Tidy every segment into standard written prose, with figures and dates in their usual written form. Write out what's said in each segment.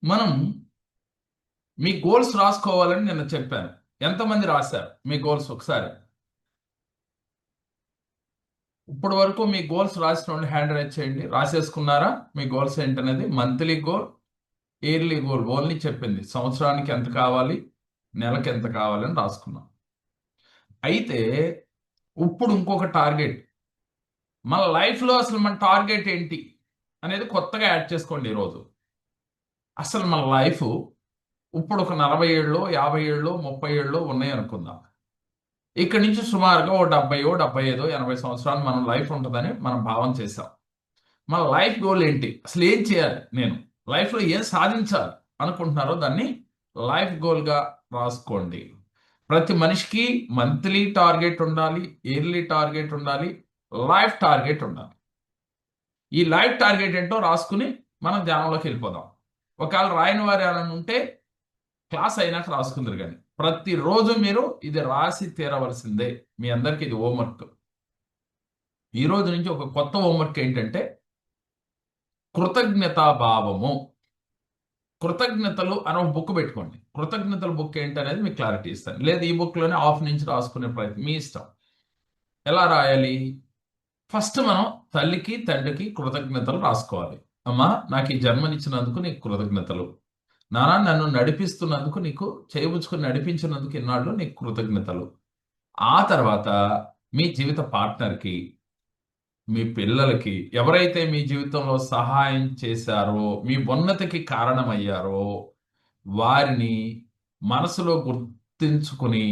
మనం మీ గోల్స్ రాసుకోవాలని నిన్న చెప్పాను. ఎంతమంది రాశారు మీ గోల్స్ ఒకసారి? ఇప్పటి వరకు మీ గోల్స్ రాసిన వాళ్ళు హ్యాండ్ రైజ్ చేయండి. రాసేసుకున్నారా మీ గోల్స్ ఏంటనేది? Monthly goal, yearly goal only చెప్పింది. సంవత్సరానికి ఎంత కావాలి, నెలకి ఎంత కావాలని రాసుకున్నాం. అయితే ఇప్పుడు ఇంకొక టార్గెట్, మన లైఫ్లో అసలు మన టార్గెట్ ఏంటి అనేది కొత్తగా యాడ్ చేసుకోండి ఈరోజు. అసలు మన లైఫ్ ఇప్పుడు ఒక 40 ఏళ్ళు, 50 ఏళ్ళు, 30 ఏళ్ళు ఉన్నాయి అనుకుందాం. ఇక్కడి నుంచి సుమారుగా ఓ 70, 75, 80 సంవత్సరాలు మన లైఫ్ ఉంటుందని మనం భావం చేశాం. మన లైఫ్ గోల్ ఏంటి, అసలు ఏం చేయాలి, నేను లైఫ్లో ఏం సాధించాలి అనుకుంటున్నారో దాన్ని లైఫ్ గోల్గా రాసుకోండి. ప్రతి మనిషికి మంత్లీ టార్గెట్ ఉండాలి, ఇయర్లీ టార్గెట్ ఉండాలి, లైఫ్ టార్గెట్ ఉండాలి. ఈ లైఫ్ టార్గెట్ ఏంటో రాసుకుని మనం ధ్యానంలోకి వెళ్ళిపోదాం. ఒకవేళ రాయని వారు ఏమైనా ఉంటే క్లాస్ అయినాక రాసుకుందరు. కానీ ప్రతిరోజు మీరు ఇది రాసి తీరవలసిందే. మీ అందరికి ఇది హోంవర్క్. ఈ రోజు నుంచి ఒక కొత్త హోంవర్క్ ఏంటంటే కృతజ్ఞతాభావము. కృతజ్ఞతలు అని ఒక బుక్ పెట్టుకోండి. కృతజ్ఞతల బుక్ ఏంటనేది మీకు క్లారిటీ ఇస్తాను. లేదు ఈ బుక్లోనే హాఫ్ నుంచి రాసుకునే ప్రయత్నం మీ ఇష్టం. ఎలా రాయాలి? ఫస్ట్ మనం తల్లికి తండ్రికి కృతజ్ఞతలు రాసుకోవాలి. అమ్మా, నాకు ఈ జన్మనిచ్చినందుకు నీకు కృతజ్ఞతలు. నాన్న, నన్ను నడిపిస్తున్నందుకు, నీకు చేయబుచ్చుకుని నడిపించినందుకు ఇన్నాళ్ళు నీకు కృతజ్ఞతలు. ఆ తర్వాత మీ జీవిత పార్ట్నర్కి, మీ పిల్లలకి, ఎవరైతే మీ జీవితంలో సహాయం చేశారో, మీ ఉన్నతికి కారణమయ్యారో వారిని మనసులో గుర్తించుకుని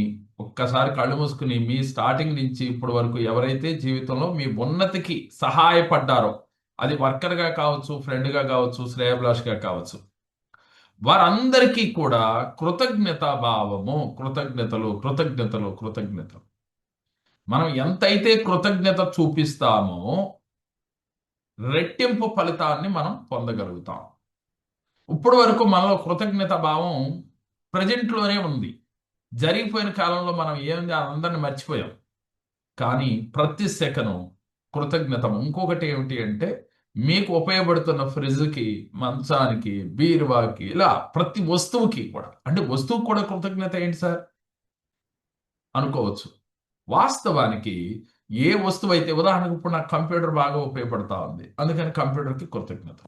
ఒక్కసారి కళ్ళు మూసుకుని మీ స్టార్టింగ్ నుంచి ఇప్పటి వరకు ఎవరైతే జీవితంలో మీ ఉన్నతికి సహాయపడ్డారో, అది వర్కర్గా కావచ్చు, ఫ్రెండ్గా కావచ్చు, శ్రేయభిలాష్గా కావచ్చు, వారందరికీ కూడా కృతజ్ఞతా భావము. కృతజ్ఞతలు, కృతజ్ఞతలు, కృతజ్ఞతలు. మనం ఎంతైతే కృతజ్ఞత చూపిస్తామో రెట్టింపు ఫలితాన్ని మనం పొందగలుగుతాం. ఇప్పటి వరకు మనలో కృతజ్ఞత భావం ప్రజెంట్లోనే ఉంది. జరిగిపోయిన కాలంలో మనం ఏంది అందరిని మర్చిపోయాం. కానీ ప్రతి సెకను కృతజ్ఞత. ఇంకొకటి ఏమిటి అంటే, మీకు ఉపయోగపడుతున్న ఫ్రిడ్జ్కి, మంచానికి, బీరువాకి, ఇలా ప్రతి వస్తువుకి కూడా, అంటే వస్తువుకి కూడా కృతజ్ఞత ఏంటి సార్ అనుకోవచ్చు. వాస్తవానికి ఏ వస్తువు అయితే, ఉదాహరణకు ఇప్పుడు నాకు కంప్యూటర్ బాగా ఉపయోగపడతా ఉంది, అందుకని కంప్యూటర్కి కృతజ్ఞత.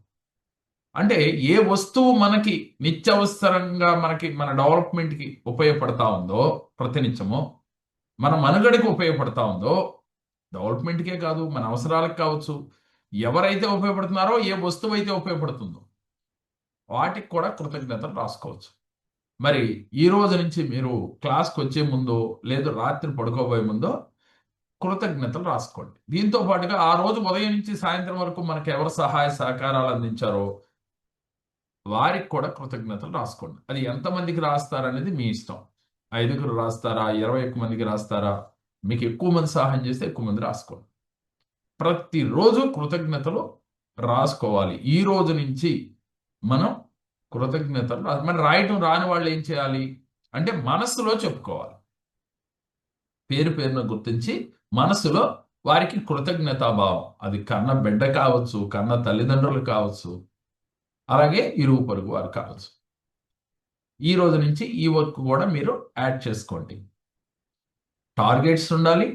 అంటే ఏ వస్తువు మనకి నిత్యవసరంగా మనకి మన డెవలప్మెంట్కి ఉపయోగపడతా ఉందో, ప్రతినిత్యము మన మనుగడకి ఉపయోగపడతా ఉందో, డెవలప్మెంట్కే కాదు మన అవసరాలకు కావచ్చు, ఎవరైతే ఉపయోగపడుతున్నారో, ఏ వస్తువు అయితే ఉపయోగపడుతుందో వాటికి కూడా కృతజ్ఞతలు రాసుకోవచ్చు. మరి ఈ రోజు నుంచి మీరు క్లాస్కి వచ్చే ముందో లేదు రాత్రి పడుకోబోయే ముందో కృతజ్ఞతలు రాసుకోండి. దీంతో పాటుగా ఆ రోజు ఉదయం నుంచి సాయంత్రం వరకు మనకు ఎవరు సహాయ సహకారాలు అందించారో వారికి కూడా కృతజ్ఞతలు రాసుకోండి. అది ఎంతమందికి రాస్తారనేది మీ ఇష్టం. 5గురు రాస్తారా, 21 మందికి రాస్తారా? మీకు ఎక్కువ మంది సహాయం చేస్తే ఎక్కువ మంది రాసుకోండి. ప్రతిరోజు కృతజ్ఞతలు రాసుకోవాలి. ఈ రోజు నుంచి మనం కృతజ్ఞతలు మరి రాయటం రాని వాళ్ళు ఏం చేయాలి అంటే మనస్సులో చెప్పుకోవాలి. పేరు పేరున గుర్తించి మనసులో వారికి కృతజ్ఞతాభావం, అది కన్న బిడ్డ కావచ్చు, కన్న తల్లిదండ్రులు కావచ్చు, అలాగే ఇరుగు పొరుగు వారు కావచ్చు. ఈ రోజు నుంచి ఈ వర్క్ కూడా మీరు యాడ్ చేసుకోండి. టార్గెట్స్ ఉండాలి,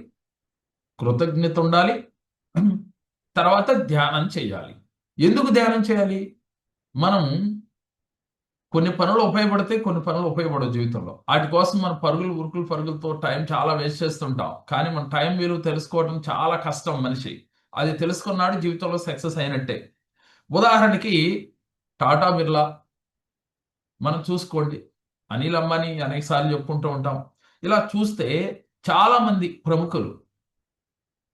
కృతజ్ఞత ఉండాలి, తర్వాత ధ్యానం చేయాలి. ఎందుకు ధ్యానం చేయాలి? మనం కొన్ని పనులు ఉపయోగపడతాయి, కొన్ని పనులు ఉపయోగపడవు జీవితంలో. వాటి కోసం మన పరుగులతో టైం చాలా వేస్ట్ చేస్తుంటాం. కానీ మన టైం విలువ తెలుసుకోవడం చాలా కష్టం మనిషి. అది తెలుసుకున్నాడు జీవితంలో సక్సెస్ అయినట్టే. ఉదాహరణకి టాటా బిర్లా మనం చూసుకోండి, అనిల్ అంబానీ అనేక సార్లు చెప్పుకుంటూ ఉంటాం. ఇలా చూస్తే చాలా మంది ప్రముఖులు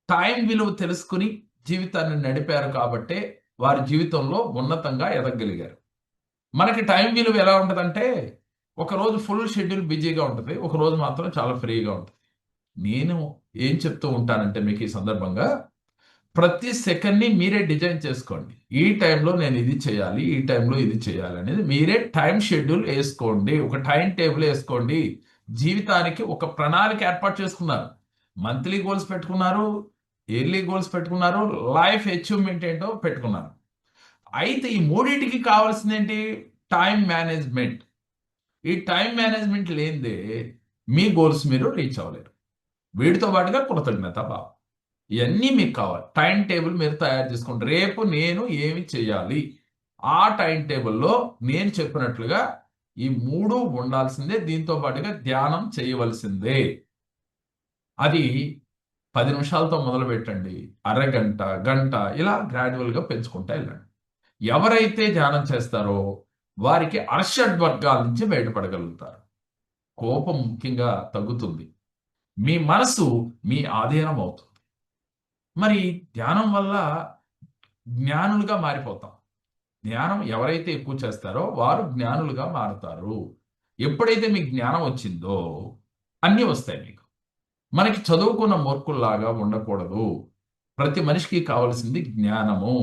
టైం విలువ తెలుసుకుని జీవితాన్ని నడిపారు కాబట్టే వారి జీవితంలో ఉన్నతంగా ఎదగగలిగారు. మనకి టైం విలువ ఎలా ఉంటుందంటే, ఒకరోజు ఫుల్ షెడ్యూల్ బిజీగా ఉంటుంది, ఒకరోజు మాత్రం చాలా ఫ్రీగా ఉంటుంది. నేను ఏం చెప్తూ ఉంటానంటే మీకు ఈ సందర్భంగా, ప్రతి సెకండ్ని మీరే డిజైన్ చేసుకోండి. ఈ టైంలో నేను ఇది చేయాలి, ఈ టైంలో ఇది చేయాలి అనేది మీరే టైం షెడ్యూల్ వేసుకోండి. ఒక టైం టేబుల్ వేసుకోండి. జీవితానికి ఒక ప్రణాళిక ఏర్పాటు చేసుకున్నారు. మంత్లీ గోల్స్ పెట్టుకున్నారు, ఇయర్లీ గోల్స్ పెట్టుకున్నారు, లైఫ్ అచీవ్మెంట్ ఏంటో పెట్టుకున్నారు. అయితే ఈ మూడింటికి కావాల్సింది ఏంటి? Time management. ఈ టైం మేనేజ్మెంట్ లేనిదే మీ గోల్స్ మీరు రీచ్ అవ్వలేరు. వీటితో పాటుగా కృతజ్ఞత భావం, ఇవన్నీ మీకు కావాలి. టైం టేబుల్ మీరు తయారు చేసుకోండి. రేపు నేను ఏమి చేయాలి, ఆ టైం టేబుల్లో నేను చెప్పినట్లుగా ఈ మూడు ఉండాల్సిందే. దీంతో పాటుగా ధ్యానం చేయవలసిందే. అది 10 నిమిషాలతో మొదలు పెట్టండి, అరగంట, గంట, ఇలా గ్రాడ్యువల్గా పెంచుకుంటా వెళ్ళండి. ఎవరైతే ధ్యానం చేస్తారో వారికి అర్షడ్ వర్గాల నుంచి బయటపడగలుగుతారు. కోపం ముఖ్యంగా తగ్గుతుంది. మీ మనసు మీ ఆధీనం అవుతుంది. మరి ధ్యానం వల్ల జ్ఞానులుగా మారిపోతాం. ధ్యానం ఎవరైతే ఎక్కువ చేస్తారో వారు జ్ఞానులుగా మారుతారు. ఎప్పుడైతే మీకు జ్ఞానం వచ్చిందో అన్నీ వస్తాయి మీకు. మనకి చదువుకున్న మూర్ఖుల్లాగా ఉండకూడదు. ప్రతి మనిషికి కావలసింది జ్ఞానము.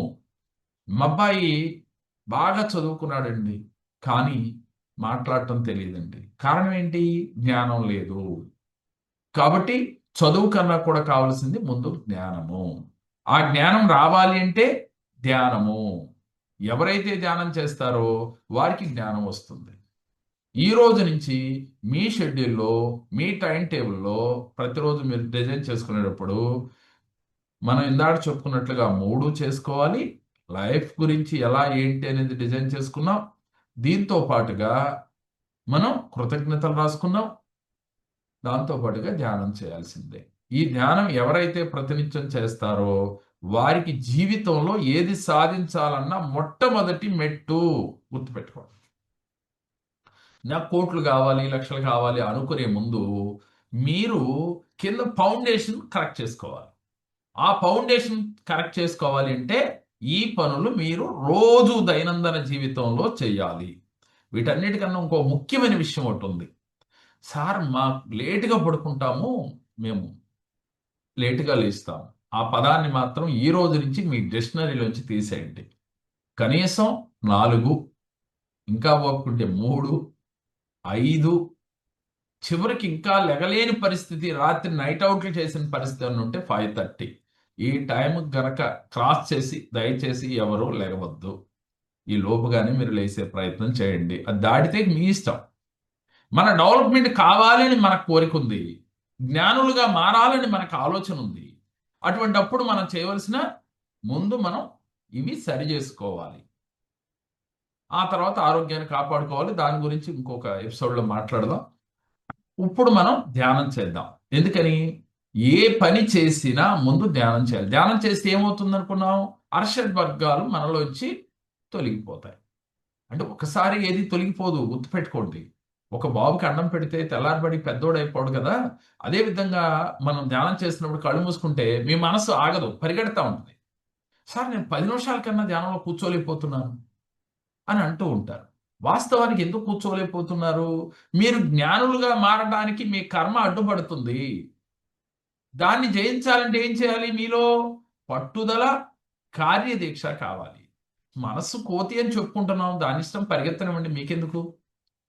మా అబ్బాయి బాగా చదువుకున్నాడండి, కానీ మాట్లాడటం తెలియదండి. కారణం ఏంటి? జ్ఞానం లేదు. కాబట్టి చదువు కన్నా కూడా కావాల్సింది ముందు జ్ఞానము. ఆ జ్ఞానం రావాలి అంటే ధ్యానము. ఎవరైతే ధ్యానం చేస్తారో వారికి జ్ఞానం వస్తుంది. ఈ రోజు నుంచి మీ షెడ్యూల్లో, మీ టైం టేబుల్లో ప్రతిరోజు మీరు డిజైన్ చేసుకునేటప్పుడు మనం ఇందాక చెప్పుకున్నట్లుగా 3 చేసుకోవాలి. లైఫ్ గురించి ఎలా ఏంటి అనేది డిజైన్ చేసుకున్నాం. దీంతో పాటుగా మనం కృతజ్ఞతలు రాసుకున్నాం. దాంతో పాటుగా ధ్యానం చేయాల్సిందే. ఈ ధ్యానం ఎవరైతే ప్రతినిత్యం చేస్తారో వారికి జీవితంలో ఏది సాధించాలన్నా మొట్టమొదటి మెట్టు గుర్తుపెట్టుకోండి. నాకు కోట్లు కావాలి, లక్షలు కావాలి అనుకునే ముందు మీరు కింద ఫౌండేషన్ కరెక్ట్ చేసుకోవాలి. ఆ ఫౌండేషన్ కరెక్ట్ చేసుకోవాలి అంటే ఈ పనులు మీరు రోజు దైనందిన జీవితంలో చేయాలి. వీటన్నిటికన్నా ఇంకో ముఖ్యమైన విషయం ఒకటి ఉంది. సార్ లేటుగా పడుకుంటాము, మేము లేటుగా లేస్తాము. ఆ పదాన్ని మాత్రం ఈ రోజు నుంచి మీ డిక్షనరీలోంచి తీసేయండి. కనీసం 4, ఇంకా ఒప్పుకుంటే 3, 5, చివరికి ఇంకా లెగలేని పరిస్థితి, రాత్రి నైట్ అవుట్లు చేసిన పరిస్థితి అని ఉంటే 5:30. ఈ టైం గనక క్రాస్ చేసి దయచేసి ఎవరు లేవద్దు. ఈ లోపుగానే మీరు లేసే ప్రయత్నం చేయండి. అది దాటితే మీ ఇష్టం. మన డెవలప్మెంట్ కావాలని మనకు కోరిక ఉంది, జ్ఞానులుగా మారాలని మనకు ఆలోచన ఉంది. అటువంటప్పుడు మనం చేయవలసిన ముందు మనం ఇవి సరి చేసుకోవాలి. ఆ తర్వాత ఆరోగ్యాన్ని కాపాడుకోవాలి. దాని గురించి ఇంకొక ఎపిసోడ్లో మాట్లాడదాం. ఇప్పుడు మనం ధ్యానం చేద్దాం. ఎందుకని? ఏ పని చేసినా ముందు ధ్యానం చేయాలి. ధ్యానం చేస్తే ఏమవుతుంది అనుకున్నాం? అర్షడ్ వర్గాలు మనలోంచి తొలగిపోతాయి. అంటే ఒకసారి ఏది తొలగిపోదు, గుర్తుపెట్టుకోండి. ఒక బాబుకి అన్నం పెడితే తెల్లారబడి పెద్దోడైపోడు కదా. అదే విధంగా మనం ధ్యానం చేసినప్పుడు కళ్ళు మూసుకుంటే మీ మనసు ఆగదు, పరిగెడతా ఉంటుంది. సార్ నేను 10 నిమిషాల కన్నా ధ్యానంలో కూర్చోలేకపోతున్నాను అని అంటూ ఉంటారు. వాస్తవానికి ఎందుకు కూర్చోలేకపోతున్నారు? మీరు జ్ఞానులుగా మారడానికి మీ కర్మ అడ్డుపడుతుంది. దాన్ని జయించాలంటే ఏం చేయాలి? మీలో పట్టుదల, కార్యదీక్ష కావాలి. మనస్సు కోతి అని చెప్పుకుంటున్నాం, దాని ఇష్టం పరిగెత్తనివ్వండి, మీకెందుకు?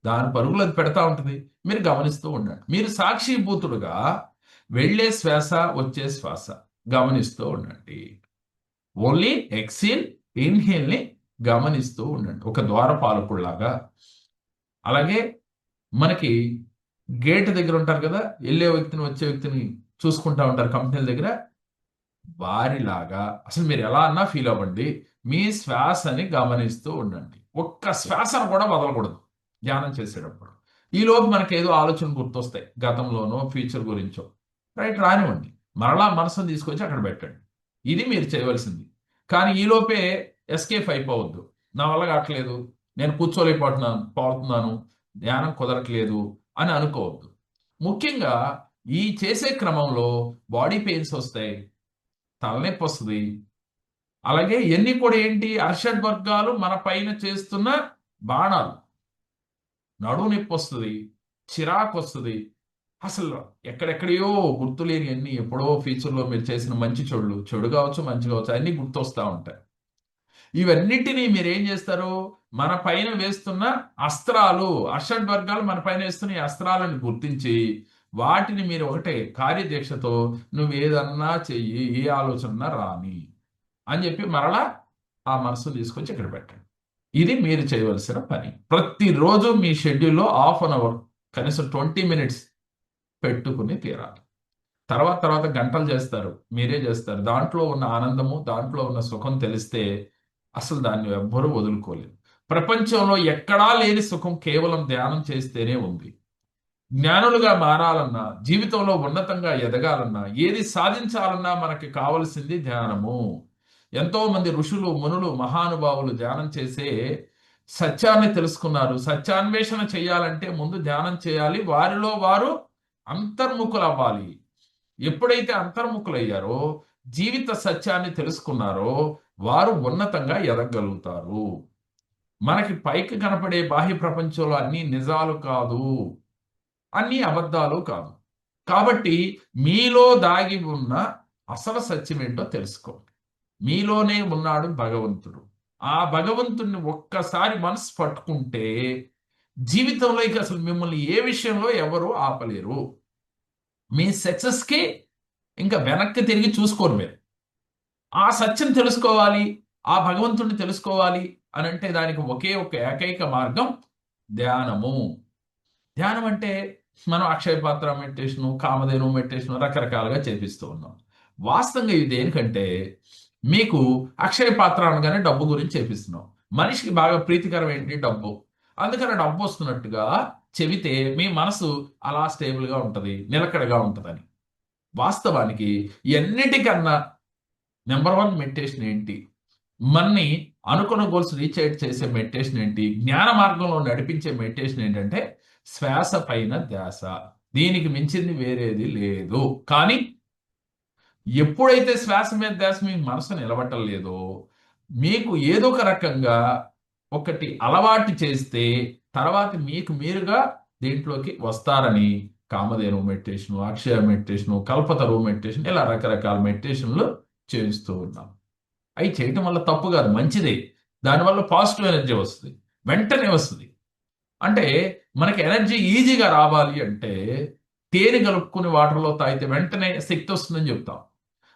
దాని పరుగులు అది పెడతా ఉంటుంది. మీరు గమనిస్తూ ఉండండి. మీరు సాక్షిభూతుడుగా వెళ్ళే శ్వాస, వచ్చే శ్వాస గమనిస్తూ ఉండండి. ఓన్లీ ఎక్సేల్, ఇన్హేల్ని గమనిస్తూ ఉండండి, ఒక ద్వారపాలకుల్లాగా. అలాగే మనకి గేట్ దగ్గర ఉంటారు కదా, వెళ్ళే వ్యక్తిని వచ్చే వ్యక్తిని చూసుకుంటా ఉంటారు కంపెనీల దగ్గర. వారిలాగా అసలు మీరు ఎలా అన్నా ఫీల్ అవ్వండి, మీ శ్వాసని గమనిస్తూ ఉండండి. ఒక్క శ్వాసను కూడా వదలకూడదు ధ్యానం చేసేటప్పుడు. ఈలోపు మనకి ఏదో ఆలోచన గుర్తొస్తాయి, గతంలోనో ఫ్యూచర్ గురించో. రైట్, రానివ్వండి. మరలా మనసును తీసుకొచ్చి అక్కడ పెట్టండి. ఇది మీరు చేయవలసింది. కానీ ఈలోపే ఎస్కేప్ అయిపోవద్దు. నా వల్ల కావట్లేదు, నేను పోతున్నాను, ధ్యానం కుదరట్లేదు అని అనుకోవద్దు. ముఖ్యంగా ఈ చేసే క్రమంలో బాడీ పెయిన్స్ వస్తాయి, తలనొప్పి వస్తుంది. అలాగే ఇవన్నీ కూడా ఏంటి? అర్షడ్ వర్గాలు మన పైన చేస్తున్న బాణాలు. నడుము నొప్పి వస్తుంది, చిరాకు వస్తుంది. అసలు ఎక్కడెక్కడయో గుర్తులేని అన్ని, ఎప్పుడో ఫ్యూచర్లో మీరు చేసిన మంచి చెడు కావచ్చు, మంచి కావచ్చు, అన్నీ గుర్తొస్తూ ఉంటాయి. ఇవన్నిటినీ మీరు ఏం చేస్తారు? మన పైన వేస్తున్న అస్త్రాలు, అర్షడ్ వర్గాలు మన పైన వేస్తున్న ఈ అస్త్రాలను గుర్తించి వాటిని మీరు ఒకటే కార్యదీక్షతో నువ్వు ఏదన్నా చెయ్యి, ఏ ఆలోచన రాని అని చెప్పి మరలా ఆ మనసును తీసుకొచ్చి ఇక్కడ పెట్టండి. ఇది మీరు చేయవలసిన పని. ప్రతిరోజు మీ షెడ్యూల్లో హాఫ్ అన్ అవర్, కనీసం 20 మినిట్స్ పెట్టుకుని తీరాలి. తర్వాత తర్వాత గంటలు చేస్తారు, మీరే చేస్తారు. దాంట్లో ఉన్న ఆనందము, దాంట్లో ఉన్న సుఖం తెలిస్తే అసలు దాన్ని ఎవ్వరూ వదులుకోలేరు. ప్రపంచంలో ఎక్కడా లేని సుఖం కేవలం ధ్యానం చేస్తేనే ఉంది. జ్ఞానులుగా మారాలన్నా, జీవితంలో ఉన్నతంగా ఎదగాలన్నా, ఏది సాధించాలన్నా మనకి కావలసింది ధ్యానము. ఎంతో మంది ఋషులు, మునులు, మహానుభావులు ధ్యానం చేసే సత్యాన్ని తెలుసుకున్నారు. సత్యాన్వేషణ చేయాలంటే ముందు ధ్యానం చేయాలి. వారిలో వారు అంతర్ముఖులు అవ్వాలి. ఎప్పుడైతే అంతర్ముఖులయ్యారో, జీవిత సత్యాన్ని తెలుసుకున్నారో, వారు ఉన్నతంగా ఎదగగలుగుతారు. మనకి పైకి కనపడే బాహ్య ప్రపంచంలో అన్ని నిజాలు కాదు, అన్ని అబద్ధాలు కాదు. కాబట్టి మీలో దాగి ఉన్న అసలు సత్యం ఏంటో తెలుసుకోండి. మీలోనే ఉన్నాడు భగవంతుడు. ఆ భగవంతుడిని ఒక్కసారి మనసు పట్టుకుంటే జీవితంలో ఇక అసలు మిమ్మల్ని ఏ విషయంలో ఎవరు ఆపలేరు. మీ సక్సెస్కి ఇంకా వెనక్కి తిరిగి చూసుకోరు మీరు. ఆ సత్యం తెలుసుకోవాలి, ఆ భగవంతుడిని తెలుసుకోవాలి అని అంటే దానికి ఒకే ఒక ఏకైక మార్గం ధ్యానము. ధ్యానం అంటే మనం అక్షయ పాత్ర మెడిటేషను, కామధేను మెడిటేషను రకరకాలుగా చేపిస్తూ ఉన్నాం. వాస్తవంగా ఇది దేనికంటే మీకు అక్షయ పాత్ర అనగానే డబ్బు గురించి చేపిస్తున్నాం. మనిషికి బాగా ప్రీతికరం ఏంటి? డబ్బు. అందుకని డబ్బు వస్తున్నట్టుగా చెబితే మీ మనసు అలా స్టేబుల్గా ఉంటుంది, నిలకడగా ఉంటుందని. వాస్తవానికి ఎన్నిటికన్నా నెంబర్ వన్ మెడిటేషన్ ఏంటి? మన్ని అనుకున్న గోల్స్ రీచ్ అయ్యేట్ చేసే మెడిటేషన్ ఏంటి? జ్ఞాన మార్గంలో నడిపించే మెడిటేషన్ ఏంటంటే శ్వాస పైన ధ్యాస. దీనికి మించింది వేరేది లేదు. కానీ ఎప్పుడైతే శ్వాస మీద ధ్యాస మీ మనసు నిలబట్టం లేదో, మీకు ఏదో ఒక రకంగా ఒకటి అలవాటు చేస్తే తర్వాత మీకు మీరుగా దీంట్లోకి వస్తారని కామధేను మెడిటేషను, అక్షయ మెడిటేషను, కల్పతరువు మెడిటేషన్ ఇలా రకరకాల మెడిటేషన్లు చేయిస్తూ ఉన్నాం. అవి చేయటం వల్ల తప్పు కాదు, మంచిదే. దానివల్ల పాజిటివ్ ఎనర్జీ వస్తుంది, వెంటనే వస్తుంది. అంటే మనకి ఎనర్జీ ఈజీగా రావాలి అంటే తేనె కలుపుకుని వాటర్లో తాగితే వెంటనే శక్తి వస్తుందని చెప్తాం.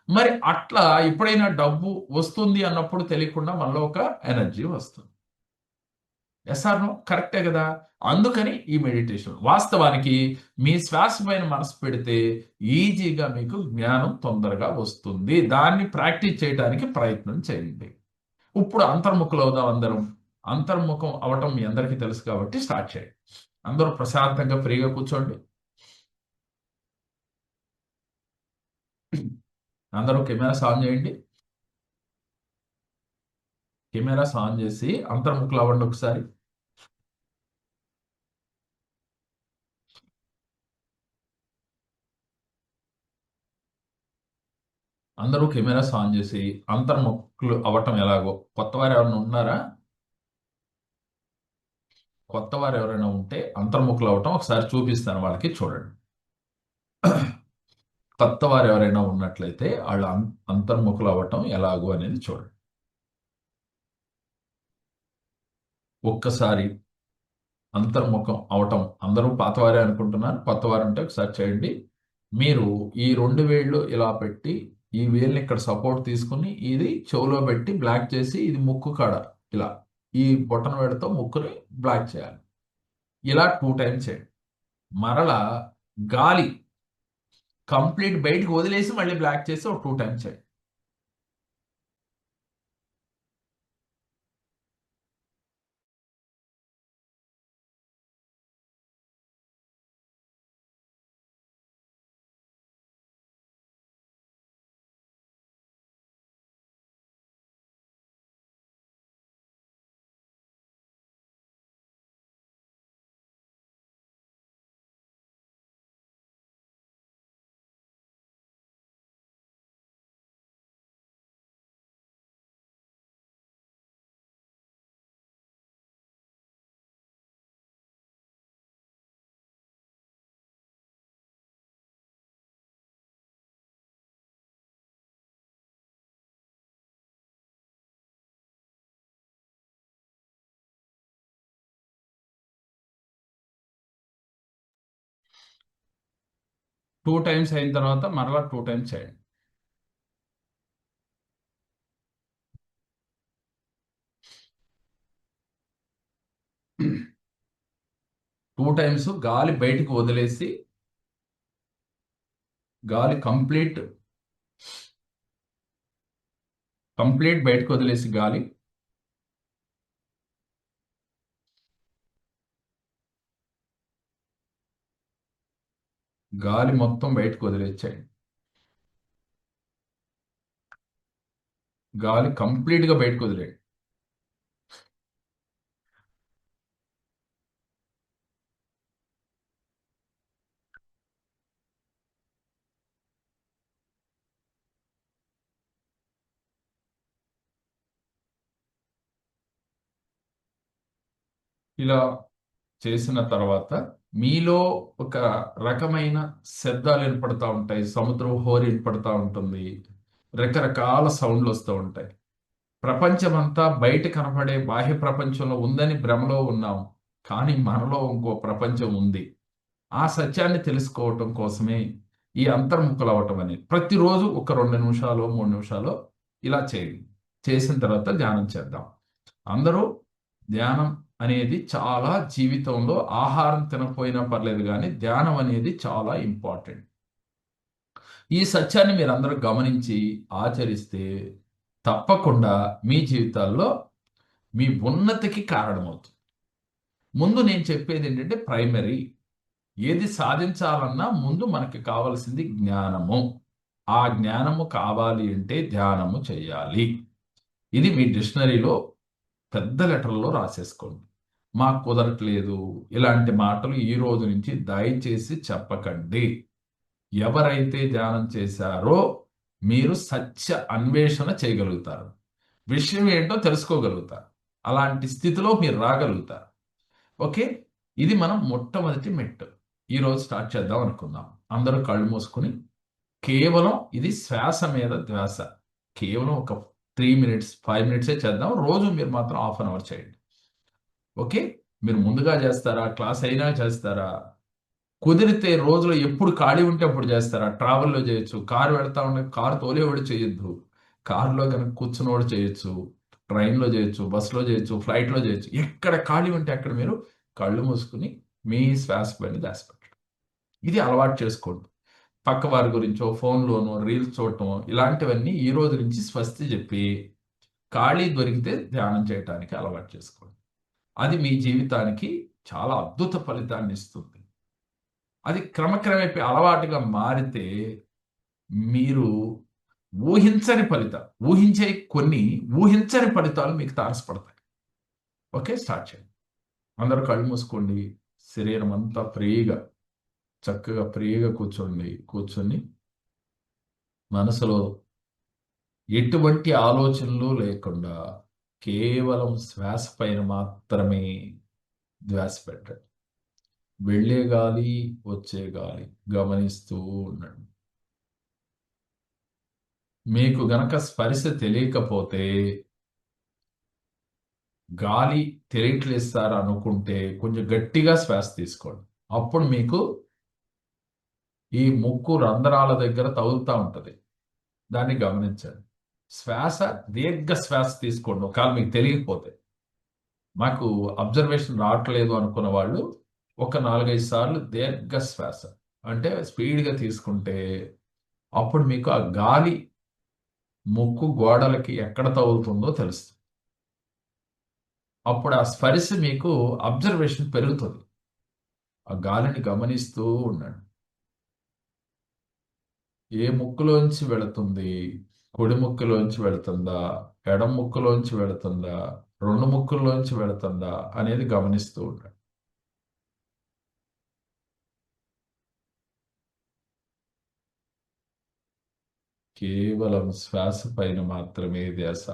మరి అట్లా ఎప్పుడైనా డబ్బు వస్తుంది అన్నప్పుడు తెలియకుండా మనలో ఒక ఎనర్జీ వస్తుంది. Yes or no? కరెక్టే కదా. అందుకని ఈ మెడిటేషన్ వాస్తవానికి మీ శ్వాస పైన మనసు పెడితే ఈజీగా మీకు జ్ఞానం తొందరగా వస్తుంది. దాన్ని ప్రాక్టీస్ చేయడానికి ప్రయత్నం చేయండి. ఇప్పుడు అంతర్ముఖులు అవుదాం అందరం. అంతర్ముఖం అవటం మీ అందరికీ తెలుసు కాబట్టి స్టార్ట్ చేయండి. అందరూ ప్రశాంతంగా ఫ్రీగా కూర్చోండి. అందరూ కెమెరాస్ ఆన్ చేయండి. కెమెరాస్ ఆన్ చేసి అంతర్ముఖులు అవ్వండి ఒకసారి. అందరూ కెమెరాస్ ఆన్ చేసి అంతర్ముఖులు అవ్వటం ఎలాగో. కొత్త వారు ఎవరైనా ఉన్నారా? కొత్త వారు ఎవరైనా ఉంటే అంతర్ముఖులు అవ్వటం ఒకసారి చూపిస్తాను వాళ్ళకి, చూడండి. కొత్త వారు ఎవరైనా ఉన్నట్లయితే వాళ్ళు అంతర్ముఖులు అవ్వటం ఎలాగో అనేది చూడండి. ఒక్కసారి అంతర్ముఖం అవటం అందరూ పాతవారే అనుకుంటున్నారు. కొత్తవారు ఉంటే ఒకసారి చేయండి. మీరు ఈ 2 వేళ్ళు ఇలా పెట్టి ఈ వేలుని ఇక్కడ సపోర్ట్ తీసుకుని ఇది చెవులో పెట్టి బ్లాక్ చేసి ఇది ముక్కు కాడ ఇలా ఈ బొటన వేలుతో ముక్కుని బ్లాక్ చేయాలి. ఇలా 2 టైమ్స్ చేయండి. మరలా గాలి కంప్లీట్ బయటికి వదిలేసి మళ్ళీ బ్లాక్ చేసి ఒక 2 టైమ్స్ చేయండి. టూ టైమ్స్ అయిన తర్వాత మరలా 2 టైమ్స్ చేయండి. టైమ్స్ గాలి బయటికి వదిలేసి, గాలి కంప్లీట్ కంప్లీట్ బయటకు వదిలేసి గాలి గాలి మొత్తం బయటకు వదిలేచ్చాయండి. గాలి కంప్లీట్ గా బయటకు వదిలేయండి. ఇలా చేసిన తర్వాత మీలో ఒక రకమైన శబ్దాలు వినపడతా ఉంటాయి. సముద్రం హోరు వినపడతా ఉంటుంది. రకరకాల సౌండ్లు వస్తూ ఉంటాయి. ప్రపంచమంతా బయట కనపడే బాహ్య ప్రపంచంలో ఉందని భ్రమలో ఉన్నాం. కానీ మనలో ఇంకో ప్రపంచం ఉంది. ఆ సత్యాన్ని తెలుసుకోవటం కోసమే ఈ అంతర్ముఖులు అవ్వటం అనేది. ప్రతిరోజు ఒక 2 నిమిషాలు 3 నిమిషాలు ఇలా చేయండి. చేసిన తర్వాత ధ్యానం చేద్దాం. అందరూ ధ్యానం అనేది చాలా జీవితంలో ఆహారం తినకపోయినా పర్లేదు కానీ ధ్యానం అనేది చాలా ఇంపార్టెంట్. ఈ సత్యాన్ని మీరు అందరూ గమనించి ఆచరిస్తే తప్పకుండా మీ జీవితాల్లో మీ ఉన్నతికి కారణమవుతుంది. ముందు నేను చెప్పేది ఏంటంటే ప్రైమరీ. ఏది సాధించాలన్నా ముందు మనకి కావాల్సింది జ్ఞానము. ఆ జ్ఞానము కావాలి అంటే ధ్యానము చేయాలి. ఇది మీ డిక్షనరీలో పెద్ద లెటర్లో రాసేసుకోండి. మాకు కుదరట్లేదు ఇలాంటి మాటలు ఈ రోజు నుంచి దయచేసి చెప్పకండి. ఎవరైతే ధ్యానం చేశారో మీరు సత్య అన్వేషణ చేయగలుగుతారు. విషయం ఏంటో తెలుసుకోగలుగుతారు. అలాంటి స్థితిలో మీరు రాగలుగుతారు. ఓకే, ఇది మనం మొట్టమొదటి మెట్టు. ఈరోజు స్టార్ట్ చేద్దాం అనుకుందాం. అందరూ కళ్ళు మూసుకుని కేవలం ఇది శ్వాస మీద ధ్యాస. కేవలం ఒక 3 మినిట్స్ 5 మినిట్సే చేద్దాం. రోజు మీరు మాత్రం హాఫ్ అన్ అవర్ చేయండి. ఓకే, మీరు ముందుగా చేస్తారా, క్లాస్ అయినా చేస్తారా, కుదిరితే రోజులో ఎప్పుడు ఖాళీ ఉంటే అప్పుడు చేస్తారా? ట్రావెల్లో చేయొచ్చు, కారు వెళ్తా ఉంటే కారు తోలేవాడు చేయొద్దు, కారులో కనుక కూర్చున్నవాడు చేయొచ్చు, ట్రైన్లో చేయొచ్చు, బస్సులో చేయొచ్చు, ఫ్లైట్లో చేయొచ్చు. ఎక్కడ ఖాళీ ఉంటే అక్కడ మీరు కళ్ళు మూసుకుని మీ శ్వాస పైన ధ్యాస పెట్టండి. ఇది అలవాటు చేసుకోండి. పక్క వారి గురించో ఫోన్లోనో రీల్స్ చూడటం ఇలాంటివన్నీ ఈ రోజు నుంచి స్వస్తి చెప్పి ఖాళీ దొరికితే ధ్యానం చేయటానికి అలవాటు చేసుకోండి. అది మీ జీవితానికి చాలా అద్భుత ఫలితాన్ని ఇస్తుంది. అది క్రమక్రమేపీ అలవాటుగా మారితే మీరు ఊహించని ఫలితాలు, ఊహించని ఫలితాలు మీకు తారసపడతాయి. ఓకే, స్టార్ట్ చేయండి. అందరూ కళ్ళు మూసుకోండి. శరీరం అంతా ఫ్రీగా చక్కగా ఫ్రీగా కూర్చొని మనసులో ఎటువంటి ఆలోచనలు లేకుండా కేవలం శ్వాస పైన మాత్రమే ధ్యాస పెట్టండి. వెళ్ళే గాలి వచ్చే గాలి గమనిస్తూ ఉండండి. మీకు గనక స్పర్శ తెలియకపోతే గాలి తెలియట్లేదు సార్ అనుకుంటే కొంచెం గట్టిగా శ్వాస తీసుకోండి. అప్పుడు మీకు ఈ ముక్కు రంధ్రాల దగ్గర తగులుతూ ఉంటుంది. దాన్ని గమనించండి. శ్వాస దీర్ఘ శ్వాస తీసుకోండి. ఒకవేళ మీకు తెలియకపోతే, మాకు అబ్జర్వేషన్ రావట్లేదు అనుకున్న వాళ్ళు ఒక 4-5 సార్లు దీర్ఘ శ్వాస అంటే స్పీడ్గా తీసుకుంటే అప్పుడు మీకు ఆ గాలి ముక్కు గోడలకి ఎక్కడ తగులుతుందో తెలుస్తుంది. అప్పుడు ఆ స్పర్శ మీకు అబ్జర్వేషన్ పెరుగుతుంది. ఆ గాలిని గమనిస్తూ ఉండండి. ఏ ముక్కులోంచి వెళుతుంది? కుడి ముక్కులోంచి వెళుతుందా, ఎడమ ముక్కులోంచి వెళుతుందా, 2 ముక్కుల్లోంచి వెళుతుందా అనేది గమనిస్తూ ఉండండి. కేవలం శ్వాస పైన మాత్రమే ధ్యాస.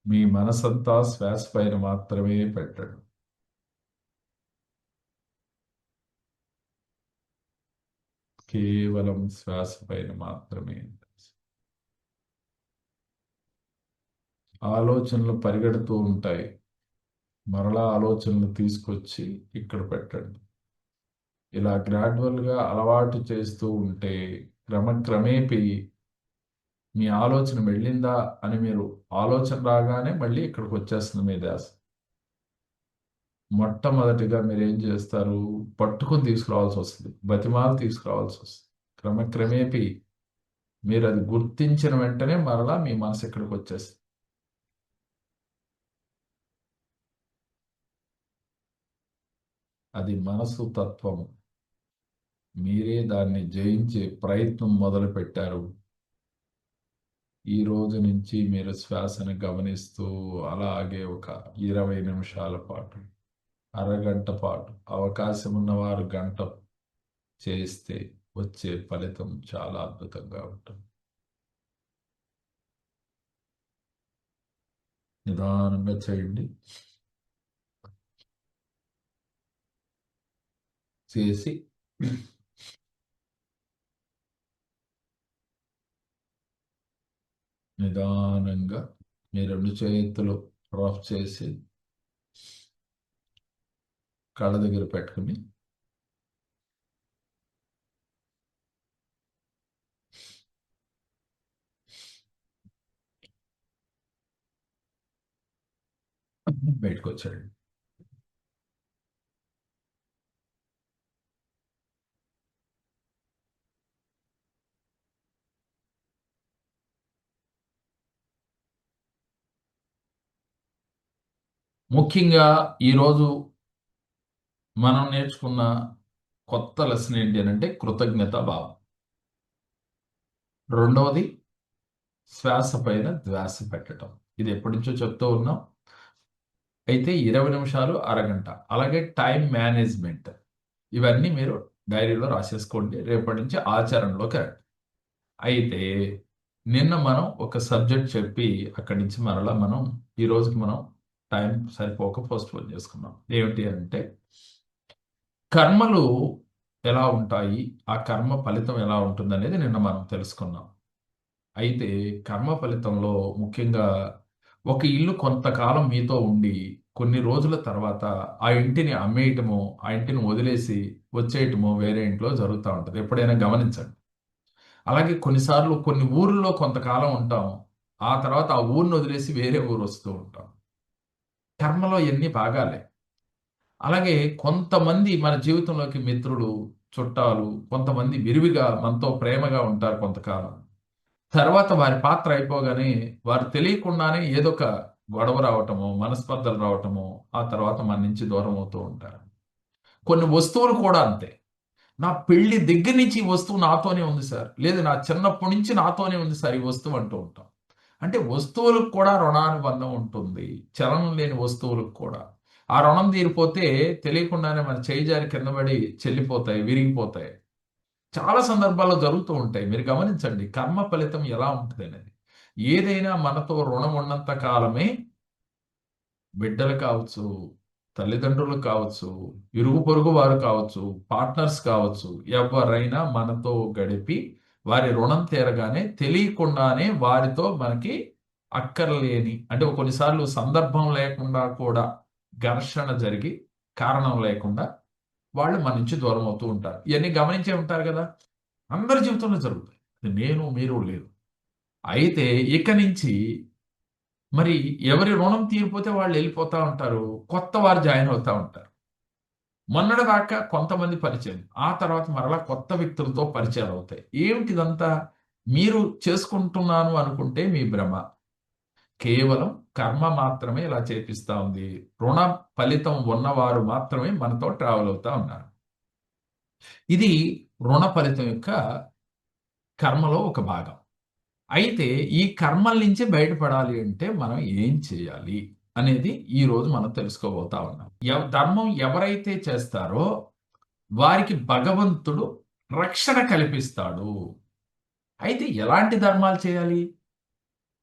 మీ మనసంతా శ్వాస పైన మాత్రమే పెట్టండి. కేవలం శ్వాస పైన మాత్రమే. ఆలోచనలు పరిగెడుతూ ఉంటాయి. మరలా ఆలోచనలు తీసుకొచ్చి ఇక్కడ పెట్టండి. ఇలా గ్రాడ్యువల్గా అలవాటు చేస్తూ ఉంటే క్రమక్రమేపీ మీ ఆలోచన వెళ్ళిందా అని మీరు ఆలోచన రాగానే మళ్ళీ ఇక్కడికి వచ్చేస్తుంది మీ ధ్యాస. మొట్టమొదటిగా మీరేం చేస్తారు? పట్టుకొని తీసుకురావాల్సి వస్తుంది. బతిమాలు తీసుకురావాల్సి వస్తుంది. క్రమక్రమేపీ మీరు అది గుర్తించిన వెంటనే మరలా మీ మనసు ఇక్కడికి వచ్చేస్తుంది. అది మనసు తత్వము. మీరే దాన్ని జయించే ప్రయత్నం మొదలు పెట్టారు. ఈ రోజు నుంచి మీరు శ్వాసను గమనిస్తూ అలాగే ఒక 20 నిమిషాల పాటు, అరగంట పాటు, అవకాశం ఉన్నవారు గంట చేస్తే వచ్చే ఫలితం చాలా అద్భుతంగా ఉంటుంది. నిదానంగా చేయండి. చేసి నిదానంగా మీ 2 చేతులు రఫ్ చేసి కళ్ళ దగ్గర పెట్టుకుని బయటకు వచ్చేయండి. ముఖ్యంగా ఈరోజు మనం నేర్చుకున్న కొత్త లెసన్ ఏంటి అంటే కృతజ్ఞత భావం. రెండవది శ్వాస పైన ధ్యాస పెట్టడం. ఇది ఎప్పటి నుంచో చెప్తూ ఉన్నాం. అయితే 20 నిమిషాలు, అరగంట. అలాగే టైం మేనేజ్మెంట్. ఇవన్నీ మీరు డైరీలో రాసేసుకోండి. రేపటి నుంచి ఆచరణలోకి రండి. అయితే నిన్న మనం ఒక సబ్జెక్ట్ చెప్పి అక్కడి నుంచి మరలా మనం ఈ రోజుకి మనం టైం సరిపోక పోస్ట్‌పోన్ చేసుకున్నాం. ఏమిటి అంటే కర్మలు ఎలా ఉంటాయి? ఆ కర్మ ఫలితం ఎలా ఉంటుందనేది నిన్న మనం తెలుసుకున్నాం. అయితే కర్మ ఫలితంలో ముఖ్యంగా ఒక ఇల్లు కొంతకాలం మీతో ఉండి కొన్ని రోజుల తర్వాత ఆ ఇంటిని అమ్మేయటమో, ఆ ఇంటిని వదిలేసి వచ్చేయటమో వేరే ఇంట్లో జరుగుతా ఉంటది. ఎప్పుడైనా గమనించండి. అలాగే కొన్నిసార్లు కొన్ని ఊర్లలో కొంతకాలం ఉంటాం. ఆ తర్వాత ఆ ఊరిని వదిలేసి వేరే ఊరొస్తూ ఉంటాం. కర్మలో ఎన్ని భాగాలే. అలాగే కొంతమంది మన జీవితంలోకి మిత్రులు, చుట్టాలు, కొంతమంది విరివిగా మనతో ప్రేమగా ఉంటారు కొంతకాలం. తర్వాత వారి పాత్ర అయిపోగానే వారు తెలియకుండానే ఏదో ఒక గొడవ రావటమో, మనస్పర్ధలు రావటమో, ఆ తర్వాత మన నుంచి దూరం అవుతూ ఉంటారు. కొన్ని వస్తువులు కూడా అంతే. నా పెళ్లి దగ్గర నుంచి ఈ వస్తువు నాతోనే ఉంది సార్. లేదు నా చిన్నప్పటి నుంచి నాతోనే ఉంది సార్ ఈ వస్తువు అంటూ ఉంటాం. అంటే వస్తువులకు కూడా రుణానుబంధం ఉంటుంది. చలనం లేని వస్తువులకు కూడా. ఆ రుణం తీరిపోతే తెలియకుండానే మన చేయి జారి కింద పడి చెల్లిపోతాయి, విరిగిపోతాయి. చాలా సందర్భాల్లో జరుగుతూ ఉంటాయి. మీరు గమనించండి. కర్మ ఫలితం ఎలా ఉంటదనేది. ఏదైనా మనతో రుణం ఉన్నంత కాలమే బిడ్డలు కావచ్చు, తల్లిదండ్రులు కావచ్చు, ఇరుగు పొరుగు వారు కావచ్చు, పార్ట్నర్స్ కావచ్చు, ఎవరైనా మనతో గడిపి వారి రుణం తీరగానే తెలియకుండానే వారితో మనకి అక్కర్లేని అంటే కొన్నిసార్లు సందర్భం లేకుండా కూడా ఘర్షణ జరిగి కారణం లేకుండా వాళ్ళు మన నుంచి దూరం అవుతూ ఉంటారు. ఇయన్నీ గమనించే ఉంటారు గదా! అందరి జీవితంలో జరుగుతాయి. అది నేను, మీరు లేదు. అయితే ఇక నుంచి మరి ఎవరి రుణం తీరిపోతే వాళ్ళెళ్ళిపోతా ఉంటారు. కొత్త వారు జాయిన్ అవుతా ఉంటారు. మొన్నటిదాకా కొంతమంది పరిచయం. ఆ తర్వాత మరలా కొత్త వ్యక్తులతో పరిచయాలవుతాయి. ఏమిటిదంతా? మీరు చేసుకుంటున్నాను అనుకుంటే మీ భ్రమ. కేవలం కర్మ మాత్రమే ఇలా చేపిస్తా ఉంది. రుణ ఫలితం ఉన్నవారు మాత్రమే మనతో ట్రావెల్ అవుతా ఉన్నారు. ఇది రుణ ఫలితం యొక్క కర్మలో ఒక భాగం. అయితే ఈ కర్మల నుంచి బయటపడాలి అంటే మనం ఏం చేయాలి? అనేది ఈరోజు మనం తెలుసుకోబోతా ఉన్నాం. ధర్మం ఎవరైతే చేస్తారో వారికి భగవంతుడు రక్షణ కల్పిస్తాడు. అయితే ఎలాంటి ధర్మాలు చేయాలి?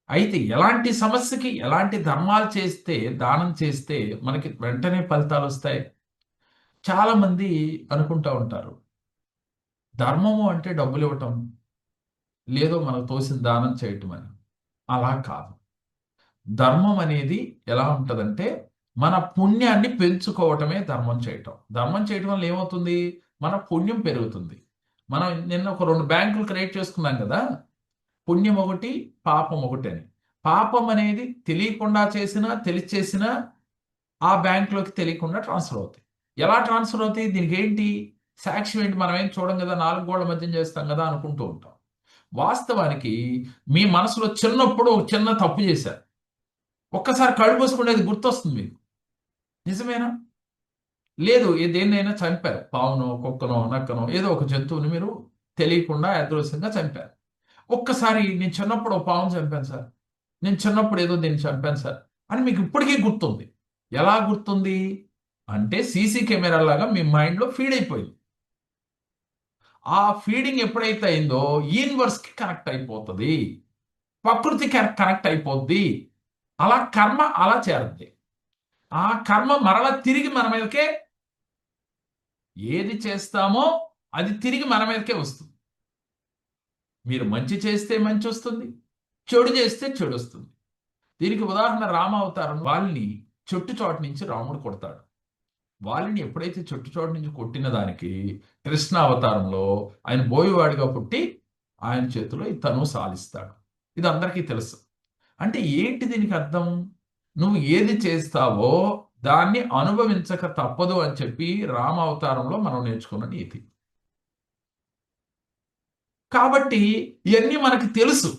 అయితే ఎలాంటి సమస్యకి ఎలాంటి ధర్మాలు చేస్తే, దానం చేస్తే మనకి వెంటనే ఫలితాలొస్తాయి? చాలామంది అనుకుంటా ఉంటారు. ధర్మము అంటే డబ్బులివ్వటం, లేదో మనకు తోసిన దానం చేయటం అని. అలా కాదు. ధర్మం అనేది ఎలా ఉంటదంటే, మన పుణ్యాన్ని పెంచుకోవటమే ధర్మం చేయటం. ధర్మం చేయటం వల్ల ఏమవుతుంది? మన పుణ్యం పెరుగుతుంది. మనం నిన్న ఒక 2 బ్యాంకులు క్రియేట్ చేసుకున్నాం గదా! పుణ్యం ఒకటి, పాపం ఒకటి అని. పాపం అనేది తెలియకుండా చేసినా, తెలిసి చేసినా ఆ బ్యాంక్లోకి తెలియకుండా ట్రాన్స్ఫర్ అవుతాయి. ఎలా ట్రాన్స్ఫర్ అవుతాయి? దీనికి ఏంటి సాక్ష్యం ఏంటి? మనం ఏం చూడం కదా, నాలుగు గోళ్ల మధ్య చేస్తాం కదా అనుకుంటూ ఉంటాం. వాస్తవానికి మీ మనసులో చిన్నప్పుడు ఒక చిన్న తప్పు చేశారు, ఒక్కసారి కళ్ళు మూసుకునేది గుర్తొస్తుంది మీకు. నిజమేనా? లేదు, దేన్నైనా చంపారు, పావునో కుక్కనో నక్కనో ఏదో ఒక జంతువుని మీరు తెలియకుండా యాదృచ్ఛికంగా చంపారు. ఒక్కసారి నేను చిన్నప్పుడు ఒక పావును చంపాను సార్, నేను చిన్నప్పుడు ఏదో దీన్ని చంపాను సార్ అని మీకు ఇప్పటికీ గుర్తుంది. ఎలా గుర్తుంది అంటే సీసీ కెమెరా లాగా మీ మైండ్లో ఫీడ్ అయిపోయింది. ఆ ఫీడింగ్ ఎప్పుడైతే అయిందో యూనివర్స్కి కనెక్ట్ అయిపోతుంది, ప్రకృతికి కనెక్ట్ అయిపోద్ది. అలా కర్మ అలా చేరుద్ది. ఆ కర్మ మరలా తిరిగి మన మీదకే, ఏది చేస్తామో అది తిరిగి మన మీదకే వస్తుంది. మీరు మంచి చేస్తే మంచి వస్తుంది, చెడు చేస్తే చెడు వస్తుంది. దీనికి ఉదాహరణ రామ అవతారం. వాళ్ళని చెట్టు చోట నుంచి రాముడు కొడతాడు. వాళ్ళని ఎప్పుడైతే చెట్టు చోట నుంచి కొట్టిన దానికి కృష్ణ అవతారంలో ఆయన బోయవాడిగా పుట్టి ఆయన చేతిలో ఈ తనువు సాలిస్తాడు. ఇది అందరికీ తెలుసు. అంటే ఏంటి దీనికి అర్థం? నువ్వు ఏది చేస్తావో దాన్ని అనుభవించక తప్పదు అని చెప్పి రామ అవతారంలో మనం నేర్చుకున్న నీతి. కాబట్టి ఇవన్నీ మనకి తెలుసు.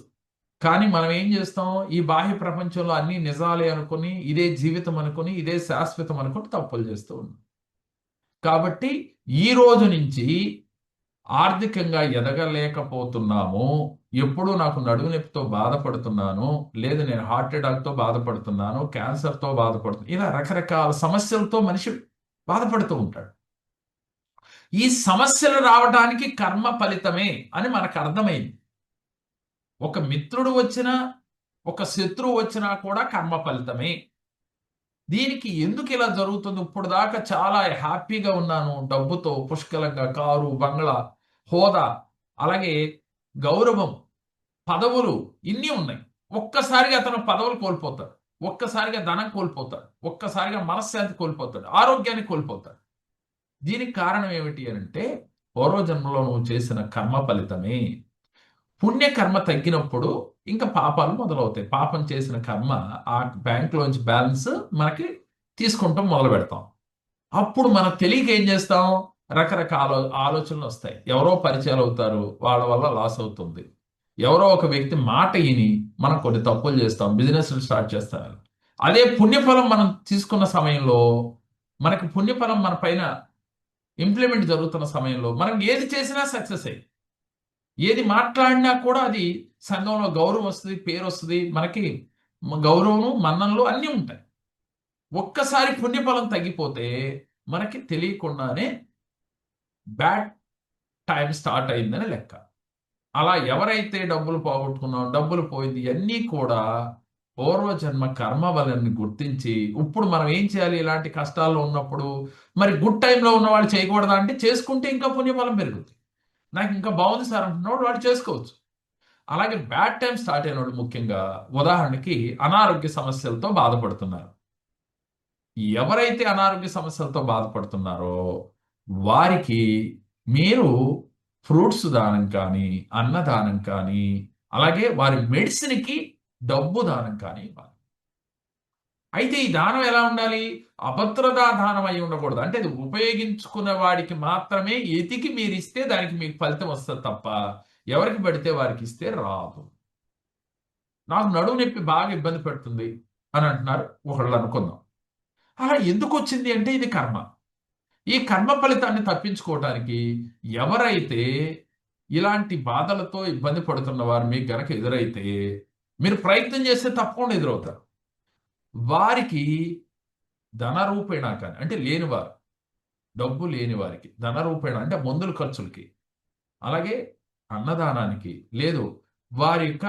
కానీ మనం ఏం చేస్తాం? ఈ బాహ్య ప్రపంచంలో అన్ని నిజాలే అనుకుని, ఇదే జీవితం అనుకుని, ఇదే శాశ్వతం అనుకుని తప్పులు చేస్తూ ఉన్నాం. కాబట్టి ఈ రోజు నుంచి ఆర్థికంగా ఎదగలేకపోతున్నాము, ఎప్పుడూ నాకు నడుము నొప్పితో బాధపడుతున్నాను, లేదు నేను హార్ట్ అటాక్‌తో బాధపడుతున్నాను, క్యాన్సర్‌తో బాధపడుతున్నాను, ఇలా రకరకాల సమస్యలతో మనిషి బాధపడుతూ ఉంటాడు. ఈ సమస్యలు రావడానికి కర్మ ఫలితమే అని మనకు అర్థమైంది. ఒక మిత్రుడు వచ్చినా, ఒక శత్రువు వచ్చినా కూడా కర్మ ఫలితమే. దీనికి ఎందుకు ఇలా జరుగుతుంది? ఇప్పుడు దాకా చాలా హ్యాపీగా ఉన్నాను, డబ్బుతో పుష్కలంగా కారు, బంగ్లా, హోదా, అలాగే గౌరవం, పదవులు ఇన్ని ఉన్నాయి. ఒక్కసారిగా అతను పదవులు కోల్పోతాడు, ఒక్కసారిగా ధనం కోల్పోతాడు, ఒక్కసారిగా మనశ్శాంతి కోల్పోతాడు, ఆరోగ్యాన్ని కోల్పోతాడు. దీనికి కారణం ఏమిటి అంటే పూర్వజన్మలో నువ్వు చేసిన కర్మ ఫలితమే. పుణ్యకర్మ తగ్గినప్పుడు ఇంకా పాపాలు మొదలవుతాయి. పాపం చేసిన కర్మ ఆ బ్యాంక్‌లోంచి బ్యాలెన్స్ మనకి తీసుకుంటాం మొదలు పెడతాం. అప్పుడు మనం తెలియక ఏం చేస్తాం? రకరకాల ఆలోచనలు వస్తాయి. ఎవరో పరిచయాలు అవుతారు, వాళ్ళ వల్ల లాస్ అవుతుంది. ఎవరో ఒక వ్యక్తి మాట ఇని మనం కొన్ని తప్పులు చేస్తాం, బిజినెస్‌లు స్టార్ట్ చేస్తాం. అదే పుణ్యఫలం మనం తీసుకున్న సమయంలో, మనకి పుణ్యఫలం మన పైన ఇంప్లిమెంట్ జరుగుతున్న సమయంలో మనం ఏది చేసినా సక్సెస్ అయ్యి, ఏది మాట్లాడినా కూడా అది సంఘంలో గౌరవం వస్తుంది, పేరు వస్తుంది, మనకి గౌరవం, మన్ననలు అన్నీ ఉంటాయి. ఒక్కసారి పుణ్యఫలం తగ్గిపోతే మనకి తెలియకుండానే బ్యాడ్ టైం స్టార్ట్ అయిందని లెక్క. అలా ఎవరైతే డబ్బులు పోగొట్టుకున్నాం, డబ్బులు పోయింది ఇయన్నీ కూడా పూర్వజన్మ కర్మ వలని గుర్తించి, ఇప్పుడు మనం ఏం చేయాలి ఇలాంటి కష్టాల్లో ఉన్నప్పుడు? మరి గుడ్ టైమ్‌లో ఉన్నవాళ్ళు చేయకూడదా అంటే, చేసుకుంటే ఇంకా పుణ్యఫలం పెరుగుద్ది. నాకు ఇంకా బాగుంది సార్ అంటున్నవాడు వాడు చేసుకోవచ్చు. అలాగే బ్యాడ్ టైమ్ స్టార్ట్ అయినోడు ముఖ్యంగా ఉదాహరణకి అనారోగ్య సమస్యలతో బాధపడుతున్నారు. ఎవరైతే అనారోగ్య సమస్యలతో బాధపడుతున్నారో వారికి మీరు ఫ్రూట్స్ దానం కానీ, అన్నదానం కానీ, అలాగే వారి మెడిసిన్‌కి డబ్బు దానం కానీ ఇవ్వాలి. అయితే ఈ దానం ఎలా ఉండాలి? అభద్రతా దానం అయి ఉండకూడదు. అంటే అది ఉపయోగించుకున్న వాడికి మాత్రమే ఎతికి మీరిస్తే దానికి మీకు ఫలితం వస్తది తప్ప, ఎవరికి పడితే వారికి ఇస్తే రాదు. నాకు నడుము నొప్పి బాగా ఇబ్బంది పెడుతుంది అని అంటున్నారు ఒకళ్ళు అనుకుందాం. అలా ఎందుకొచ్చింది అంటే ఇది కర్మ. ఈ కర్మ ఫలితాన్ని తప్పించుకోవటానికి ఎవరైతే ఇలాంటి బాధలతో ఇబ్బంది పడుతున్న వారు మీకు గనక ఎదురైతే, మీరు ప్రయత్నం చేస్తే తప్పకుండా ఎదురవుతారు. వారికి ధన రూపేణా కానీ, అంటే లేనివారు, డబ్బు లేని వారికి ధన రూపేణా అంటే మందుల ఖర్చులకి, అలాగే అన్నదానానికి, లేదు వారి యొక్క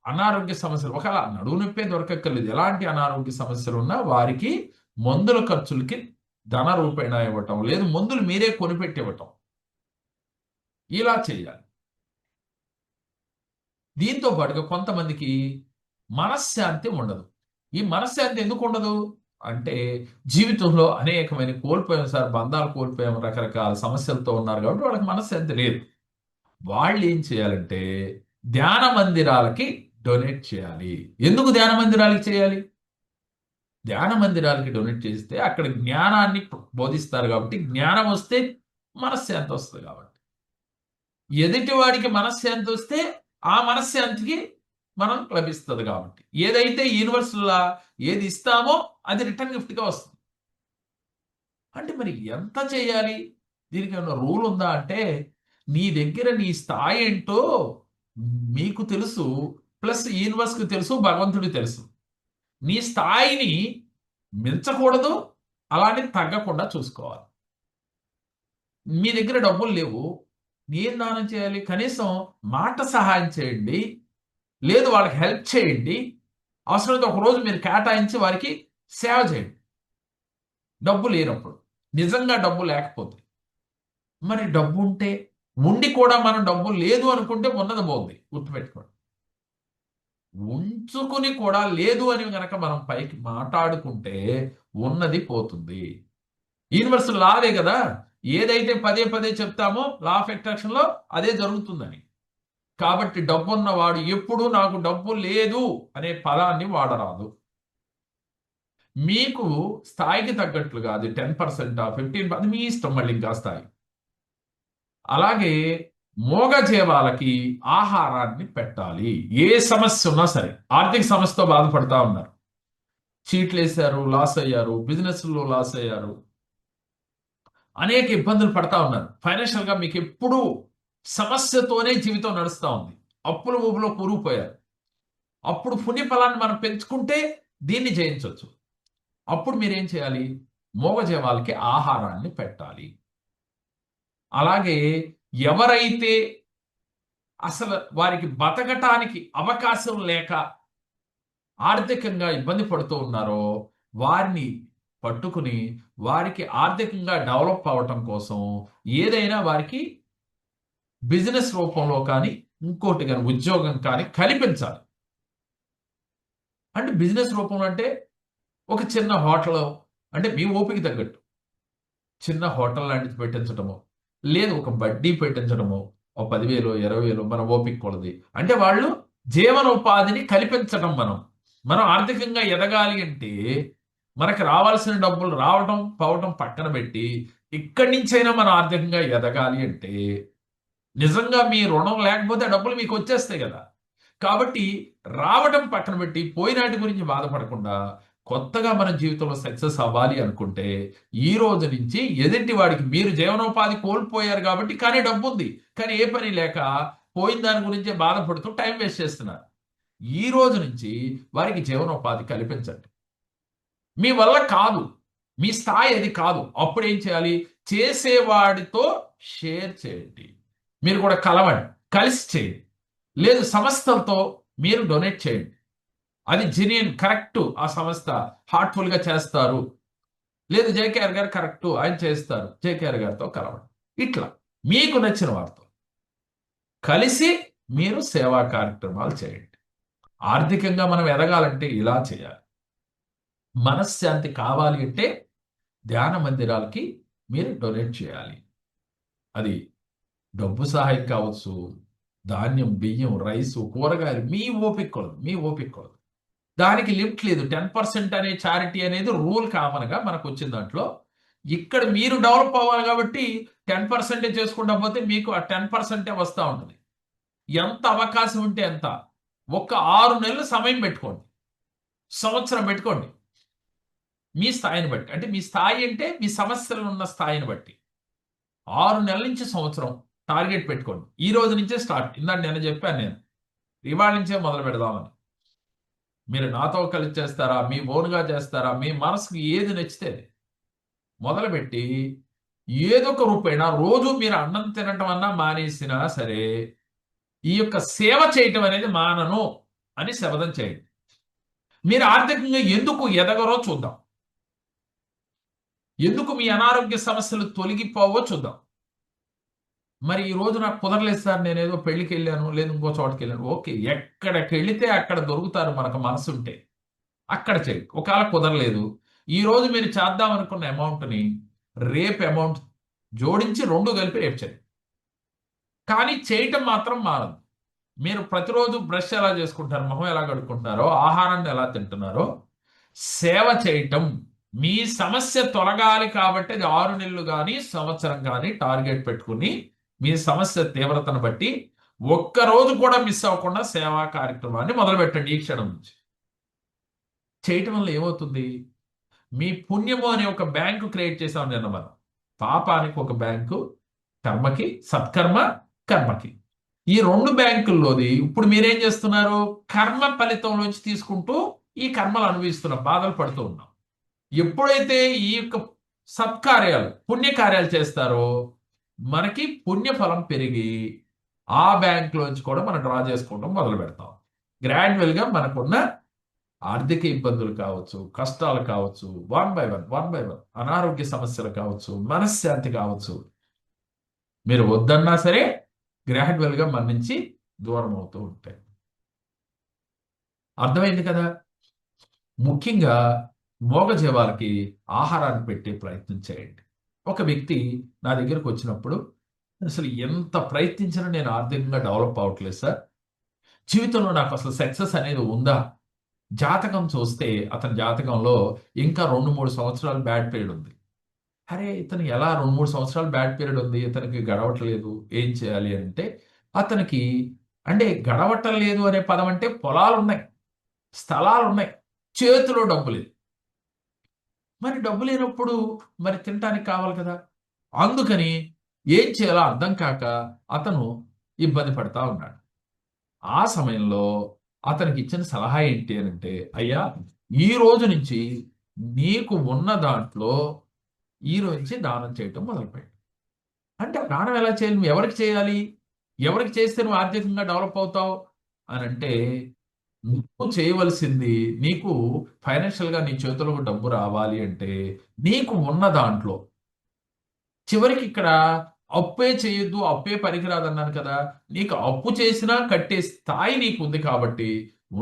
అనారోగ్య సమస్యలు, ఒకవేళ నడుము నొప్పే దొరకక్కర్లేదు, ఎలాంటి అనారోగ్య సమస్యలు ఉన్నా వారికి మందుల ఖర్చులకి ధన రూపేణా ఇవ్వటం, లేదు మందులు మీరే కొనిపెట్టి ఇవ్వటం, ఇలా చేయాలి. దీంతో పాటుగా కొంతమందికి మనశ్శాంతి ఉండదు. ఈ మనశ్శాంతి ఎందుకు ఉండదు అంటే, జీవితంలో అనేకమైన కోల్పోయాం సార్, బంధాలు కోల్పోయాం, రకరకాల సమస్యలతో ఉన్నారు కాబట్టి వాళ్ళకి మనశ్శాంతి లేదు. వాళ్ళు ఏం చేయాలంటే ధ్యాన మందిరాలకి డొనేట్ చేయాలి. ఎందుకు ధ్యాన మందిరాలకి చేయాలి? ధ్యాన మందిరాలకి డొనేట్ చేస్తే అక్కడ జ్ఞానాన్ని బోధిస్తారు కాబట్టి జ్ఞానం వస్తే మనశ్శాంతి వస్తుంది కాబట్టి ఎదుటి వాడికి మనశ్శాంతి వస్తే ఆ మనశ్శాంతికి మనం లభిస్తుంది కాబట్టి ఏదైతే యూనివర్సల్లా ఏది ఇస్తామో అది రిటర్న్ గిఫ్ట్గా వస్తుంది. అంటే మరి ఎంత చేయాలి, దీనికి ఏమైనా రూల్ ఉందా అంటే నీ దగ్గర నీ స్థాయి ఏంటో మీకు తెలుసు, ప్లస్ యూనివర్స్కి తెలుసు, భగవంతుడికి తెలుసు. నీ స్థాయిని మించకూడదు, అలానే తగ్గకుండా చూసుకోవాలి. మీ దగ్గర డబ్బులు లేవు, ఏం దానం చేయాలి? కనీసం మాట సహాయం చేయండి, లేదు వాళ్ళకి హెల్ప్ చేయండి, అవసరమైతే ఒకరోజు మీరు కేటాయించి వారికి సేవ చేయండి. డబ్బు లేనప్పుడు, నిజంగా డబ్బు లేకపోతే. మరి డబ్బు ఉంటే, ఉండి కూడా మనం డబ్బు లేదు అనుకుంటే ఉన్నది పోద్ది, గుర్తుపెట్టుకోండి. ఉంచుకుని కూడా లేదు అని గనక మనం పైకి మాట్లాడుకుంటే ఉన్నది పోతుంది. యూనివర్సల్ లా అదే కదా, ఏదైతే పదే పదే చెప్తామో లా ఆఫ్ అట్రాక్షన్ లో అదే జరుగుతుందని. కాబట్టి డబ్బున్నవాడు ఎప్పుడు నాకు డబ్బు లేదు అనే పదాన్ని వాడరాదు. మీకు స్థాయికి తగ్గట్లుగా అది 10%, 15%, అది మీ ఇష్టం మళ్ళీ ఇంకా స్థాయి. అలాగే మూగజీవాలకి ఆహారాన్ని పెట్టాలి. ఏ సమస్య ఉన్నా సరే, ఆర్థిక సమస్యతో బాధపడతా ఉన్నారు, చీట్లు వేశారు, లాస్ అయ్యారు, బిజినెస్లో లాస్ అయ్యారు, అనేక ఇబ్బందులు పడతా ఉన్నారు. ఫైనాన్షియల్ గా మీకు ఎప్పుడూ సమస్యతోనే జీవితం నడుస్తూ ఉంది, అప్పుల ఊబులో కూరుకుపోయారు. అప్పుడు పుణ్య ఫలాన్ని మనం పెంచుకుంటే దీన్ని జయించవచ్చు. అప్పుడు మీరేం చేయాలి? మూగజీవాలకి ఆహారాన్ని పెట్టాలి. అలాగే ఎవరైతే అసలు వారికి బతకటానికి అవకాశం లేక ఆర్థికంగా ఇబ్బంది పడుతూ ఉన్నారో వారిని పట్టుకుని వారికి ఆర్థికంగా డెవలప్ అవ్వటం కోసం ఏదైనా వారికి బిజినెస్ రూపంలో కానీ ఇంకోటి కానీ ఉద్యోగం కానీ కల్పించాలి. అంటే బిజినెస్ రూపంలో అంటే ఒక చిన్న హోటల్, అంటే మీ ఓపిక తగ్గట్టు చిన్న హోటల్ లాంటిది పెట్టించడము, లేదు ఒక బడ్డీ పెట్టించడము, ఒక 10,000 20,000 మన ఓపిక కొలది. అంటే వాళ్ళు జీవనోపాధిని కల్పించడం. మనం ఆర్థికంగా ఎదగాలి అంటే మనకు రావాల్సిన డబ్బులు రావడం పోవడం పక్కన పెట్టి ఇక్కడి నుంచైనా మనం ఆర్థికంగా ఎదగాలి అంటే నిజంగా మీ రుణం లేకపోతే డబ్బులు మీకు వచ్చేస్తాయి కదా. కాబట్టి రావడం పక్కన పెట్టి పోయినాటి గురించి బాధపడకుండా కొత్తగా మన జీవితంలో సక్సెస్ అవ్వాలి అనుకుంటే ఈ రోజు నుంచి ఎదుటి వాడికి, మీరు జీవనోపాధి కోల్పోయారు కాబట్టి కానీ డబ్బు ఉంది కానీ ఏ పని లేక పోయిన దాని గురించే బాధపడుతూ టైం వేస్ట్ చేస్తున్నారు. ఈ రోజు నుంచి వారికి జీవనోపాధి కల్పించండి. మీ వల్ల కాదు, మీ స్థాయి అది కాదు, అప్పుడు ఏం చేయాలి? చేసేవాడితో షేర్ చేయండి, మీరు కూడా కలవండి, కలిసి చేయండి. లేదు సంస్థలతో మీరు డొనేట్ చేయండి, అది జెన్యూన్ కరెక్ట్, ఆ సంస్థ హార్ట్ఫుల్ గా చేస్తారు. లేదు జేకేఆర్ గారు కరెక్ట్, ఆయన చేస్తారు, జేకేఆర్ గారితో కలవండి. ఇట్లా మీకు నచ్చిన వారితో కలిసి మీరు సేవా కార్యక్రమాలు చేయండి. ఆర్థికంగా మనం ఎదగాలంటే ఇలా చేయాలి. మనశ్శాంతి కావాలి అంటే ధ్యాన మందిరాలకి మీరు డొనేట్ చేయాలి. అది డబ్బు సహాయం కావచ్చు, ధాన్యం, బియ్యం, రైసు, కూరగాయలు, మీ ఓపిక కొలదు, మీ ఓపిక కొలదు. దానికి లిమిట్ లేదు. 10% అనే చారిటీ అనేది రూల్ కామన్గా మనకు వచ్చిన దాంట్లో. ఇక్కడ మీరు డెవలప్ అవ్వాలి కాబట్టి 10% చేసుకుంటా పోతే మీకు ఆ 10% వస్తూ ఉంటుంది. ఎంత అవకాశం ఉంటే ఎంత, ఒక 6 నెలలు సమయం పెట్టుకోండి, సంవత్సరం పెట్టుకోండి, మీ స్థాయిని బట్టి. అంటే మీ స్థాయి అంటే మీ సమస్యలు ఉన్న స్థాయిని బట్టి 6 నెలల నుంచి సంవత్సరం టార్గెట్ పెట్టుకోండి. ఈ రోజు నుంచే స్టార్ట్. ఇందాక నేను చెప్పాను, నేను ఇవాళ నుంచే మొదలు పెడదామని. మీరు నాతో కలిసి చేస్తారా, మీ ఓన్గా చేస్తారా, మీ మనసుకు ఏది నచ్చితే మొదలుపెట్టి ఏదో ఒక రూపేణ రోజు మీరు అన్నం తినటం అన్నా మానేసినా సరే ఈ యొక్క సేవ చేయటం అనేది మానను అని శపథం చేయండి. మీరు ఆర్థికంగా ఎందుకు ఎదగరో చూద్దాం, ఎందుకు మీ అనారోగ్య సమస్యలు తొలగిపోవో చూద్దాం. మరి ఈ రోజు నాకు కుదరలేదు సార్, నేనేదో పెళ్లికి వెళ్ళాను, లేదు ఇంకో చోటకి వెళ్ళాను. ఓకే, ఎక్కడికి వెళితే అక్కడ దొరుకుతారు మనకు మనసు ఉంటే, అక్కడ చేయి. ఒకవేళ కుదరలేదు, ఈ రోజు మీరు చేద్దాం అనుకున్న అమౌంట్ని రేపు అమౌంట్ జోడించి 2 కలిపి రేపు చేయండి. కానీ చేయటం మాత్రం మారదు. మీరు ప్రతిరోజు బ్రష్ ఎలా చేసుకుంటారు, మొహం ఎలా కడుక్కుంటున్నారో, ఆహారాన్ని ఎలా తింటున్నారో, సేవ చేయటం. మీ సమస్య తొలగాలి కాబట్టి అది 6 నెలలు కానీ సంవత్సరం కానీ టార్గెట్ పెట్టుకుని మీ సమస్య తీవ్రతను బట్టి ఒక్కరోజు కూడా మిస్ అవ్వకుండా సేవా కార్యక్రమాన్ని మొదలుపెట్టండి ఈ క్షణం నుంచి. చేయటం వల్ల ఏమవుతుంది? మీ పుణ్యము అనే ఒక బ్యాంకు క్రియేట్ చేసాం నిన్న మనం. పాపానికి ఒక బ్యాంకు, కర్మకి, సత్కర్మ కర్మకి. ఈ 2 బ్యాంకుల్లోది ఇప్పుడు మీరేం చేస్తున్నారు? కర్మ ఫలితంలోంచి తీసుకుంటూ ఈ కర్మలు అనుభవిస్తున్నాం, బాధలు పడుతూ ఉన్నాం. ఎప్పుడైతే ఈ యొక్క సత్కార్యాలు పుణ్యకార్యాలు చేస్తారో మనకి పుణ్యఫలం పెరిగి ఆ బ్యాంకులోంచి కూడా మనం డ్రా చేసుకోవడం మొదలు పెడతాం. గ్రాడ్యువల్గా మనకున్న ఆర్థిక ఇబ్బందులు కావచ్చు, కష్టాలు కావచ్చు, వన్ బై వన్ అనారోగ్య సమస్యలు కావచ్చు, మనశ్శాంతి కావచ్చు, మీరు వద్దన్నా సరే గ్రాడ్యువల్గా మన నుంచి దూరం అవుతూ ఉంటాయి. అర్థమైంది కదా? ముఖ్యంగా మూగజీవాలకి ఆహారాన్ని పెట్టే ప్రయత్నం చేయండి. ఒక వ్యక్తి నా దగ్గరకు వచ్చినప్పుడు, అసలు ఎంత ప్రయత్నించినా నేను ఆర్థికంగా డెవలప్ అవ్వట్లేదు సార్, జీవితంలో నాకు అసలు సక్సెస్ అనేది ఉందా? జాతకం చూస్తే అతని జాతకంలో ఇంకా 2-3 సంవత్సరాలు బ్యాడ్ పీరియడ్ ఉంది. అరే ఇతను ఎలా 2-3 సంవత్సరాలు బ్యాడ్ పీరియడ్ ఉంది, ఇతనికి గడవట్లేదు, ఏం చేయాలి అంటే అతనికి, అంటే గడవటం లేదు అనే పదం అంటే పొలాలు ఉన్నాయి, స్థలాలు ఉన్నాయి, చేతిలో డబ్బు లేదు. మరి డబ్బు లేనప్పుడు మరి తినటానికి కావాలి కదా. అందుకని ఏం చేయాలో అర్థం కాక అతను ఇబ్బంది పడతా ఉన్నాడు. ఆ సమయంలో అతనికి ఇచ్చిన సలహా ఏంటి అని అంటే, అయ్యా ఈ రోజు నుంచి నీకు ఉన్న దాంట్లో ఈ రోజు నుంచి దానం చేయటం మొదలుపెట్టు. అంటే దానం ఎలా చేయాలి? నువ్వు ఎవరికి చేయాలి? ఎవరికి చేస్తే నువ్వు ఆర్థికంగా డెవలప్ అవుతావు అని అంటే, నువ్వు చేయవలసింది, నీకు ఫైనాన్షియల్‌గా నీ చేతులకు డబ్బు రావాలి అంటే, నీకు ఉన్న దాంట్లో చివరికి ఇక్కడ అప్పే చేయొద్దు, అప్పే పనికిరాదన్నాను కదా. నీకు అప్పు చేసినా కట్టే స్థాయి నీకుంది కాబట్టి,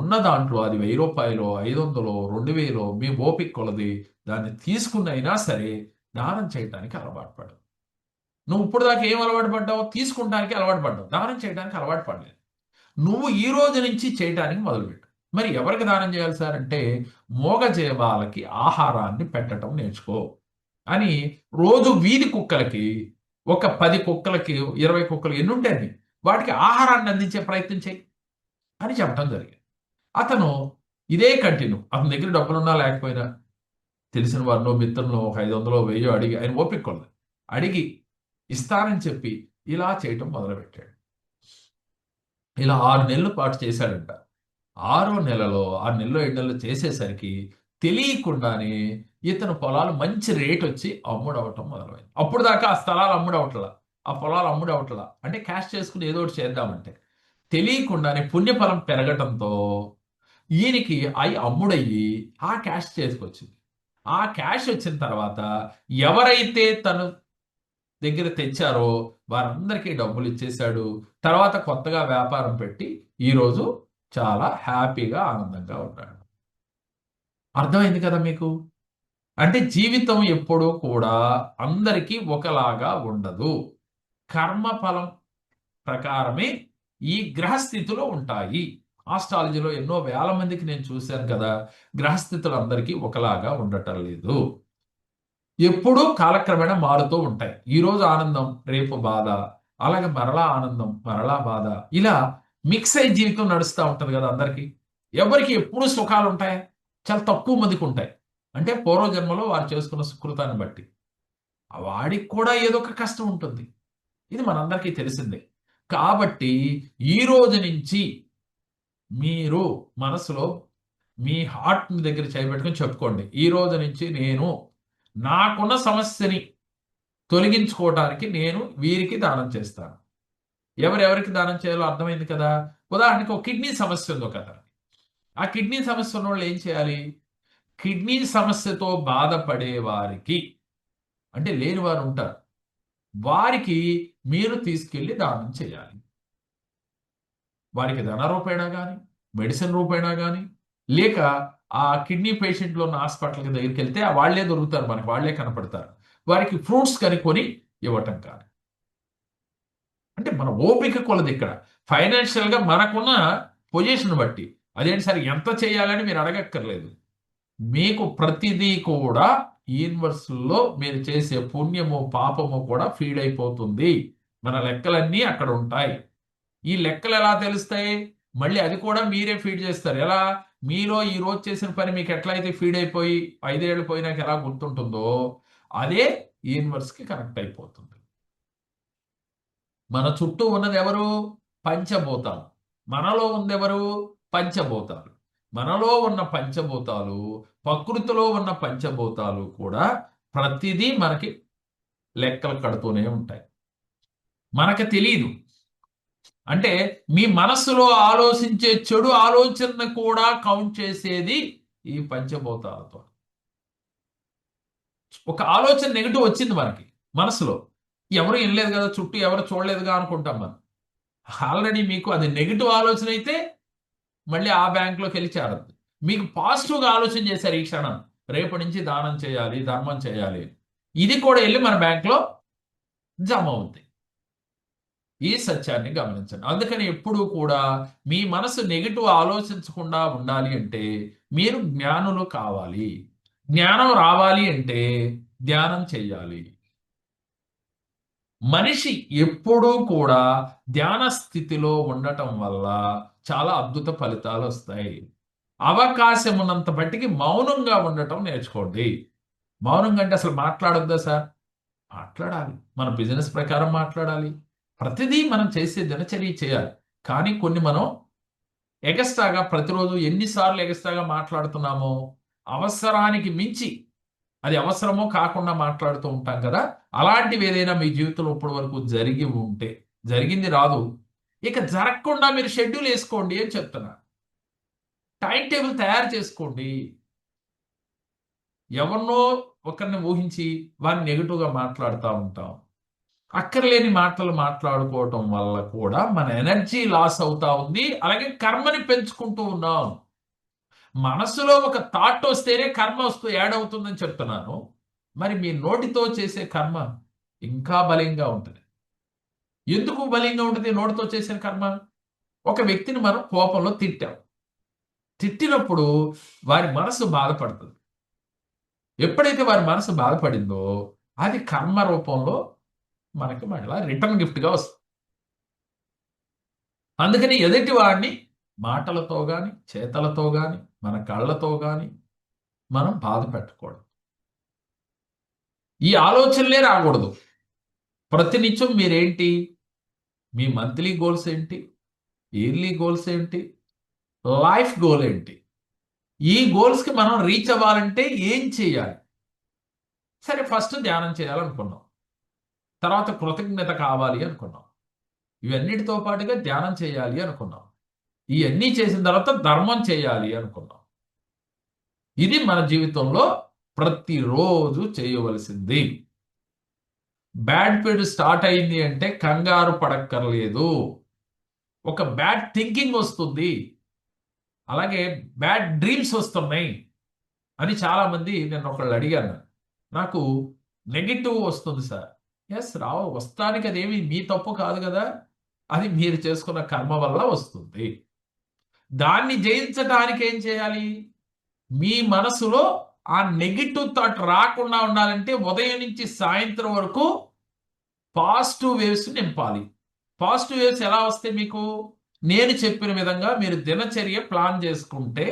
ఉన్న దాంట్లో అది రూ. 1000, 500, 2000 మీ ఓపిక కొలది దాన్ని తీసుకునైనా సరే దానం చేయటానికి అలవాటు పడు. నువ్వు ఇప్పటిదాకా ఏం అలవాటు పడ్డావు? తీసుకుంటానికి అలవాటు పడ్డావు. దానం చేయడానికి అలవాటు పడలేదు. నువ్వు ఈ రోజు నుంచి చేయటానికి మొదలుపెట్టు. మరి ఎవరికి దానం చేయాలి సార్ అంటే, మూగజీవాలకి ఆహారాన్ని పెట్టటం నేర్చుకో అని రోజు వీధి కుక్కలకి, ఒక 10 కుక్కలకి, 20 కుక్కలు ఎన్నుంటాయి వాటికి ఆహారాన్ని అందించే ప్రయత్నం చేయి అని చెప్పడం జరిగింది. అతను ఇదే కంటిన్యూ, అతని దగ్గర డబ్బులున్నా లేకపోయినా తెలిసిన వారినో మిత్రులను ఒక 500 1000 అడిగి, ఆయన ఓపిక కొలది అడిగి ఇస్తానని చెప్పి ఇలా చేయటం మొదలుపెట్టాడు. ఇలా 6 నెలల పాటు చేశాడంట. 6 నెలలో 7 నెలలు చేసేసరికి తెలియకుండానే ఇతను పొలాలు మంచి రేట్ వచ్చి అమ్ముడవటం మొదలైంది. అప్పుడు దాకా ఆ స్థలాలు అమ్ముడవట్లా, ఆ పొలాలు అమ్ముడవట్లా. అంటే క్యాష్ చేసుకుని ఏదో ఒకటి చేద్దామంటే తెలియకుండానే పుణ్యఫలం పెరగటంతో ఈయనకి అయి అమ్ముడయ్యి ఆ క్యాష్ చేసుకొచ్చింది. ఆ క్యాష్ వచ్చిన తర్వాత ఎవరైతే తను దగ్గర తెచ్చారో వారందరికీ డబ్బులు ఇచ్చేశాడు. తర్వాత కొత్తగా వ్యాపారం పెట్టి ఈరోజు చాలా హ్యాపీగా ఆనందంగా ఉన్నాడు. అర్థమైంది కదా మీకు? అంటే జీవితం ఎప్పుడూ కూడా అందరికీ ఒకలాగా ఉండదు. కర్మఫలం ప్రకారమే ఈ గ్రహస్థితులు ఉంటాయి. ఆస్ట్రాలజీలో ఎన్నో వేల మందికి నేను చూశాను కదా, గ్రహస్థితులు అందరికీ ఒకలాగా ఉండటం లేదు. ఎప్పుడూ కాలక్రమేణా మారుతూ ఉంటాయి. ఈరోజు ఆనందం, రేపు బాధ, అలాగే మరలా ఆనందం, మరలా బాధ, ఇలా మిక్స్ అయ్యి జీవితం నడుస్తూ ఉంటుంది కదా అందరికీ. ఎవరికి ఎప్పుడు సుఖాలు ఉంటాయా? చాలా తక్కువ మందికి ఉంటాయి. అంటే పూర్వజన్మలో వారు చేసుకున్న సుకృతాన్ని బట్టి. వాడికి కూడా ఏదో ఒక కష్టం ఉంటుంది. ఇది మనందరికీ తెలిసిందే. కాబట్టి ఈ రోజు నుంచి మీరు మనసులో మీ హార్ట్‌ని దగ్గర చేయబెట్టుకొని చెప్పుకోండి. ఈ రోజు నుంచి నేను నాకున్న సమస్యని తొలగించుకోవటానికి నేను వీరికి దానం చేస్తాను. ఎవరెవరికి దానం చేయాలో అర్థమైంది కదా. ఉదాహరణకి ఒక కిడ్నీ సమస్య ఉంది ఒకతనికి. ఆ కిడ్నీ సమస్య ఉన్నోళ్ళు ఏం చేయాలి? కిడ్నీ సమస్యతో బాధపడే వారికి, అంటే లేని వారు ఉంటారు, వారికి మీరు తీసుకెళ్ళి దానం చేయాలి. వారికి ధన రూపేణా గాని, మెడిసిన్ రూపేణా గాని, లేక ఆ కిడ్నీ పేషెంట్లు ఉన్న హాస్పిటల్‌కి దగ్గరికెళ్తే వాళ్ళే దొరుకుతారు మనకు. వాళ్ళే కనపడతారు. వారికి ఫ్రూట్స్ కొని ఇవ్వటం కానీ. అంటే మన ఓపిక కొలదిక్కడ. ఫైనాన్షియల్‌గా మనకున్న పొజిషన్ బట్టి. అదేంటి సార్ ఎంత చేయాలని మీరు అడగక్కర్లేదు. మీకు ప్రతిదీ కూడా యూనివర్స్లో మీరు చేసే పుణ్యము పాపము కూడా ఫీడ్ అయిపోతుంది. మన లెక్కలన్నీ అక్కడ ఉంటాయి. ఈ లెక్కలు ఎలా తెలుస్తాయి? మళ్ళీ అది కూడా మీరే ఫీడ్ చేస్తారు. ఎలా? మీలో ఈ రోజు చేసిన పని మీకు ఎట్లయితే ఫీడ్ అయిపోయి 5 ఏళ్ళు పోయినాక ఎలా గుర్తుంటుందో అదే యూనివర్స్కి కనెక్ట్ అయిపోతుంది. మన చుట్టూ ఉన్నది ఎవరు? పంచభూతాలు. మనలో ఉందెవరు? పంచభూతాలు. మనలో ఉన్న పంచభూతాలు, ప్రకృతిలో ఉన్న పంచభూతాలు కూడా ప్రతిదీ మనకి లెక్కలు కడుతూనే ఉంటాయి. మనకు తెలియదు. అంటే మీ మనస్సులో ఆలోచించే చెడు ఆలోచనను కూడా కౌంట్ చేసేది ఈ పంచభూతాలతో. ఒక ఆలోచన నెగిటివ్ వచ్చింది మనకి మనసులో, ఎవరు వినలేదు కదా, చుట్టూ ఎవరు చూడలేదుగా అనుకుంటాం మనం. ఆల్రెడీ మీకు అది నెగిటివ్ ఆలోచన అయితే మళ్ళీ ఆ బ్యాంకులోకి వెళ్ళి చేరద్దు. మీకు పాజిటివ్గా ఆలోచన చేశారు ఈ క్షణం, రేపటి నుంచి దానం చేయాలి, ధర్మం చేయాలి, ఇది కూడా వెళ్ళి మన బ్యాంకులో జమ అవుతుంది. ఈ సత్యాన్ని గమనించండి. అందుకని ఎప్పుడూ కూడా మీ మనసు నెగిటివ్ ఆలోచించకుండా ఉండాలి అంటే మీరు జ్ఞానులు కావాలి. జ్ఞానం రావాలి అంటే ధ్యానం చెయ్యాలి. మనిషి ఎప్పుడూ కూడా ధ్యాన స్థితిలో ఉండటం వల్ల చాలా అద్భుత ఫలితాలు వస్తాయి. అవకాశం ఉన్నంత బట్టికి మౌనంగా ఉండటం నేర్చుకోండి. మౌనంగా అంటే అసలు మాట్లాడొద్దా సార్? మాట్లాడాలి. మన బిజినెస్ ప్రకారం మాట్లాడాలి. ప్రతిదీ మనం చేసే దినచర్య చేయాలి. కానీ కొన్ని మనం ఎగస్ట్రాగా ప్రతిరోజు ఎన్నిసార్లు ఎగస్ట్రాగా మాట్లాడుతున్నామో, అవసరానికి మించి అది అవసరమో కాకుండా మాట్లాడుతూ ఉంటాం కదా! అలాంటివి ఏదైనా మీ జీవితంలో ఇప్పటి వరకు జరిగి ఉంటే, జరిగింది రాదు, ఇక జరగకుండా మీరు షెడ్యూల్ వేసుకోండి అని చెప్తున్నా. టైం టేబుల్ తయారు చేసుకోండి. ఎవరినో ఒకరిని ఊహించి వారిని నెగెటివ్‌గా మాట్లాడుతా ఉంటాం. అక్కర్లేని మాటలు మాట్లాడుకోవటం వల్ల కూడా మన ఎనర్జీ లాస్ అవుతా ఉంది. అలాగే కర్మని పెంచుకుంటూ ఉన్నాం. మనసులో ఒక థాట్ వస్తేనే కర్మ యాడ్ అవుతుందని చెప్తున్నాను. మరి మీ నోటితో చేసే కర్మ ఇంకా బలంగా ఉంటుంది. ఎందుకు బలంగా ఉంటుంది నోటితో చేసిన కర్మ? ఒక వ్యక్తిని మనం కోపంలో తిట్టాం. తిట్టినప్పుడు వారి మనసు బాధపడుతుంది. ఎప్పుడైతే వారి మనసు బాధపడిందో అది కర్మ రూపంలో మనకి మళ్ళా రిటర్న్ గిఫ్ట్‌గా వస్తుంది. అందుకని ఎదుటి వాడిని మాటలతో గాని, చేతలతో గాని, మన కళ్ళతో గాని మనం బాధ పెట్టకూడదు. ఈ ఆలోచనలే రాకూడదు. ప్రతినిత్యం మీరేంటి? మీ మంత్లీ గోల్స్ ఏంటి? ఇయర్లీ గోల్స్ ఏంటి? లైఫ్ గోల్ ఏంటి? ఈ గోల్స్‌కి మనం రీచ్ అవ్వాలంటే ఏం చేయాలి? సరే ఫస్ట్ ధ్యానం చేయాలనుకున్నాం. తర్వాత కృతజ్ఞత కావాలి అనుకున్నాం. ఇవన్నిటితో పాటుగా ధ్యానం చేయాలి అనుకున్నాం. ఇయన్నీ చేసిన తర్వాత ధర్మం చేయాలి అనుకున్నాం. ఇది మన జీవితంలో ప్రతిరోజు చేయవలసింది. బ్యాడ్ పీరియడ్ స్టార్ట్ అయింది అంటే కంగారు పడక్కర్లేదు. ఒక బ్యాడ్ థింకింగ్ వస్తుంది. అలాగే బ్యాడ్ డ్రీమ్స్ వస్తున్నాయి అని చాలామంది నిన్న ఒకళ్ళు అడిగారు. నాకు నెగెటివ్ వస్తుంది సార్. ఎస్ రావు, వస్తానికి అదేమి మీ తప్పు కాదు కదా! అది మీరు చేసుకున్న కర్మ వల్ల వస్తుంది. దాన్ని జయించడానికి ఏం చేయాలి? మీ మనసులో ఆ నెగెటివ్ థాట్ రాకుండా ఉండాలంటే ఉదయం నుంచి సాయంత్రం వరకు పాజిటివ్ వేవ్స్ నింపాలి. పాజిటివ్ వేవ్స్ ఎలా వస్తాయి మీకు? నేను చెప్పిన విధంగా మీరు దినచర్య ప్లాన్ చేసుకుంటే,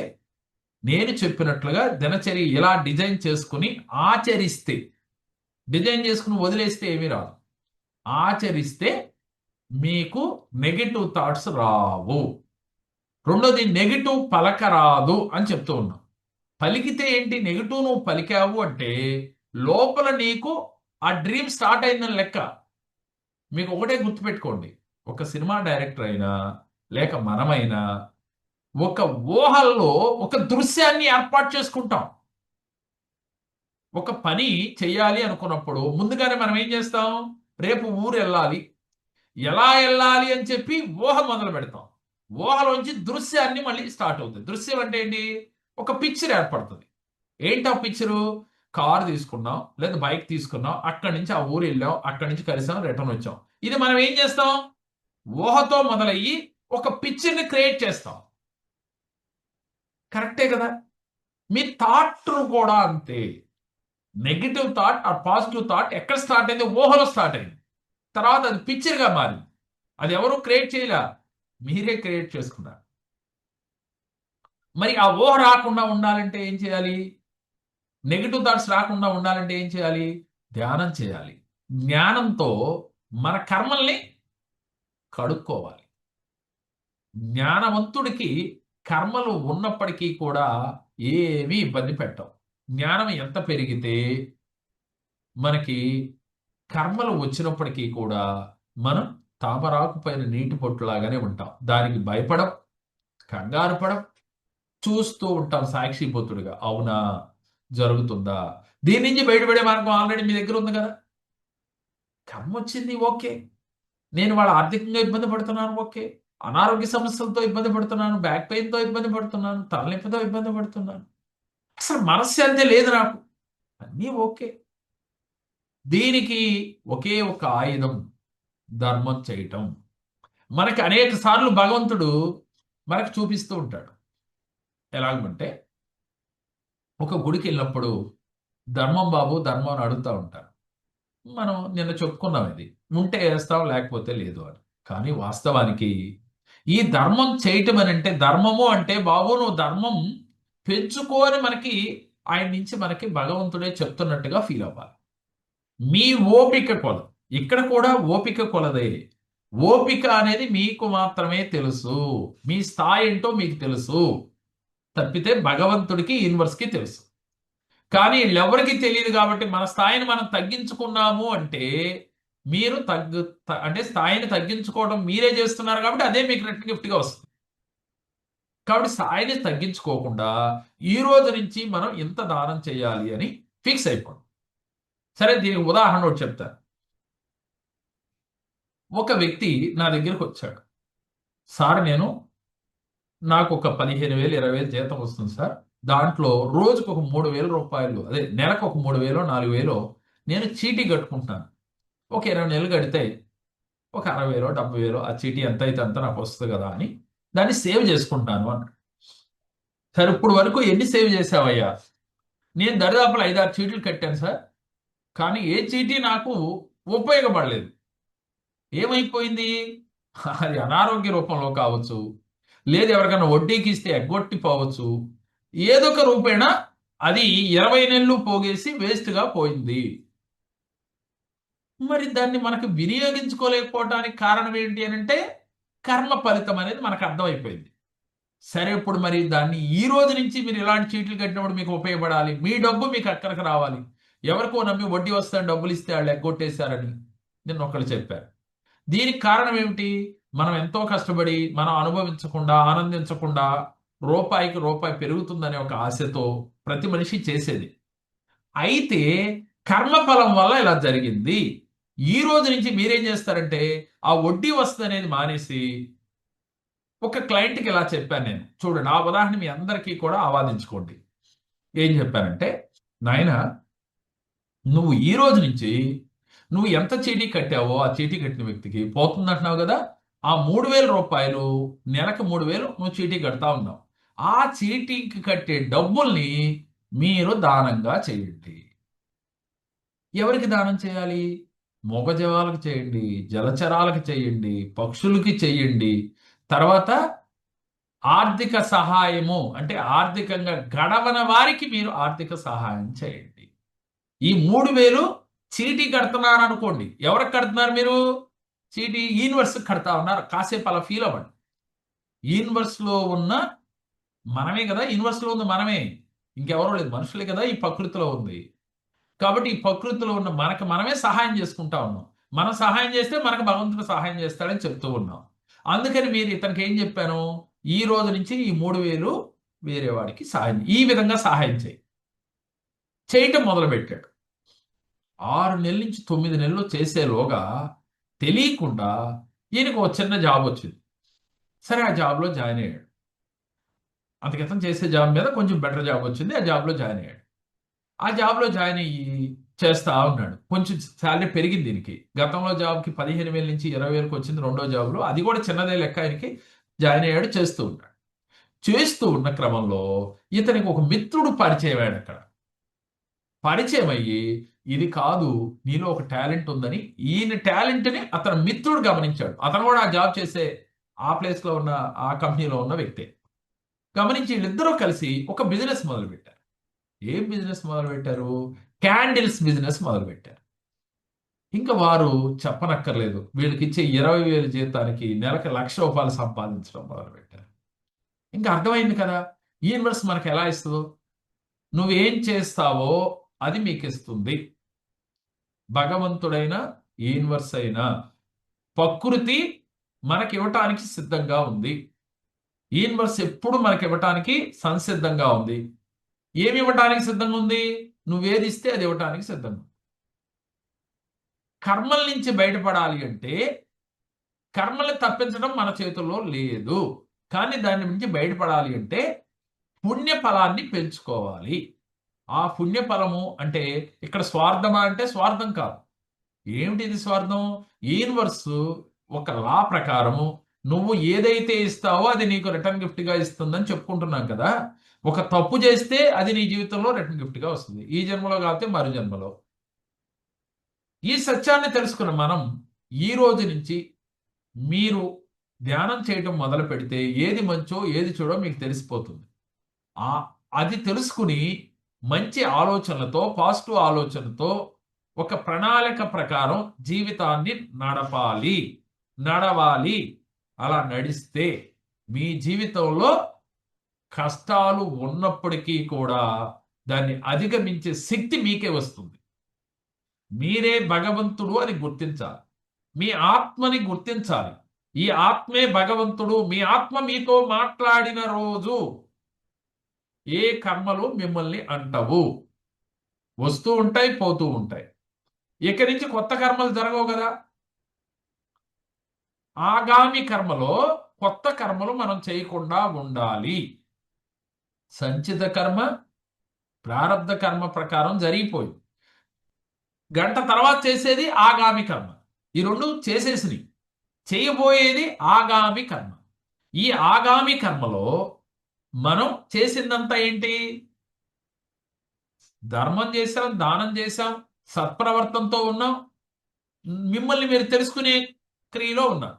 నేను చెప్పినట్లుగా దినచర్య ఇలా డిజైన్ చేసుకుని ఆచరిస్తే, డిజైన్ చేసుకుని వదిలేస్తే ఏమీ రాదు. ఆచరిస్తే మీకు నెగెటివ్ థాట్స్ రావు. రెండోది నెగెటివ్ పలకరాదు అని చెప్తూ ఉన్నాం. పలికితే ఏంటి? నెగెటివ్ నువ్వు పలికావు అంటే లోపల నీకు ఆ డ్రీమ్ స్టార్ట్ అయిందని లెక్క. మీకు ఒకటే గుర్తుపెట్టుకోండి. ఒక సినిమా డైరెక్టర్ అయినా, లేక మనమైనా ఒక ఊహల్లో ఒక దృశ్యాన్ని ఏర్పాటు చేసుకుంటాం. ఒక పని చెయ్యాలి అనుకున్నప్పుడు ముందుగానే మనం ఏం చేస్తాం? రేపు ఊరెళ్ళాలి. ఎలా ఎళ్ళాలి అని చెప్పి ఊహ మొదలు పెడతాం. ఊహలోంచి దృశ్యాన్ని మళ్ళీ స్టార్ట్ అవుతుంది. దృశ్యం అంటే ఏంటి? ఒక పిక్చర్ ఏర్పడుతుంది. ఏంటా పిక్చరు? కారు తీసుకున్నాం, లేదా బైక్ తీసుకున్నాం. అక్కడి నుంచి ఆ ఊరు వెళ్ళాం. అక్కడి నుంచి కలిసాం, రిటర్న్ వచ్చాం. ఇది మనం ఏం చేస్తాం? ఊహతో మొదలయ్యి ఒక పిక్చర్‌ని క్రియేట్ చేస్తాం. కరెక్టే కదా! మీ థాట్ కూడా అంతే. నెగిటివ్ థాట్ ఆ పాజిటివ్ థాట్ ఎక్కడ స్టార్ట్ అయింది? ఊహలో స్టార్ట్ అయింది. తర్వాత అది పిక్చర్గా మారింది. అది ఎవరు క్రియేట్ చేయలే, మీరే క్రియేట్ చేసుకున్నారు. మరి ఆ ఊహ రాకుండా ఉండాలంటే ఏం చేయాలి? నెగిటివ్ థాట్స్ రాకుండా ఉండాలంటే ఏం చేయాలి? ధ్యానం చేయాలి. జ్ఞానంతో మన కర్మల్ని కడుక్కోవాలి. జ్ఞానవంతుడికి కర్మలు ఉన్నప్పటికీ కూడా ఏమీ ఇబ్బంది పెట్టవు. జ్ఞానం ఎంత పెరిగితే మనకి కర్మలు వచ్చినప్పటికీ కూడా మనం తామరాకు పైన నీటి పొట్టులాగానే ఉంటాం. దానికి భయపడం, కంగారు పడం, చూస్తూ ఉంటాం సాక్షిపోతుడుగా. అవునా, జరుగుతుందా? దీని నుంచి బయటపడే మార్గం ఆల్రెడీ మీ దగ్గర ఉంది కదా. కర్మ వచ్చింది, ఓకే. నేను వాళ్ళ ఆర్థికంగా ఇబ్బంది పడుతున్నాను, ఓకే. అనారోగ్య సమస్యలతో ఇబ్బంది పడుతున్నాను, బ్యాక్ పెయిన్తో ఇబ్బంది పడుతున్నాను, తలనొప్పితో ఇబ్బంది పడుతున్నాను, అసలు మనశ్శాంతి లేదు నాకు, అన్నీ ఓకే. దీనికి ఒకే ఒక ఆయుధం, ధర్మం చేయటం. మనకి అనేక సార్లు భగవంతుడు మనకు చూపిస్తూ ఉంటాడు. ఎలాగంటే ఒక గుడికి వెళ్ళినప్పుడు ధర్మం బాబు ధర్మం అని అడుగుతూ ఉంటారు. మనం నిన్న చెప్పుకున్నాం, ఇది ఉంటే వేస్తాం లేకపోతే లేదు అని. కానీ వాస్తవానికి ఈ ధర్మం చేయటం అని అంటే, ధర్మము అంటే బాబు నువ్వు ధర్మం పెంచుకోని మనకి ఆయన నుంచి మనకి భగవంతుడే చెప్తున్నట్టుగా ఫీల్ అవ్వాలి. మీ ఓపిక కొలది. ఇక్కడ కూడా ఓపిక కొలదే. ఓపిక అనేది మీకు మాత్రమే తెలుసు. మీ స్థాయి ఏంటో మీకు తెలుసు. తప్పితే భగవంతుడికి యూనివర్స్కి తెలుసు. కానీ వీళ్ళెవరికి తెలియదు. కాబట్టి మన స్థాయిని మనం తగ్గించుకున్నాము అంటే మీరు అంటే స్థాయిని తగ్గించుకోవడం మీరే చేస్తున్నారు కాబట్టి అదే మీకు రిటర్న్ గిఫ్ట్గా వస్తుంది. కాబట్టి స్థాయిని తగ్గించుకోకుండా ఈ రోజు నుంచి మనం ఇంత దానం చేయాలి అని ఫిక్స్ అయిపోండి. సరే, దీనికి ఉదాహరణ ఒకటి చెప్తాను. ఒక వ్యక్తి నా దగ్గరకు వచ్చాడు. సార్, నాకు ఒక 15,000 20,000 జీతం వస్తుంది సార్. దాంట్లో రోజుకు ఒక 3,000 రూపాయలు, అదే నెలకు ఒక 3,000 4,000 నేను చీటీ కట్టుకుంటాను. ఒక 20 నెలలు కడితే ఒక 60,000 70,000 ఆ చీటీ ఎంత అయితే అంత నాకు వస్తుంది కదా అని దాన్ని సేవ్ చేసుకుంటాను అన్నాడు. సరే, ఇప్పుడు వరకు ఎన్ని సేవ్ చేసావయ్యా? నేను దరిదాపులు 5-6 చీటీలు కట్టాను సార్. కానీ ఏ చీటీ నాకు ఉపయోగపడలేదు. ఏమైపోయింది? అది అనారోగ్య రూపంలో కావచ్చు, లేదు ఎవరికైనా వడ్డీకి ఇస్తే ఎగ్గొట్టిపోవచ్చు, ఏదో ఒక రూపేణ అది 20 నెలలు పోగేసి వేస్ట్గా పోయింది. మరి దాన్ని మనకు వినియోగించుకోలేకపోవడానికి కారణం ఏంటి అని అంటే, కర్మ ఫలితం అనేది మనకు అర్థమైపోయింది. సరే, ఇప్పుడు మరి దాన్ని ఈ రోజు నుంచి మీరు ఇలాంటి చీట్లు కట్టినప్పుడు మీకు ఉపయోగపడాలి. మీ డబ్బు మీకు అక్కడికి రావాలి. ఎవరికో నమ్మి వడ్డీ వస్తాయని డబ్బులు ఇస్తే వాళ్ళు ఎగ్గొట్టేశారని నిన్న ఒకళ్ళు చెప్పారు. దీనికి కారణం ఏమిటి? మనం ఎంతో కష్టపడి మనం అనుభవించకుండా, ఆనందించకుండా రూపాయికి రూపాయి పెరుగుతుందనే ఒక ఆశతో ప్రతి మనిషి చేసేది. అయితే కర్మఫలం వల్ల ఇలా జరిగింది. ఈ రోజు నుంచి మీరేం చేస్తారంటే ఆ వడ్డీ వస్తుంది అనేది మానేసి, ఒక క్లయింట్కి ఇలా చెప్పాను నేను. చూడండి, ఆ ఉదాహరణ మీ అందరికీ కూడా ఆవాదించుకోండి. ఏం చెప్పానంటే, నాయన, నువ్వు ఈ రోజు నుంచి నువ్వు ఎంత చీటీ కట్టావో ఆ చీటీ కట్టిన వ్యక్తికి పోతుందంటున్నావు కదా, ఆ 3,000 రూపాయలు నెలకు 3,000 నువ్వు చీటీ కడతా ఉన్నావు. ఆ చీటీకి కట్టే డబ్బుల్ని మీరు దానంగా చేయండి. ఎవరికి దానం చేయాలి? మూగజీవాలకు చేయండి, జలచరాలకు చేయండి, పక్షులకి చేయండి. తర్వాత ఆర్థిక సహాయము అంటే ఆర్థికంగా గడవని వారికి మీరు ఆర్థిక సహాయం చేయండి. ఈ 3,000 చీటీ కడుతున్నారు అనుకోండి. ఎవరికి కడుతున్నారు మీరు? చీటీ యూనివర్స్ కడతా ఉన్నారు. కాసేపు అలా ఫీల్ అవ్వండి. యూనివర్స్ లో ఉన్న మనమే కదా, యూనివర్స్ లో ఉంది మనమే, ఇంకెవరో లేదు, మనుషులే కదా ఈ ప్రకృతిలో ఉంది. కాబట్టి ఈ ప్రకృతిలో ఉన్న మనకు మనమే సహాయం చేసుకుంటా ఉన్నాం. మనం సహాయం చేస్తే మనకు భగవంతుడు సహాయం చేస్తాడని చెప్తూ ఉన్నాం. అందుకని మీరు ఇతనికి ఏం చెప్పాను? ఈ రోజు నుంచి ఈ 3,000 వేరే వాడికి సహాయం, ఈ విధంగా సహాయం చేయటం మొదలుపెట్టాడు. 6 నెలల నుంచి 9 నెలలు చేసేలోగా తెలియకుండా ఈయనకు ఒక చిన్న జాబ్ వచ్చింది. సరే, ఆ జాబ్లో జాయిన్ అయ్యాడు. అంతకితం చేసే జాబ్ మీద కొంచెం బెటర్ జాబ్ వచ్చింది. ఆ జాబ్లో జాయిన్ అయ్యాడు. ఆ జాబ్లో జాయిన్ అయ్యి చేస్తా ఉన్నాడు. కొంచెం శాలరీ పెరిగింది దీనికి. గతంలో జాబ్కి 15,000 నుంచి 20,000కి వచ్చింది రెండో జాబ్లో. అది కూడా చిన్నదే లెక్క. ఆయనకి జాయిన్ అయ్యాడు, చేస్తూ ఉన్నాడు. చేస్తూ ఉన్న క్రమంలో ఇతనికి ఒక మిత్రుడు పరిచయం అయ్యాడు అక్కడ. పరిచయం అయ్యి, ఇది కాదు, నీలో ఒక టాలెంట్ ఉందని ఈయన టాలెంట్ని అతని మిత్రుడు గమనించాడు. అతను కూడా ఆ జాబ్ చేసే ఆ ప్లేస్ లో ఉన్న ఆ కంపెనీలో ఉన్న వ్యక్తే. గమనించి వీళ్ళిద్దరూ కలిసి ఒక బిజినెస్ మొదలుపెట్టారు. ఏం బిజినెస్ మొదలుపెట్టారు? క్యాండిల్స్ బిజినెస్ మొదలుపెట్టారు. ఇంకా వారు చెప్పనక్కర్లేదు, వీళ్ళకి ఇచ్చే 20,000 జీతానికి నెలకి ₹1,00,000 సంపాదించడం మొదలుపెట్టారు. ఇంకా అర్థమైంది కదా, యూనివర్స్ మనకు ఎలా ఇస్తుందో. నువ్వేం చేస్తావో అది మీకు ఇస్తుంది. భగవంతుడైన, యూనివర్స్ అయినా, ప్రకృతి మనకి ఇవ్వటానికి సిద్ధంగా ఉంది. యూనివర్స్ ఎప్పుడు మనకి ఇవ్వటానికి సంసిద్ధంగా ఉంది. ఏమి ఇవ్వటానికి సిద్ధంగా ఉంది? నువ్వేది ఇస్తే అది ఇవ్వటానికి సిద్ధంగా. కర్మల నుంచి బయటపడాలి అంటే కర్మల్ని తప్పించడం మన చేతుల్లో లేదు. కానీ దాని నుంచి బయటపడాలి అంటే పుణ్య ఫలాన్ని పెంచుకోవాలి. ఆ పుణ్య ఫలము అంటే ఇక్కడ స్వార్థమా అంటే స్వార్థం కాదు. ఏమిటి ఇది స్వార్థం? యూనివర్స్ ఒక లా ప్రకారము నువ్వు ఏదైతే ఇస్తావో అది నీకు రిటర్న్ గిఫ్ట్‌గా ఇస్తుందని చెప్పుకుంటున్నాం కదా! ఒక తప్పు చేస్తే అది నీ జీవితంలో రిటర్న్ గిఫ్ట్‌గా వస్తుంది. ఈ జన్మలో కాకపోతే మరు జన్మలో. ఈ సత్యాన్ని తెలుసుకున్న మనం ఈ రోజు నుంచి మీరు ధ్యానం చేయటం మొదలుపెడితే ఏది మంచో, ఏది చెడో మీకు తెలిసిపోతుంది. ఆహ్, అది తెలుసుకొని మంచి ఆలోచనలతో, పాజిటివ్ ఆలోచనతో ఒక ప్రణాళిక ప్రకారం జీవితాన్ని నడవాలి. అలా నడిస్తే మీ జీవితంలో కష్టాలు ఉన్నప్పటికీ కూడా దాన్ని అధిగమించే శక్తి మీకే వస్తుంది. మీరే భగవంతుడు అని గుర్తించాలి. మీ ఆత్మని గుర్తించాలి. ఈ ఆత్మే భగవంతుడు. మీ ఆత్మ మీతో మాట్లాడిన రోజు ఏ కర్మలు మిమ్మల్ని అంటవు. వస్తూ ఉంటాయి, పోతూ ఉంటాయి. ఇక్కడి నుంచి కొత్త కర్మలు జరగవు కదా! ఆగామి కర్మలో కొత్త కర్మలు మనం చేయకుండా ఉండాలి. సంచిత కర్మ, ప్రారబ్ధ కర్మ ప్రకారం జరిగిపోయింది. గంట తర్వాత చేసేది ఆగామి కర్మ. ఈ రెండు చేసేసినయి. చేయబోయేది ఆగామి కర్మ. ఈ ఆగామి కర్మలో మనం చేసిందంతా ఏంటి? ధర్మం చేశాం, దానం చేశాం, సత్ప్రవర్తనతో ఉన్నాం. మిమ్మల్ని మీరు తెలుసుకునే క్రియలో ఉన్నారు.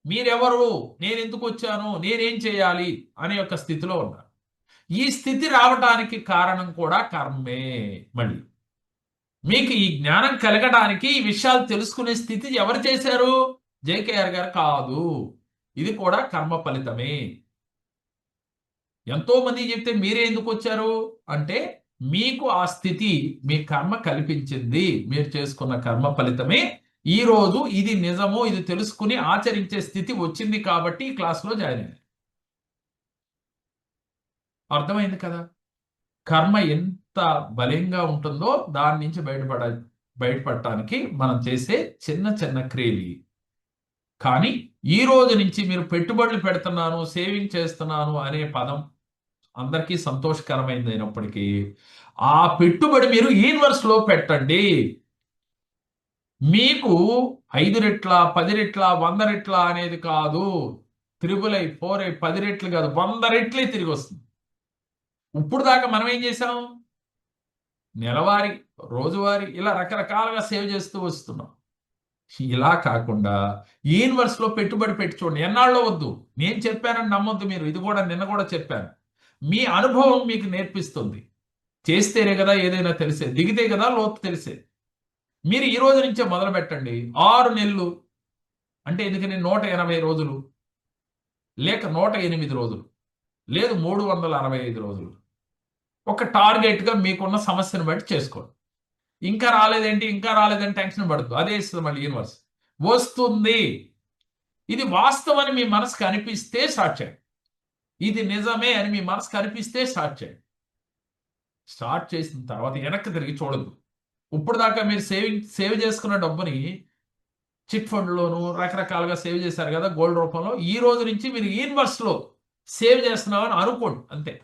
మీరెవరు? నేనెందుకు వచ్చాను? నేనేం చేయాలి? అనే యొక్క స్థితిలో ఉన్నారు. ఈ స్థితి రావటానికి కారణం కూడా కర్మే. మళ్ళీ మీకు ఈ జ్ఞానం కలగడానికి ఈ విషయాలు తెలుసుకునే స్థితి ఎవరు చేశారు? జేకేఆర్ గారు కాదు. ఇది కూడా కర్మ ఫలితమే. ఎంతో మంది చెప్తే మీరే ఎందుకు వచ్చారు అంటే మీకు ఆ స్థితి మీ కర్మ కల్పించింది. మీరు చేసుకున్న కర్మ ఫలితమే ఈ రోజు ఇది నిజము, ఇది తెలుసుకుని ఆచరించే స్థితి వచ్చింది కాబట్టి ఈ క్లాస్లో జాయిన్ అయ్యారు. అర్థమైంది కదా? కర్మ ఎంత బలంగా ఉంటుందో దాని నుంచి బయటపడటానికి మనం చేసే చిన్న చిన్న క్రియలు. కానీ ఈ రోజు నుంచి మీరు పెట్టుబడులు పెడుతున్నాను, సేవింగ్ చేస్తున్నాను అనే పదం అందరికీ సంతోషకరమైనది అయినప్పటికీ ఆ పెట్టుబడి మీరు యూనివర్స్‌లో పెట్టండి. మీకు 5 రెట్ల, 10 రెట్ల, 100 రెట్ల అనేది కాదు. త్రిబుల్ ఐ, 4 ఐ 10 రెట్లు కాదు, 100 రెట్లే తిరిగొస్తుంది. ఇప్పుడు దాకా మనం ఏం చేసాం? నెలవారీ, రోజువారీ ఇలా రకరకాలుగా సేవ్ చేస్తూ వస్తున్నాం. ఇలా కాకుండా యూనివర్స్‌లో పెట్టుబడి పెట్టి చూడండి. ఎన్నాళ్ళో వద్దు. నేను చెప్పానని నమ్మొద్దు మీరు. ఇది కూడా నిన్న కూడా చెప్పాను. మీ అనుభవం మీకు నేర్పిస్తుంది. చేస్తేనే కదా ఏదైనా తెలిసేది. దిగితే కదా లోతు తెలిసేది. మీరు ఈ రోజు నుంచే మొదలుపెట్టండి. 6 నెలలు అంటే ఎందుకని 180 రోజులు, లేక 108 రోజులు, లేదు 365 రోజులు. ఒక టార్గెట్‌గా మీకున్న సమస్యను బట్టి చేసుకోండి. ఇంకా రాలేదేంటి? ఇంకా రాలేదని టెన్షన్ పడొద్దు. అదే ఇస్తది మళ్ళీ యూనివర్స్. వస్తుంది. ఇది వాస్తవం అని మీ మనసుకు అనిపిస్తే స్టార్ట్ చేయండి. ఇది నిజమే అని మీ మనసుకు అనిపిస్తే స్టార్ట్ చేయండి. స్టార్ట్ చేసిన తర్వాత వెనక్కి తిరిగి చూడొద్దు. ఇప్పటిదాకా మీరు సేవ్ చేసుకున్న డబ్బుని చిట్ ఫండ్‌లోను రకరకాలుగా సేవ్ చేశారు కదా! గోల్డ్ రూపంలో. ఈ రోజు నుంచి మీరు యూనివర్స్‌లో సేవ్ చేస్తున్నామని అనుకోండి అంతే.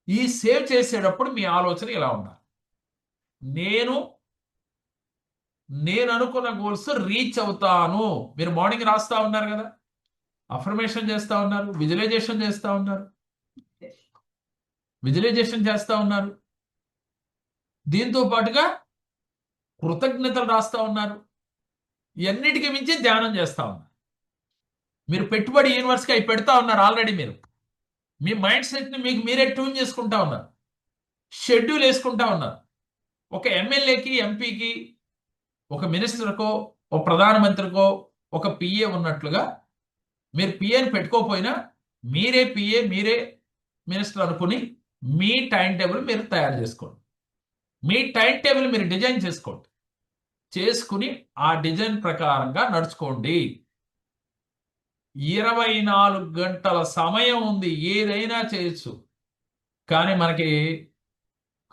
ఈ సేవ్ చేసేటప్పుడు మీ ఆలోచన ఇలా ఉండాలి. నేను నేననుకున్న గోల్స్ రీచ్ అవుతాను. మీరు మార్నింగ్ రాస్తా ఉన్నారు కదా! అఫర్మేషన్ చేస్తా ఉన్నారు, విజువలైజేషన్ చేస్తా ఉన్నారు, విజువలైజేషన్ చేస్తా ఉన్నారు. దీంతో పాటుగా కృతజ్ఞతలు రాస్తా ఉన్నారు. ఇవన్నిటికీ మించి ధ్యానం చేస్తా ఉన్నారు. మీరు పెట్టుబడి యూనివర్స్కి అవి పెడతా ఉన్నారు ఆల్రెడీ. మీరు మీ మైండ్ సెట్ని మీకు మీరే ట్యూన్ చేసుకుంటా ఉన్నారు, షెడ్యూల్ వేసుకుంటా ఉన్నారు. ఒక ఎమ్మెల్యేకి, ఎంపీకి, ఒక మినిస్టర్కో, ఒక ప్రధానమంత్రికో ఒక పిఏ ఉన్నట్లుగా మీరు పిఏని పెట్టుకోకపోయినా మీరే పిఏ, మీరే మినిస్టర్ అనుకుని మీ టైం టేబుల్ మీరు తయారు చేసుకోండి. మీ టైం టేబుల్ మీరు డిజైన్ చేసుకోండి. చేసుకుని ఆ డిజైన్ ప్రకారంగా నడుచుకోండి. 24 గంటల సమయం ఉంది, ఏదైనా చేయొచ్చు. కానీ మనకి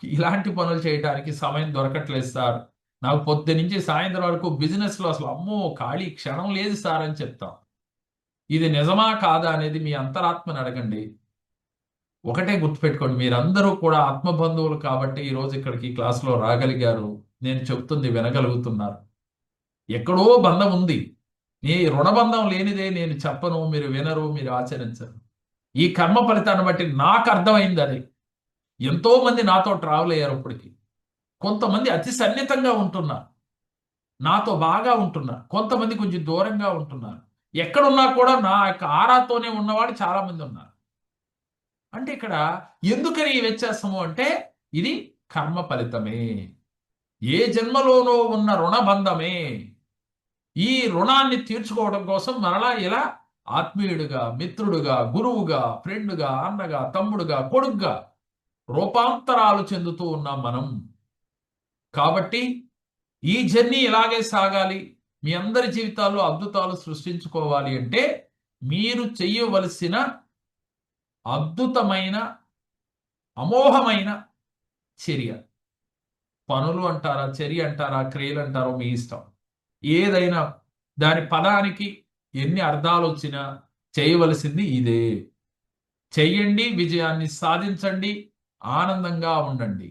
ఇలాంటి పనులు చేయడానికి సమయం దొరకట్లేదు సార్. నాకు పొద్దు నుంచి సాయంత్రం వరకు బిజినెస్లో అసలు అమ్మో ఖాళీ క్షణం లేదు సార్ అని చెప్తాం. ఇది నిజమా కాదా అనేది మీ అంతరాత్మని అడగండి. ఒకటే గుర్తుపెట్టుకోండి, మీరందరూ కూడా ఆత్మబంధువులు కాబట్టి ఈరోజు ఇక్కడికి క్లాసులో రాగలిగారు. నేను చెప్తుంది వినగలుగుతున్నారు. ఎక్కడో బంధం ఉంది. ఈ రుణబంధం లేనిదే నేను చెప్పను, మీరు వినరు, మీరు ఆచరించరు. ఈ కర్మ ఫలితాన్ని బట్టి నాకు అర్థమైంది అది. ఎంతో మంది నాతో ట్రావెల్ అయ్యారు. ఇప్పటికి కొంతమంది అతి సన్నిహితంగా ఉంటున్నారు, నాతో బాగా ఉంటున్నారు. కొంతమంది కొంచెం దూరంగా ఉంటున్నారు. ఎక్కడున్నా కూడా నా యొక్క ఆరాతోనే ఉన్నవాడు చాలా మంది ఉన్నారు. అంటే ఇక్కడ ఎందుకని ఈ వ్యత్యాసము అంటే ఇది కర్మ ఫలితమే, ఏ జన్మలోనో ఉన్న రుణబంధమే. ఈ రుణాన్ని తీర్చుకోవడం కోసం మరలా ఇలా ఆత్మీయుడిగా, మిత్రుడుగా, గురువుగా, ఫ్రెండ్గా, అన్నగా, తమ్ముడుగా, కొడుగ్గా రూపాంతరాలు చెందుతూ ఉన్నాం మనం. కాబట్టి ఈ జర్నీ ఇలాగే సాగాలి, మీ అందరి జీవితాల్లో అద్భుతాలు సృష్టించుకోవాలి అంటే మీరు చెయ్యవలసిన అద్భుతమైన, అమోఘమైన చర్య, పనులు అంటారా, చర్య అంటారా, క్రియలు అంటారో మీ ఇష్టం. ఏదైనా దాని పదానికి ఎన్ని అర్థాలు వచ్చినా చేయవలసింది ఇదే. చెయ్యండి, విజయాన్ని సాధించండి, ఆనందంగా ఉండండి.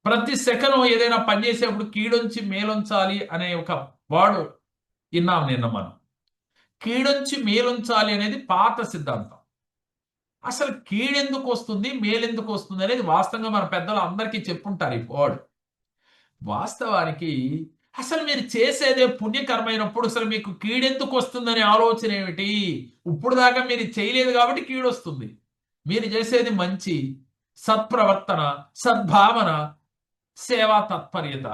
ప్రతి సెకను ఏదైనా పనిచేసేప్పుడు కీడొంచి మేలుంచాలి అనే ఒక వాడు విన్నాం నిన్న మనం. కీడొంచి మేలుంచాలి అనేది పాత సిద్ధాంతం. అసలు కీడెందుకు వస్తుంది, మేలెందుకు వస్తుంది అనేది వాస్తవంగా మన పెద్దలు అందరికీ చెప్పుంటారు ఈ వాడు. వాస్తవానికి అసలు మీరు చేసేదే పుణ్యకర్మైనప్పుడు అసలు మీకు కీడెందుకు వస్తుందనే ఆలోచన ఏమిటి? ఇప్పుడు దాకా మీరు చేయలేదు కాబట్టి కీడొస్తుంది. మీరు చేసేది మంచి, సత్ప్రవర్తన, సద్భావన, సేవా తత్పర్యత.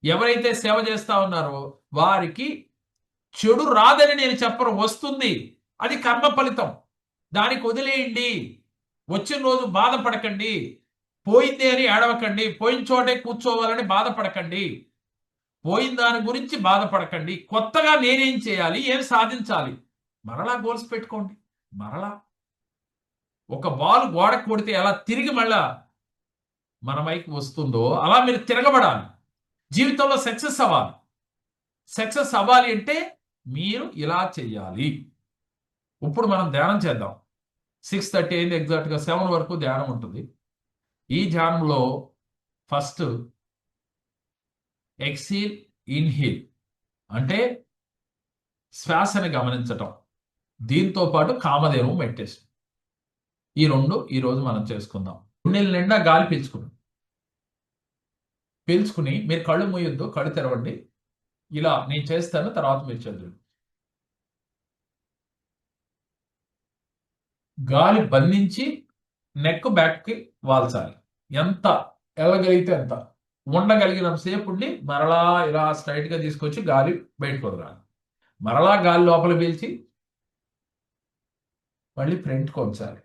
ఎవరైతే సేవ చేస్తా ఉన్నారో వారికి చెడు రాదని నేను చెప్పను, వస్తుంది. అది కర్మ ఫలితం. దానికి వదిలేయండి. వచ్చిన రోజు బాధపడకండి, పోయింది అని ఏడవకండి, పోయిన చోటే కూర్చోవాలని బాధపడకండి, పోయిన దాని గురించి బాధపడకండి. కొత్తగా నేనేం చేయాలి, ఏం సాధించాలి, మరలా గోల్స్ పెట్టుకోండి. మరలా ఒక బాల్ గోడకు కొడితే ఎలా తిరిగి మళ్ళా మన వైపు వస్తుందో అలా మీరు తిరగబడాలి. జీవితంలో సక్సెస్ అవ్వాలి. సక్సెస్ అవ్వాలి అంటే మీరు ఇలా చెయ్యాలి. ఇప్పుడు మనం ధ్యానం చేద్దాం. 6:30 అయింది, ఎగ్జాక్ట్గా 7 వరకు ధ్యానం ఉంటుంది. ఈ ధ్యానంలో ఫస్ట్ ఎక్సీల్, ఇన్హీల్ అంటే శ్వాసని గమనించటం, దీంతో పాటు కామధేను మెడిటేషన్. ఈ రెండు ఈరోజు మనం చేసుకుందాం. గుండెల నిండా గాలి పీల్చుకుని మీరు కళ్ళు మూయొద్దు, కళ్ళు తెరవండి. ఇలా నేను చేస్తాను, తర్వాత మీరు చదువు. గాలి బంధించి నెక్ బ్యాక్కి వాల్చాలి. ఎంత వెళ్ళగలిగితే అంత ఉండగలిగినంతసేపు ఉండి మరలా ఇలా స్ట్రైట్గా తీసుకొచ్చి గాలి బయటకు వదలాలి. మరలా గాలి లోపల పీల్చి మళ్ళీ ఫ్రంట్కి ఉంచాలి.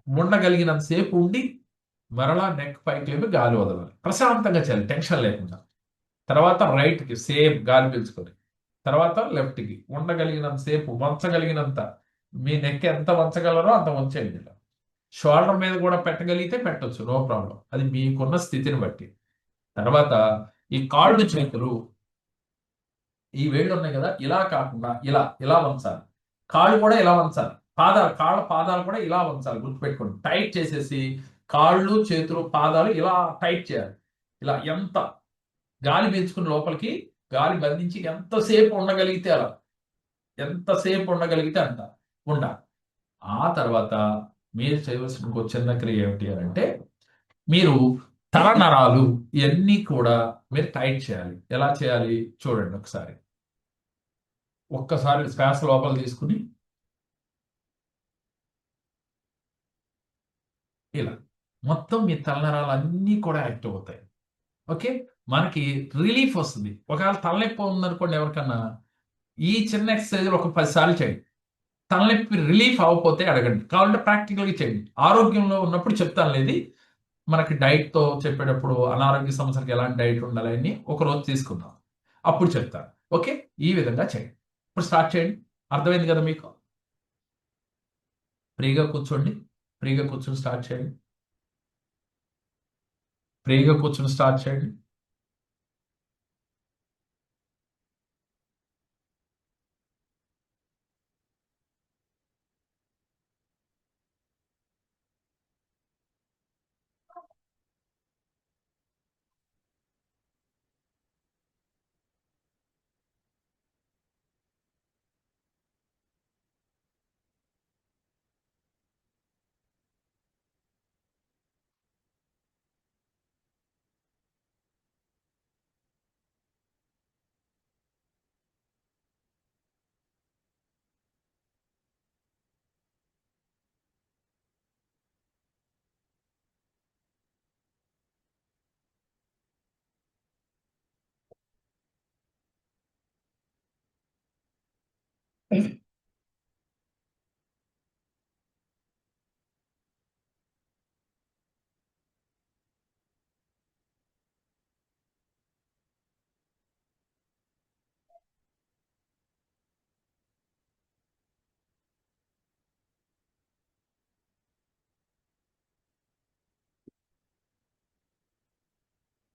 ఉండగలిగినంతసేపు ఉండి మరలా నెక్ పైకి లేపి గాలి వదలాలి. ప్రశాంతంగా చేయాలి, టెన్షన్ లేకుండా. తర్వాత రైట్కి సేమ్ గాలి పీల్చుకొని, తర్వాత లెఫ్ట్కి ఉండగలిగినంతసేపు, వంచగలిగినంత, మీ నెక్ ఎంత వంచగలరో అంత వంచేయండి. షోల్డర్ మీద కూడా పెట్టగలిగితే పెట్టొచ్చు, నో ప్రాబ్లం. అది మీకున్న స్థితిని బట్టి. తర్వాత ఈ కాళ్ళు, చేతులు, ఈ వేళ్ళు ఉన్నాయి కదా, ఇలా కాకుండా ఇలా ఇలా వంచాలి. కాళ్ళు కూడా ఇలా వంచాలి. కాళ్ళ పాదాలు కూడా ఇలా వంచాలి. గుర్తుపెట్టుకోండి, టైట్ చేసేసి కాళ్ళు, చేతులు, పాదాలు ఇలా టైట్ చేయాలి. ఇలా ఎంత గాలి పీల్చుకుని లోపలికి గాలి బంధించి ఎంతసేపు ఉండగలిగితే అలా. ఎంతసేపు ఉండగలిగితే అంత ఉండాలి. ఆ తర్వాత మీరు చేయవలసిన ఇంకో చిన్న క్రియ ఏమిటి అని అంటే, మీరు తల నరాలు ఇవన్నీ కూడా మీరు టైట్ చేయాలి. ఎలా చేయాలి చూడండి ఒకసారి. ఒక్కసారి శ్వాస లోపల తీసుకుని ఇలా మొత్తం మీ తలనరాలు అన్నీ కూడా యాక్టివ్ అవుతాయి. ఓకే. మనకి రిలీఫ్ వస్తుంది. ఒకవేళ తలనొప్పి ఉందనుకోండి ఎవరికన్నా, ఈ చిన్న ఎక్సర్సైజ్‌లు ఒక 10 సార్లు చేయండి. తలనొప్పి రిలీఫ్ అవ్వకపోతే అడగండి. కావాలంటే ప్రాక్టికల్‌గా చేయండి. ఆరోగ్యంలో ఉన్నప్పుడు చెప్తానులే ఇది. మనకి డైట్‌తో చెప్పేటప్పుడు అనారోగ్య సమస్యలకి ఎలాంటి డైట్ ఉండాలి అని ఒకరోజు తీసుకుందాం. అప్పుడు చెప్తాను. ఓకే. ఈ విధంగా చేయండి. ఇప్పుడు స్టార్ట్ చేయండి. అర్థమైంది కదా మీకు? ఫ్రీగా కూర్చోండి. ఫ్రీగా కూర్చొని స్టార్ట్ చేయండి. ఫ్రీగా కూర్చొని స్టార్ట్ చేయండి.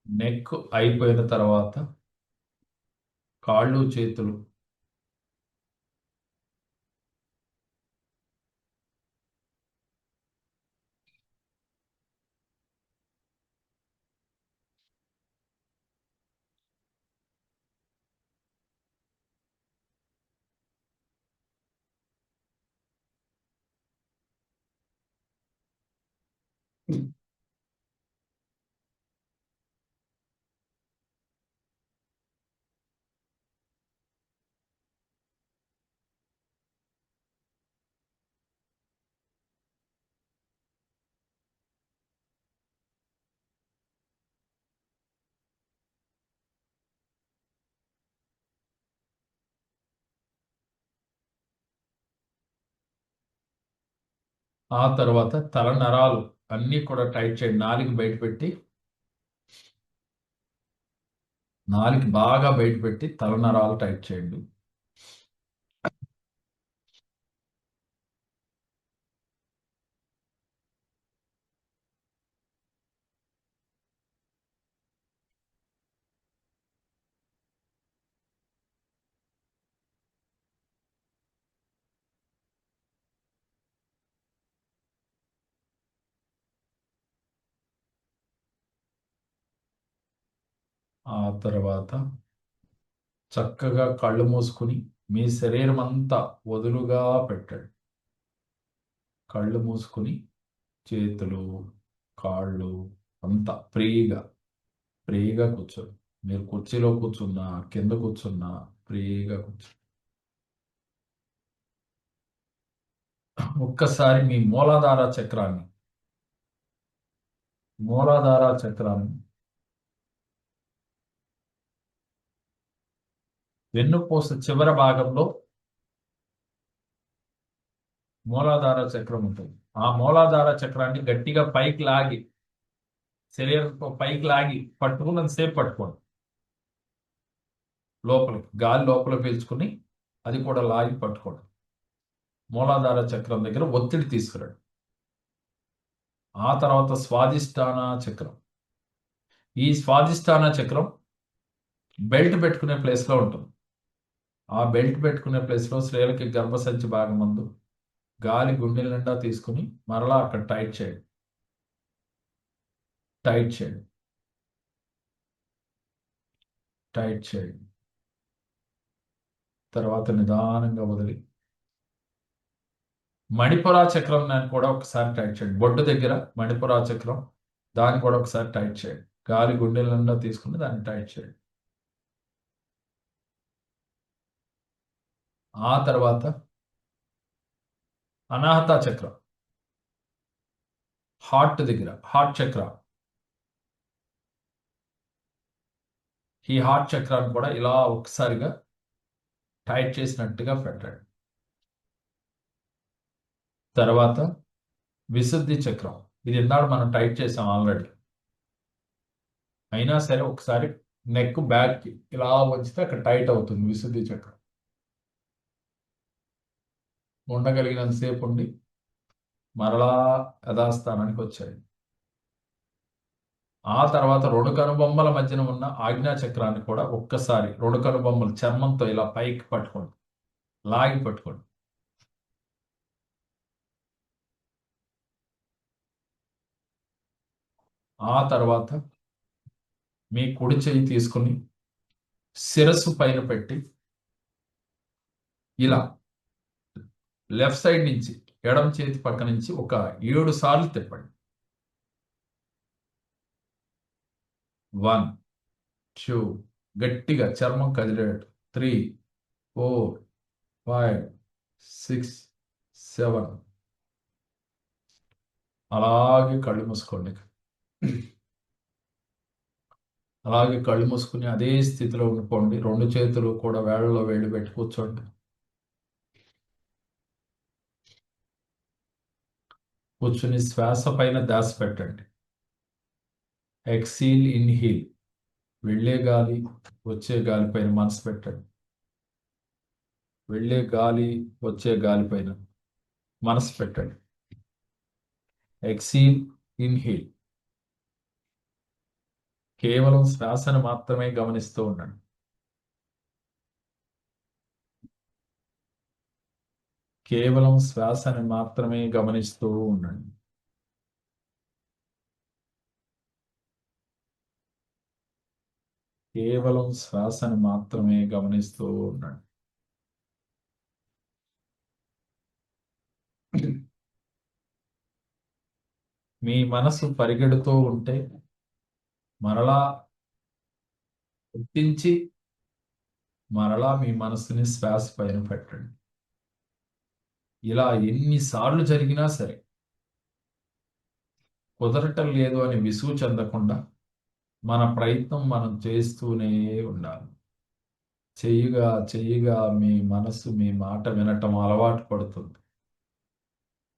నెక్ అయిపోయిన తర్వాత కాళ్ళు, చేతులు ఆ తర్వాత తల నరాలు అన్నీ కూడా టైట్ చేయండి. నాలుక బయట పెట్టి, నాలుక బాగా బయట పెట్టి తల నరాలు టైట్ చేయండి. ఆ తర్వాత చక్కగా కళ్ళు మూసుకుని మీ శరీరం అంతా వదులుగా పెట్టండి. కళ్ళు మూసుకుని చేతులు, కాళ్ళు అంతా ఫ్రీగా, ఫ్రీగా కూర్చోండి. మీరు కుర్చీలో కూర్చున్నా, కింద కూర్చున్నా ఫ్రీగా కూర్చోండి. ఒక్కసారి మీ మూలాధార చక్రాన్ని వెన్నుపూస చివరి భాగంలో మూలాధార చక్రం ఉంటుంది. ఆ మూలాధార చక్రాన్ని గట్టిగా పైకి లాగి, శరీరంతో పైకి లాగి పట్టుకున్నంత సేపు పట్టుకోండి. లోపలికి గాలి లోపల పీల్చుకుని అది కూడా లాగి పట్టుకోండి. మూలాధార చక్రం దగ్గర ఒత్తిడి తీసుకురండి. ఆ తర్వాత స్వాదిష్టాన చక్రం. ఈ స్వాదిష్టాన చక్రం బెల్ట్ పెట్టుకునే ప్లేస్ లో ఉంటుంది. ఆ బెల్ట్ పెట్టుకునే ప్లేస్ లో స్త్రీలకి గర్భసంచి భాగం ముందు గాలి గుండెల నిండా తీసుకుని మరలా అక్కడ టైట్ చేయండి. టైట్ చేయండి. టైట్ చేయండి. తర్వాత నిదానంగా వదిలి మణిపురా చక్రం దాన్ని కూడా ఒకసారి టైట్ చేయండి. బొడ్డు దగ్గర మణిపురా చక్రం దాన్ని కూడా ఒకసారి టైట్ చేయండి. గాలి గుండెల నిండా తీసుకుని దాన్ని టైట్ చేయండి. ఆ తర్వాత అనాహత చక్రం హార్ట్ దగ్గర హార్ట్ చక్ర, ఈ హార్ట్ చక్రాన్ని కూడా ఇలా ఒకసారిగా టైట్ చేసినట్టుగా పెట్టండి. తర్వాత విశుద్ధి చక్రం, ఇది ఇందాక మనం టైట్ చేసాం ఆల్రెడీ. అయినా సరే ఒకసారి నెక్ బ్యాక్ ఇలా వంచితే అక్కడ టైట్ అవుతుంది విశుద్ధి చక్రం. ఉండగలిగినంతసేపు ఉండి మరలా యథాస్థానానికి వచ్చాయి. ఆ తర్వాత రెండు కనుబొమ్మల మధ్యన ఉన్న ఆజ్ఞా చక్రాన్ని కూడా ఒక్కసారి రెండు కనుబొమ్మలు చర్మంతో ఇలా పైకి పట్టుకోండి, లాగి పట్టుకోండి. ఆ తర్వాత మీ కుడి చెయ్యి తీసుకుని శిరస్సు పైన పెట్టి ఇలా లెఫ్ట్ సైడ్ నుంచి ఎడమ చేతి పక్క నుంచి ఒక 7 సార్లు తిప్పండి. 1 2 గట్టిగా చర్మం కదిలేటట్టు. 3 4 5 6 7 అలాగే కళ్ళు మూసుకోండి. అలాగే కళ్ళు మూసుకుని అదే స్థితిలో ఉండిపోండి. 2 చేతులు కూడా వేళ్ళలో వేళ్ళు పెట్టి కూర్చోండి. కూర్చుని శ్వాస పైన ధ్యాస పెట్టండి. ఎక్సీల్ ఇన్హీల్, వెళ్ళే గాలి వచ్చే గాలి పైన మనసు పెట్టండి. వెళ్ళే గాలి వచ్చే గాలి పైన మనసు పెట్టండి. ఎక్సీల్ ఇన్హీల్, కేవలం శ్వాసను మాత్రమే గమనిస్తూ ఉండండి. కేవలం శ్వాసని మాత్రమే గమనిస్తూ ఉండండి. కేవలం శ్వాసని మాత్రమే గమనిస్తూ ఉండండి. మీ మనసు పరిగెడుతూ ఉంటే మరలా గుర్తించి మరలా మీ మనసుని శ్వాస పైన పెట్టండి. ఇలా ఎన్నిసార్లు జరిగినా సరే కుదరటం లేదు అని విసుగు చెందకుండా మన ప్రయత్నం మనం చేస్తూనే ఉండాలి. చెయ్యగా చెయ్యగా మీ మనసు మీ మాట వినటం అలవాటు పడుతుంది.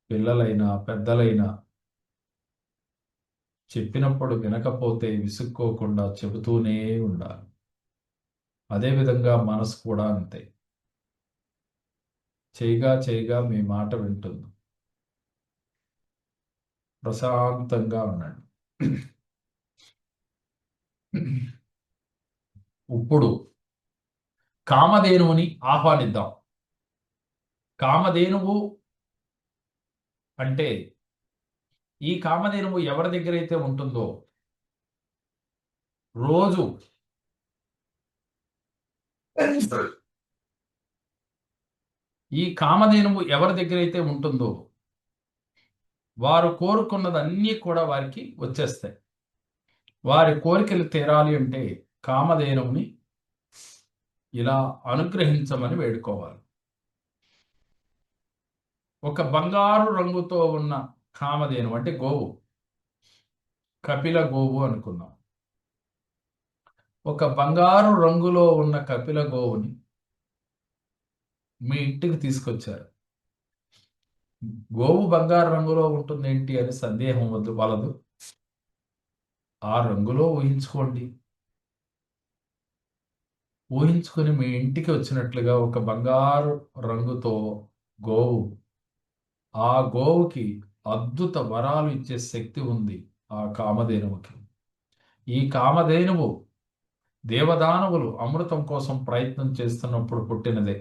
పిల్లలైనా పెద్దలైనా చెప్పినప్పుడు వినకపోతే విసుక్కోకుండా చెబుతూనే ఉండాలి. అదేవిధంగా మనసు కూడా అంతే. చేయగా చేయగా మీ మాట వింటుంది. ప్రశాంతంగా ఉండండి. ఇప్పుడు కామధేనువుని ఆహ్వానిద్దాం. కామధేనువు అంటే ఈ కామధేనువు ఎవరి దగ్గర అయితే ఉంటుందో రోజు ఈ కామధేనువు ఎవరి దగ్గర అయితే ఉంటుందో వారు కోరుకున్నదన్నీ కూడా వారికి వచ్చేస్తాయి. వారి కోరికలు తీరాలి అంటే కామధేనువుని ఇలా అనుగ్రహించమని వేడుకోవాలి. ఒక బంగారు రంగుతో ఉన్న కామధేను అంటే గోవు, కపిల గోవు అనుకుందాం. ఒక బంగారు రంగులో ఉన్న కపిల గోవుని మీ ఇంటికి తీసుకొచ్చారు. గోవు బంగారు రంగులో ఉంటుంది ఏంటి అని సందేహం వలదు. ఆ రంగులో ఊహించుకోండి. ఊహించుకొని మీ ఇంటికి వచ్చినట్లుగా ఒక బంగారు రంగుతో గోవు, ఆ గోవుకి అద్భుత వరాలు ఇచ్చే శక్తి ఉంది ఆ కామధేనువుకి. ఈ కామధేనువు దేవదానవులు అమృతం కోసం ప్రయత్నం చేస్తున్నప్పుడు పుట్టినదే.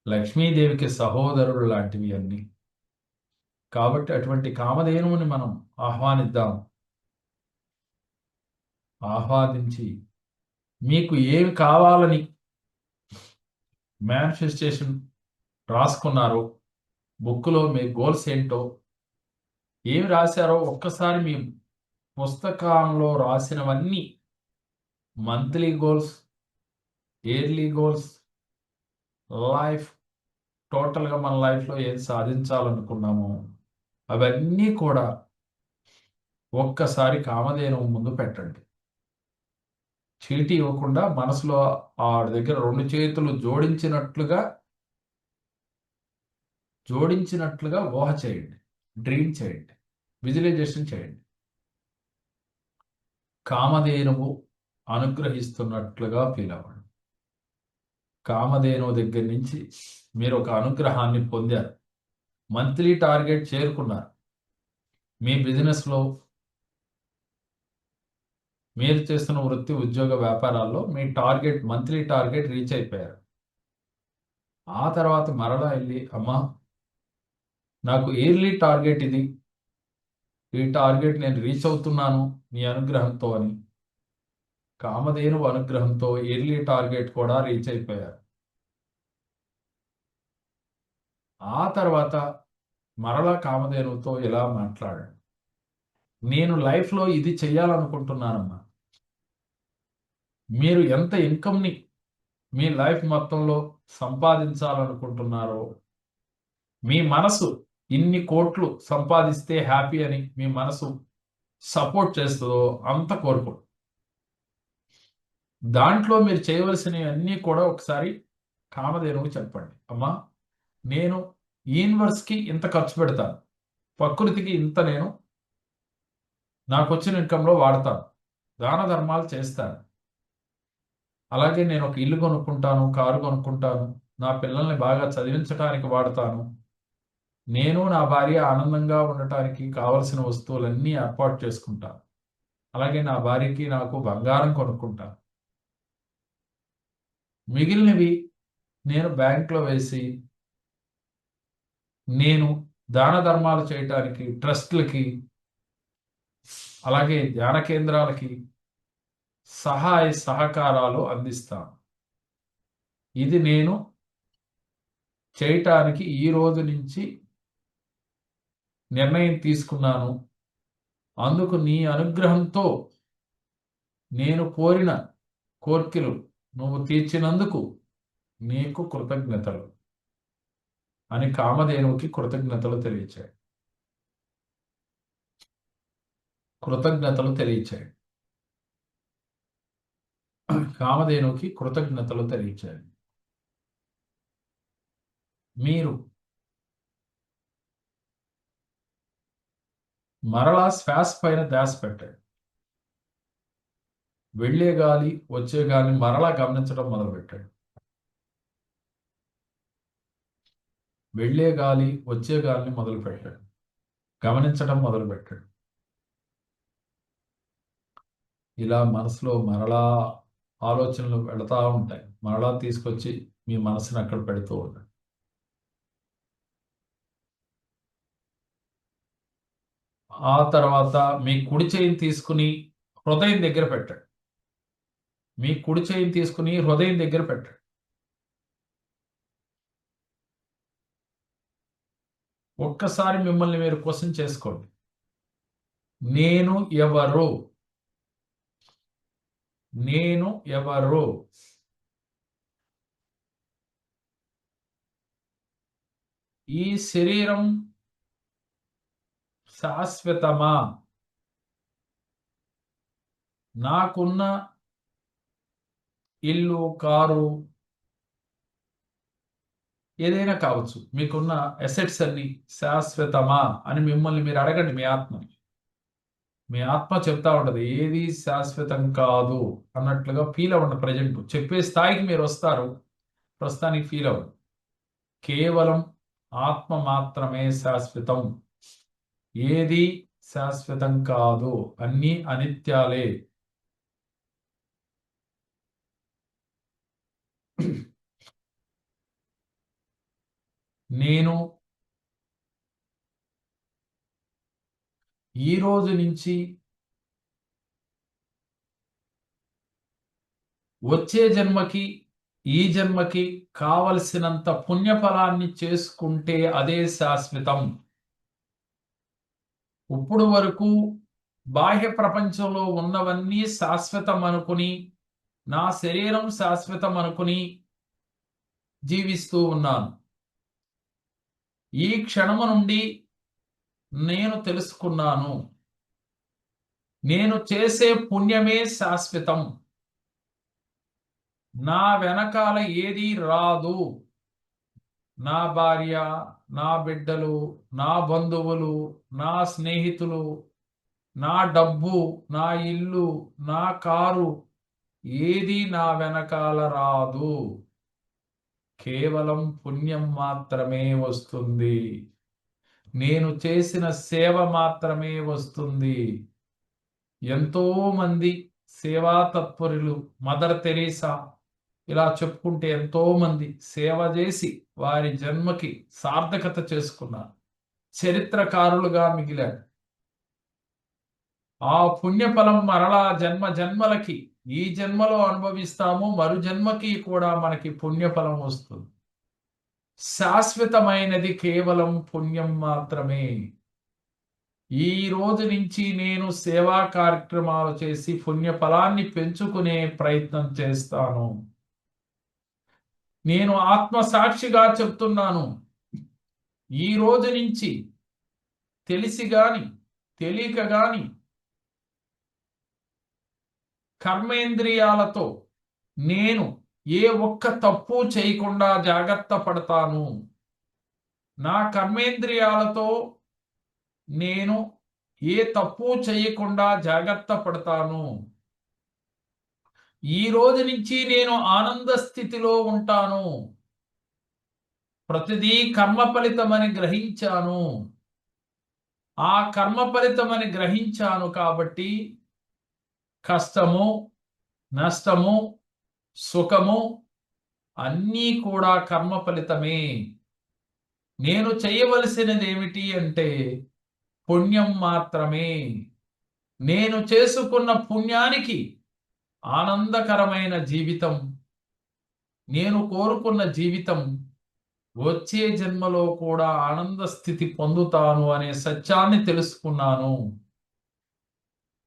లక్ష్మీదేవికి సహోదరులు లాంటివి అన్నీ. కాబట్టి అటువంటి కామధేనువుని మనం ఆహ్వానిద్దాం. ఆహ్వానించి మీకు ఏమి కావాలని మేనిఫెస్టేషన్ రాసుకున్నారో, బుక్లో మీ గోల్స్ ఏంటో, ఏమి రాశారో ఒక్కసారి మీ పుస్తకంలో రాసినవన్నీ, monthly goals, yearly goals, life, టోటల్గా మన లైఫ్లో ఏం సాధించాలనుకున్నామో అవన్నీ కూడా ఒక్కసారి కామధేనువు ముందు పెట్టండి. చీటీ ఇవ్వకుండా మనసులో ఆ దగ్గర రెండు చేతులు జోడించినట్లుగా ఊహ చేయండి, డ్రీమ్ చేయండి, విజువలైజేషన్ చేయండి. కామధేనువు అనుగ్రహిస్తున్నట్లుగా ఫీల్ అవ్వండి. కామధేనువు దగ్గర నుంచి మీరు ఒక అనుగ్రహాన్ని పొందారు, మంత్లీ టార్గెట్ చేరుకున్నారు. మీ బిజినెస్లో, మీరు చేస్తున్న వృత్తి ఉద్యోగ వ్యాపారాల్లో మీ టార్గెట్, మంత్లీ టార్గెట్ రీచ్ అయిపోయారు. ఆ తర్వాత మరలా వెళ్ళి, అమ్మా నాకు ఇయర్లీ టార్గెట్ ఇది, ఈ టార్గెట్ నేను రీచ్ అవుతున్నాను నీ అనుగ్రహంతో అని, కామధేనువు అనుగ్రహంతో ఇయర్లీ టార్గెట్ కూడా రీచ్ అయిపోయారు. ఆ తర్వాత మరలా కామధేనువుతో ఇలా మాట్లాడండి, నేను లైఫ్లో ఇది చెయ్యాలనుకుంటున్నానమ్మా. మీరు ఎంత ఇన్కమ్ని మీ లైఫ్ మొత్తంలో సంపాదించాలనుకుంటున్నారో, మీ మనసు ఇన్ని కోట్లు సంపాదిస్తే హ్యాపీ అని మీ మనసు సపోర్ట్ చేస్తుందో అంత కోరుకో. దాంట్లో మీరు చేయవలసినవి అన్నీ కూడా ఒకసారి కామధేనువుకి చెప్పండి. అమ్మా నేను యూనివర్స్కి ఇంత ఖర్చు పెడతాను, ప్రకృతికి ఇంత నేను నాకు వచ్చిన ఇన్కంలో వాడతాను, దాన ధర్మాలు చేస్తాను, అలాగే నేను ఒక ఇల్లు కొనుక్కుంటాను, కారు కొనుక్కుంటాను, నా పిల్లల్ని బాగా చదివించడానికి వాడతాను, నేను నా భార్య ఆనందంగా ఉండటానికి కావలసిన వస్తువులన్నీ ఏర్పాటు చేసుకుంటాను, అలాగే నా భార్యకి నాకు బంగారం కొనుక్కుంటాను, మిగిలినవి నేను బ్యాంక్లో వేసి నేను దాన ధర్మాలు చేయటానికి, ట్రస్ట్లకి, అలాగే ధ్యాన కేంద్రాలకి సహాయ సహకారాలు అందిస్తాను. ఇది నేను చేయటానికి ఈ రోజు నుంచి నిర్ణయం తీసుకున్నాను. అందుకు నీ అనుగ్రహంతో నేను కోరిన కోర్కెలు నువ్వు తీర్చినందుకు నీకు కృతజ్ఞతలు అని కామధేనువుకి కృతజ్ఞతలు తెలియచేయండి. కృతజ్ఞతలు తెలియచేయండి. కామధేనువుకి కృతజ్ఞతలు తెలియచేయండి. మీరు మరలా శ్వాస పైన ధ్యాస పెట్టండి. వెళ్ళే గాలి, వచ్చే గాలిని మరలా గమనించడం మొదలుపెట్టండి. వెళ్ళే గాలి, వచ్చే గాలిని మొదలుపెట్టండి, గమనించడం మొదలుపెట్టండి. ఇలా మనసులో మరలా ఆలోచనలు వెళతా ఉంటాయి, మరలా తీసుకొచ్చి మీ మనసుని అక్కడ పెడుతూ ఉండండి. ఆ తర్వాత మీ కుడి చేయిని తీసుకుని హృదయం దగ్గర పెట్టండి. మీ కుడి చేయిని తీసుకుని హృదయం దగ్గర పెట్టండి. ఒక్కసారి మిమ్మల్ని మీరు క్వశ్చన్ చేసుకోండి, నేను ఎవరు? నేను ఎవరు? ఈ శరీరం శాశ్వతమా? నాకున్న ఇల్లు, కారు, ఏదైనా కావచ్చు, మీకున్న అసెట్స్ అన్ని శాశ్వతమా అని మిమ్మల్ని మీరు అడగండి. మీ ఆత్మని, మీ ఆత్మ చెప్తా ఉంటది ఏది శాశ్వతం కాదు అన్నట్లుగా ఫీల్ అవ్వండి. ప్రజెంట్ చెప్పే స్థాయికి మీరు వస్తారు, ప్రస్తుతానికి ఫీల్ అవ్వండి. కేవలం ఆత్మ మాత్రమే శాశ్వతం, ఏది శాశ్వతం కాదు, అన్నీ అనిత్యాలే. నేను ఈ రోజు నుంచి వచ్చే జన్మకి ఈ జన్మకి కావలసినంత పుణ్యఫలాన్ని చేసుకుంటే అదే శాశ్వతం. ఇప్పుడు వరకు బాహ్య ప్రపంచంలో ఉన్నవన్నీ శాశ్వతం అనుకుని, నా శరీరం శాశ్వతం అనుకుని జీవిస్తూ ఉన్నాను. ఈ క్షణము నుండి నేను తెలుసుకున్నాను, నేను చేసే పుణ్యమే శాశ్వతం. నా వెనకాల ఏదీ రాదు. నా భార్య, నా బిడ్డలు, నా బంధువులు, నా స్నేహితులు, నా డబ్బు, నా ఇల్లు, నా కారు, ఏది నా వెనకాల రాదు. కేవలం పుణ్యం మాత్రమే వస్తుంది. నేను చేసిన సేవ మాత్రమే వస్తుంది. ఎంతో మంది సేవా తత్పరులు, మదర్ తెరీసా ఇలా చెప్పుకుంటే ఎంతో మంది సేవ చేసి వారి జన్మకి సార్థకత చేసుకున్నారు, చరిత్రకారులుగా మిగిలారు. ఆ పుణ్యఫలం మరలా జన్మ జన్మలకి, ఈ జన్మలో అనుభవిస్తాము, మరు జన్మకి కూడా మనకి పుణ్యఫలం వస్తుంది. శాశ్వతమైనది కేవలం పుణ్యం మాత్రమే. ఈ రోజు నుంచి నేను సేవా కార్యక్రమాలు చేసి పుణ్యఫలాన్ని పెంచుకునే ప్రయత్నం చేస్తాను. నేను ఆత్మసాక్షిగా చెప్తున్నాను, ఈ రోజు నుంచి తెలిసి గాని తెలియక గాని కర్మేంద్రియాలతో నేను ఏ ఒక్క తప్పు చేయకుండా జాగ్రత్త పడతాను. నా కర్మేంద్రియాలతో నేను ఏ తప్పు చేయకుండా జాగ్రత్త పడతాను. ఈ రోజు నుంచి నేను ఆనంద స్థితిలో ఉంటాను. ప్రతిదీ కర్మ ఫలితమని గ్రహించాను. ఆ కర్మ ఫలితమని గ్రహించాను కాబట్టి కష్టము, నష్టము, సుఖము అన్నీ కూడా కర్మ ఫలితమే. నేను చేయవలసినది ఏమిటి అంటే పుణ్యం మాత్రమే. నేను చేసుకున్న పుణ్యానికి ఆనందకరమైన జీవితం, నేను కోరుకున్న జీవితం, వచ్చే జన్మలో కూడా ఆనంద స్థితి పొందుతాను అనే సత్యాన్ని తెలుసుకున్నాను.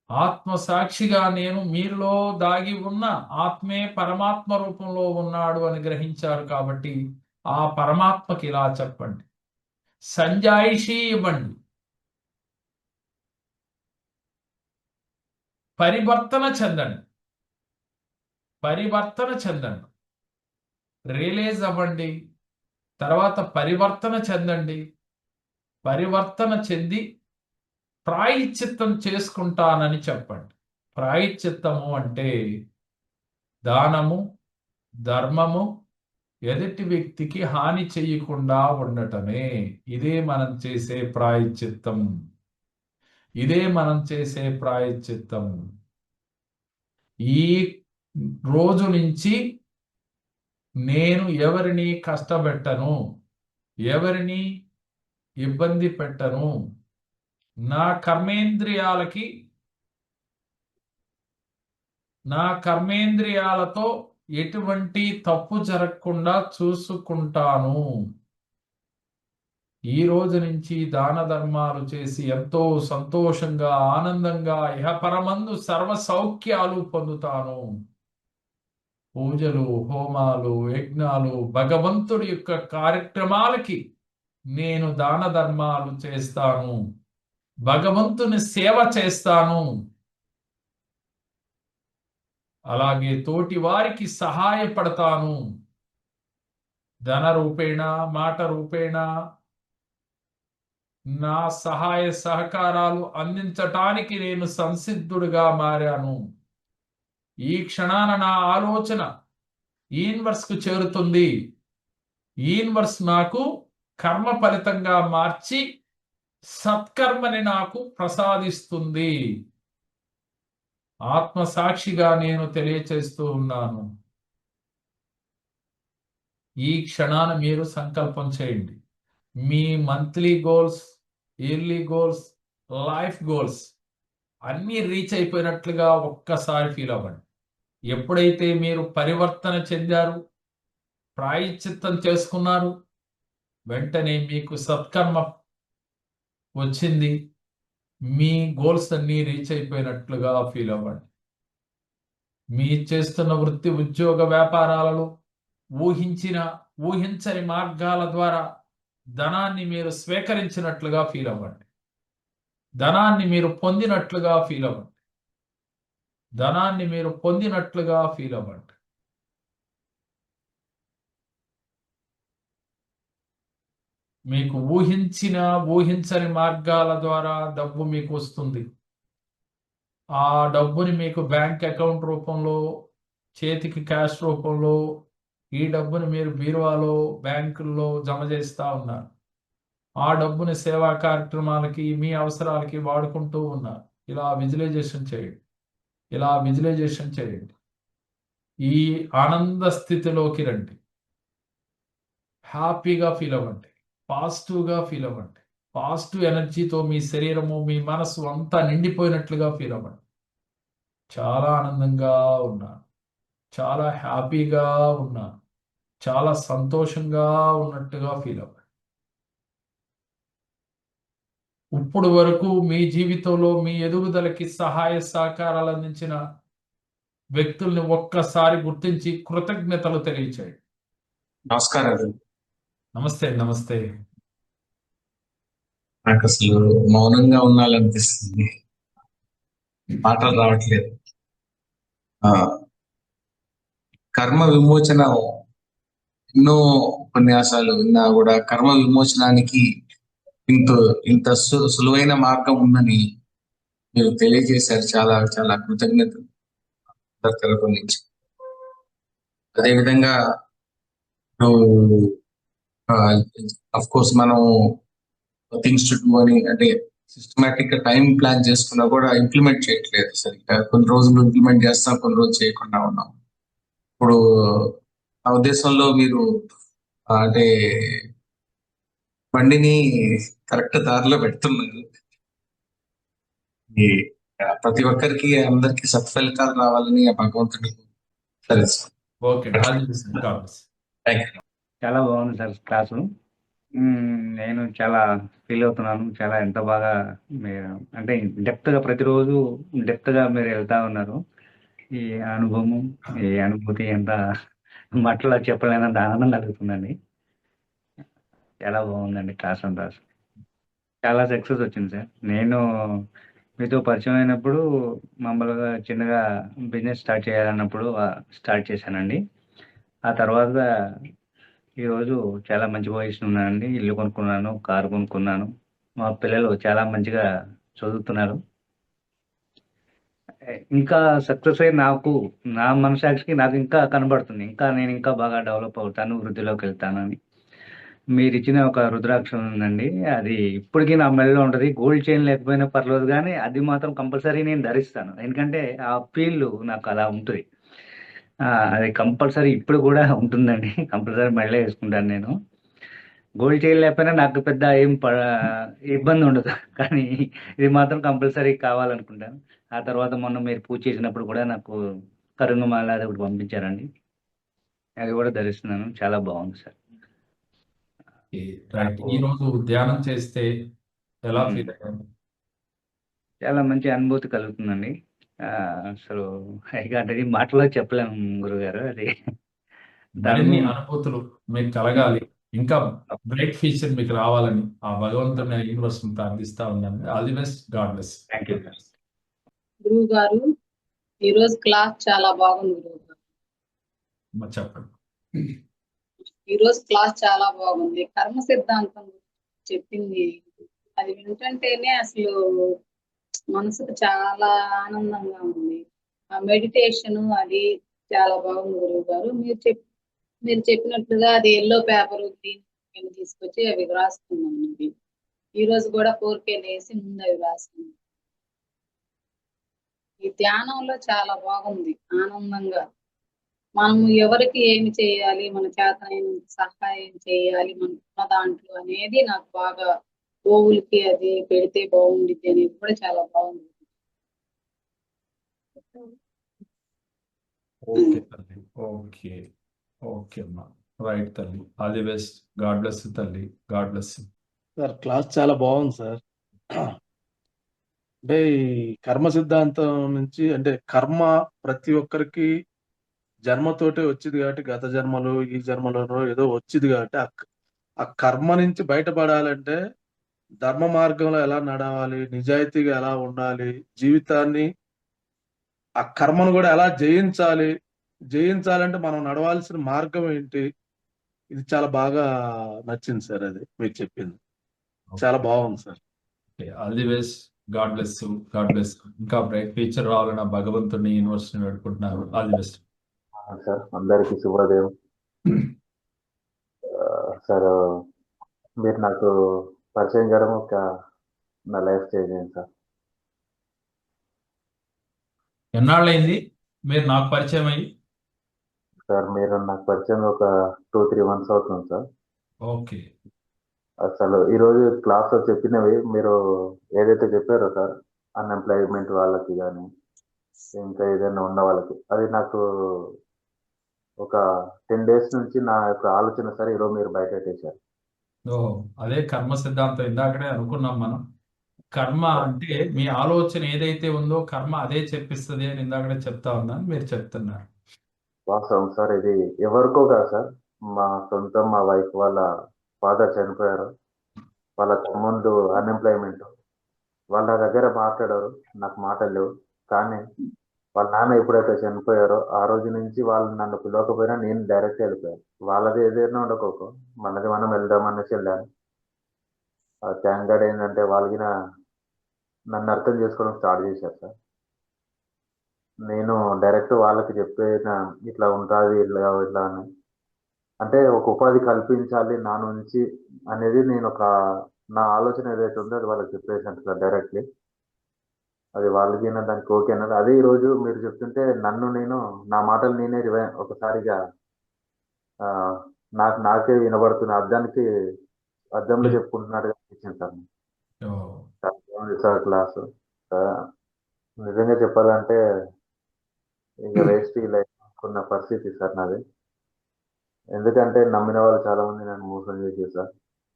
ఆత్మసాక్షిగా నేను మీలో దాగి ఉన్న ఆత్మే పరమాత్మ రూపంలో ఉన్నాడు అని గ్రహించారు కాబట్టి ఆ పరమాత్మకి ఇలా చెప్పండి, సంజాయిషీ ఇవ్వండి, పరివర్తన చెందండి, పరివర్తన చెందండి, రియలైజ్ అవ్వండి, తర్వాత పరివర్తన చెందండి, పరివర్తన చెంది ప్రాయశ్చిత్తం చేసుకుంటానని చెప్పండి. ప్రాయశ్చిత్తము అంటే దానము, ధర్మము, ఎదుటి వ్యక్తికి హాని చెయ్యకుండా ఉండటమే. ఇదే మనం చేసే ప్రాయశ్చిత్తం. ఇదే మనం చేసే ప్రాయశ్చిత్తం. ఈ రోజు నుంచి నేను ఎవరిని కష్టపెట్టను, ఎవరిని ఇబ్బంది పెట్టను. నా కర్మేంద్రియాలతో ఎటువంటి తప్పు జరగకుండా చూసుకుంటాను. ఈ రోజు నుంచి దాన ధర్మాలు చేసి ఎంతో సంతోషంగా, ఆనందంగా ఇహపరమందు సర్వ సౌఖ్యాలు పొందుతాను. పూజలు, హోమాలు, యజ్ఞాలు, భగవంతుడి యొక్క కార్యక్రమాలకి నేను దాన ధర్మాలు చేస్తాను, భగవంతుని సేవ చేస్తాను. అలాగే తోటి వారికి సహాయపడతాను. ధన రూపేణ, మాట రూపేణ నా సహాయ సహకారాలు అందించటానికి నేను సంసిద్ధుడిగా మారాను. ఈ క్షణాన నా ఆలోచన యూనివర్స్ కు చేరుతుంది. యూనివర్స్ నాకు కర్మ ఫలితంగా మార్చి సత్కర్మని నాకు ప్రసాదిస్తుంది. ఆత్మసాక్షిగా నేను తెలియచేస్తూ ఉన్నాను. ఈ క్షణాన మీరు సంకల్పం చేయండి, మీ monthly goals, yearly goals, life goals అన్నీ రీచ్ అయిపోయినట్లుగా ఒక్కసారి ఫీల్ అవ్వండి. ఎప్పుడైతే మీరు పరివర్తన చెందారు, ప్రాయశ్చిత్తం చేసుకున్నారు, వెంటనే మీకు సత్కర్మ వచ్చింది, మీ గోల్స్ అన్నీ రీచ్ అయిపోయినట్లుగా ఫీల్ అవ్వండి. మీ చేస్తున్న వృత్తి ఉద్యోగ వ్యాపారాలలో ఊహించని మార్గాల ద్వారా ధనాన్ని మీరు స్వీకరించినట్లుగా ఫీల్ అవ్వండి. ధనాన్ని మీరు పొందినట్లుగా ఫీల్ అవ్వండి. ధనాన్ని మీరు పొందినట్లుగా ఫీల్ అవ్వండి. మీకు ఊహించని మార్గాల ద్వారా డబ్బు మీకు వస్తుంది. ఆ డబ్బుని మీకు బ్యాంక్ అకౌంట్ రూపంలో, చేతికి క్యాష్ రూపంలో, ఈ డబ్బుని మీరు బీరువాలో, బ్యాంకుల్లో జమ చేస్తా ఉన్నారు. ఆ డబ్బుని సేవా కార్యక్రమాలకి, మీ అవసరాలకి వాడుకుంటూ ఉన్నారు. ఇలా విజువలైజేషన్ చేయండి. ఇలా విజువలైజేషన్ చేయండి. ఈ ఆనంద స్థితిలోకి రండి. హ్యాపీగా ఫీల్ అవ్వండి. పాజిటివ్గా ఫీల్ అవ్వండి. పాజిటివ్ ఎనర్జీతో మీ శరీరము, మీ మనసు అంతా నిండిపోయినట్లుగా ఫీల్ అవ్వండి. చాలా ఆనందంగా ఉన్నాను, చాలా హ్యాపీగా ఉన్నాను, చాలా సంతోషంగా ఉన్నట్టుగా ఫీల్ అవ్వండి. ఇప్పుడు వరకు మీ జీవితంలో మీ ఎదుగుదలకి సహాయ సహకారాలు అందించిన వ్యక్తుల్ని ఒక్కసారి గుర్తించి కృతజ్ఞతలు తెలియచేయండి. నమస్కారాలు. నమస్తే. నమస్తే. నాకు అసలు మౌనంగా ఉండాలనిపిస్తుంది, మాటలు రావట్లేదు. ఆ కర్మ విమోచన ఎన్నో ఉపన్యాసాలు విన్నా కూడా కర్మ విమోచనానికి ఇంత ఇంత సులువైన మార్గం ఉందని మీరు తెలియజేశారు. చాలా చాలా కృతజ్ఞతలు తరపు నుంచి. అదేవిధంగా అఫ్ కోర్స్ మనం థింగ్స్ టు డూ అని అంటే సిస్టమేటిక్ గా టైం ప్లాన్ చేసుకున్నా కూడా ఇంప్లిమెంట్ చేయట్లేదు సరిగ్గా. కొన్ని రోజులు ఇంప్లిమెంట్ చేస్తాం, కొన్ని రోజులు చేయకుండా ఉన్నాం. ఇప్పుడు ఆ ఉద్దేశంలో మీరు అంటే బండిని కరెక్ట్ దారిలో పెడుతున్నారు. ఈ ప్రతి ఒక్కరికి అందరికి సత్ఫలితాలు రావాలని ఆ భగవంతుడి సరే. Okay. All the best. Thank you. చాలా బాగుంది సార్ క్లాసు. నేను చాలా ఫీల్ అవుతున్నాను. చాలా ఎంత బాగా మీరు అంటే డెప్త్గా ప్రతిరోజు డెప్త్గా మీరు వెళ్తా ఉన్నారు. ఈ అనుభవం, ఈ అనుభూతి ఎంత మాటల్లో చెప్పలేనంత ఆనందం కలుగుతుందండి. చాలా బాగుందండి క్లాస్ అంతా. చాలా సక్సెస్ వచ్చింది సార్. నేను మీతో పరిచయం అయినప్పుడు మామూలుగా చిన్నగా బిజినెస్ స్టార్ట్ చేయాలన్నప్పుడు స్టార్ట్ చేశానండి. ఆ తర్వాత ఈరోజు చాలా మంచి పొజిషన్ ఉన్నానండి. ఇల్లు కొనుక్కున్నాను, కారు కొనుక్కున్నాను. మా పిల్లలు చాలా మంచిగా చదువుతున్నారు. ఇంకా సక్సెస్ అయ్యి నా మనసాక్షికి నాకు ఇంకా కనబడుతుంది. నేను ఇంకా బాగా డెవలప్ అవుతాను, వృద్ధిలోకి వెళ్తానని. మీరిచ్చిన ఒక రుద్రాక్షం ఉందండి. అది ఇప్పటికీ నా మెడలో ఉంటది. గోల్డ్ చైన్ లేకపోయినా పర్లేదు గానీ, అది మాత్రం కంపల్సరీ నేను ధరిస్తాను. ఎందుకంటే, ఆ ఫీల్ నాకు అలా ఉంటది. అది కంపల్సరీ ఇప్పుడు కూడా ఉంటుందండి. కంపల్సరీ మెడలో వేసుకుంటాను నేను. గోల్డ్ చైన్ లేకపోయినా నాకు పెద్ద ఏం ఇబ్బంది ఉండదు. కానీ ఇది మాత్రం కంపల్సరీ కావాలనుకుంటాను. ఆ తర్వాత మొన్న మీరు పూజ చేసినప్పుడు కూడా నాకు కరుంగమాల అది ఒకటి పంపించారండి. అది కూడా ధరిస్తున్నాను. చాలా బాగుంది సార్. రైట్. ఈ రోజు ధ్యానం చేస్తే ఎలా ఫీల్ అయ్యారు? చాలా మంచి అనుభూతి కలుగుతుందండి. అసలు ఇక అది మాటలో చెప్పలేము గురుగారు. అది మరిన్ని అనుభూతులు మీకు కలగాలి, ఇంకా బ్రైట్ ఫ్యూచర్ మీకు రావాలని ఆ భగవంతుని యూనివర్స్ ప్రార్థిస్తా ఉన్నాను. All the best. God bless. Thank you. గురువు గారు, ఈరోజు క్లాస్ చాలా బాగుంది గురువు గారు. చెప్పండి. ఈరోజు క్లాస్ చాలా బాగుంది. కర్మ సిద్ధాంతం చెప్పింది అది వింటుంటేనే అసలు మనసుకు చాలా ఆనందంగా ఉంది. ఆ మెడిటేషన్ అది చాలా బాగుంది గురువు గారు. మీరు చెప్పినట్లుగా అది ఎల్లో పేపర్ గ్రీన్ పెన్ తీసుకొచ్చి అవి రాసుకున్నాను. ఈ రోజు కూడా 4K వేసి ముందు అవి రాసుకున్నాను. ఈ ధ్యానంలో చాలా బాగుంది, ఆనందంగా. మనం ఎవరికి ఏమి చేయాలి, మన చేతనైన సహాయం చేయాలి మనకున్న దాంట్లో అనేది నాకు బాగా గోవులకి అది పెడితే బాగుండిద్ది అనేది కూడా చాలా బాగుంది. ఓకే ఓకే ఓకే అమ్మా. రైట్ తల్లి. All the best. God bless తల్లి. God bless. సార్ క్లాస్ చాలా బాగుంది సార్. అంటే ఈ కర్మ సిద్ధాంతం నుంచి అంటే కర్మ ప్రతి ఒక్కరికి జన్మతోటే వచ్చింది కాబట్టి గత జన్మలో ఈ జన్మలోనో ఏదో వచ్చింది కాబట్టి ఆ కర్మ నుంచి బయటపడాలంటే ధర్మ మార్గంలో ఎలా నడవాలి, నిజాయితీగా ఎలా ఉండాలి, జీవితాన్ని ఆ కర్మను కూడా ఎలా జయించాలంటే మనం నడవాల్సిన మార్గం ఏంటి, ఇది చాలా బాగా నచ్చింది సార్. అది మీరు చెప్పింది చాలా బాగుంది sir. All the best. God bless. God bless. ఇంకా బ్రైట్ ఫ్యూచర్ రావాలని ఆ భగవంతుడిని యూనివర్సిటీని వేడుకుంటున్నారు. All the best. సార్ అందరికీ శుభోదయం. సార్ మీరు నాకు పరిచయం చేయడం నా లైఫ్ చేంజ్ అయింది సార్. ఎన్నాళ్ళైంది మీరు నాకు పరిచయం అయ్యి? సార్ మీరు నాకు పరిచయం ఒక 2-3 months అవుతుంది సార్. ఓకే. అసలు ఈరోజు క్లాస్లో చెప్పినవి మీరు ఏదైతే చెప్పారో సార్, అన్ఎంప్లాయ్మెంట్ వాళ్ళకి కానీ ఇంకా ఏదైనా ఉన్న వాళ్ళకి, అది నాకు ఒక 10 days నుంచి నా యొక్క ఆలోచన సార్. ఈరోజు మీరు బయట పెట్టేశారు. ఓహో, అదే కర్మ సిద్ధాంతం. ఇందాకడే అనుకున్నాం మనం. కర్మ అంటే మీ ఆలోచన ఏదైతే ఉందో కర్మ అదే చెప్పిస్తుంది అని ఇందాకడే చెప్తా ఉన్నాను, మీరు చెప్తున్నారు. వాస్తవం సార్. ఇది ఎవరికో కాదు సార్, మా వైఫ్ వాళ్ళ ఫాదర్ చనిపోయారు. వాళ్ళకి ముందు అన్ఎంప్లాయ్మెంట్, వాళ్ళ దగ్గర మాట్లాడారు, నాకు మాటలు లేవు. కానీ వాళ్ళ నాన్న ఎప్పుడైతే చనిపోయారో ఆ రోజు నుంచి వాళ్ళు నన్ను పిలవకపోయినా నేను డైరెక్ట్ వెళ్ళిపోయాను. వాళ్ళది ఏదైనా ఉండకోకు, మనది మనం వెళ్దామనేసి వెళ్ళాను. థ్యాంక్ గాడ్ ఏంటంటే వాళ్ళకి నన్ను అర్థం చేసుకోవడం స్టార్ట్ చేశారు సార్. నేను డైరెక్ట్ వాళ్ళకి చెప్పేన ఇట్లా ఉంటుంది ఇట్లా ఇట్లా అని, అంటే ఒక ఉపాధి కల్పించాలి నా నుంచి అనేది నేను నా ఆలోచన ఏదైతే ఉందో అది వాళ్ళకి చెప్పేసాను సార్ డైరెక్ట్లీ. అది వాళ్ళకి దానికి ఓకే అన్నది. అదే ఈరోజు మీరు చెప్తుంటే నా మాటలు నేనే ఒకసారిగా నాకే వినబడుతున్న అద్దంలో చెప్పుకుంటున్నట్టుగా అనిపించింది సార్. చాలా బాగుంది సార్ క్లాసు. నిజంగా చెప్పాలంటే ఇక వేస్ట్ లైఫ్ అనుకున్న పరిస్థితి సార్ నాది. ఎందుకంటే నమ్మిన వాళ్ళు చాలా మంది నన్ను మోసం చేశారు సార్.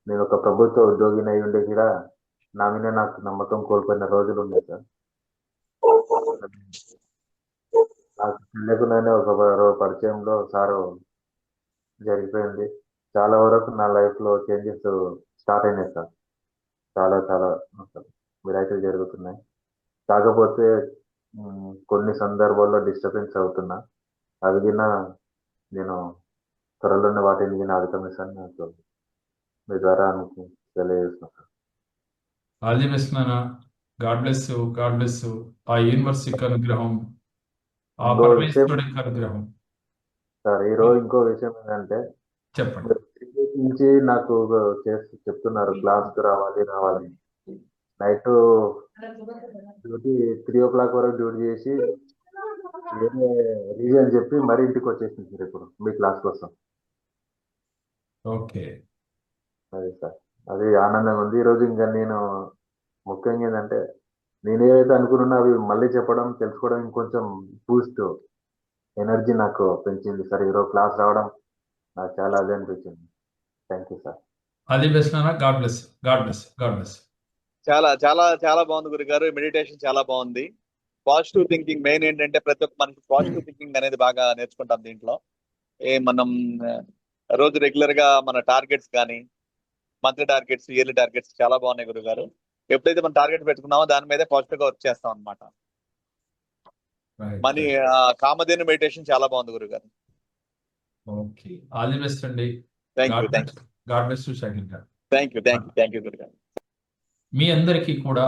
నేను ఒక ప్రభుత్వ ఉద్యోగిని అయి ఉండే కూడా నా మీద నాకు నమ్మకం కోల్పోయిన రోజులు ఉన్నాయి సార్. నాకు తెలియకుండానే ఒక పరిచయంలో సారు జరిగిపోయింది. చాలా వరకు నా లైఫ్లో చేంజెస్ స్టార్ట్ అయినాయి సార్. చాలా చాలా మిరాకిల్ జరుగుతున్నాయి. కాకపోతే కొన్ని సందర్భాల్లో డిస్టర్బెన్స్ అవుతున్నా, అవి గిన నేను త్వరలోనే వాటిని గిన అధిగమిస్తాను నాకు మీ ద్వారా మీకు తెలియజేస్తున్నాను సార్. ఆల్ ది బెస్ట్ నాన్న. God bless you. God bless you. ఆ యూనివర్సిటీకి అనుగ్రహం, ఆ ఇంకో విషయం పరమేశ్వరుడికి అనుగ్రహం. సార్, ఈరోజు ఇంకో విషయం ఏంటంటే, చెప్పండి. మీరు 3 days నుంచి నాకు చెప్తున్నారు క్లాస్కి రావాలి. నైట్ డ్యూటీ 3 o'clock వరకు డ్యూటీ చేసి వేరే రీజన్ చెప్పి మరీ ఇంటికి వచ్చేసింది సార్ ఇప్పుడు మీ క్లాస్ కోసం. ఓకే. అది సార్, అది ఆనందంగా ఉంది. ఈరోజు ఇంకా నేను ముఖ్యంగా ఏంటంటే, నేను ఏదైతే అనుకున్నా అవి మళ్ళీ చెప్పడం, తెలుసుకోవడం ఇంకొంచెం బూస్ట్ ఎనర్జీ నాకు పెంచింది సార్. ఈరోజు క్లాస్ రావడం నాకు చాలా అదే అనిపించింది. Thank you sir. All the best నాన్న. God bless. God bless. God bless. చాలా చాలా చాలా బాగుంది గురుగారు. మెడిటేషన్ చాలా బాగుంది. పాజిటివ్ థింకింగ్ మెయిన్ ఏంటంటే ప్రతి ఒక్క మనకి పాజిటివ్ థింకింగ్ అనేది బాగా నేర్చుకుంటాం దీంట్లో. మనం రోజు రెగ్యులర్ గా మన టార్గెట్స్ కానీ మంత్లీ టార్గెట్స్, ఇయర్లీ టార్గెట్స్ చాలా బాగున్నాయి గురుగారు. ఎప్పుడైతే మనం టార్గెట్ పెట్టుకున్నామో దాని మీదే పాజిటివ్ గా వర్క్ చేస్తాం అనమాట. మనీ కామధేను మెడిటేషన్ చాలా బాగుంది గురుగారు. ఓకే. ఆల్ ది బెస్ట్ అండి. Thank you. God bless you Shakeel గారు. థ్యాంక్ యూ గురుగారు. మీ అందరికీ కూడా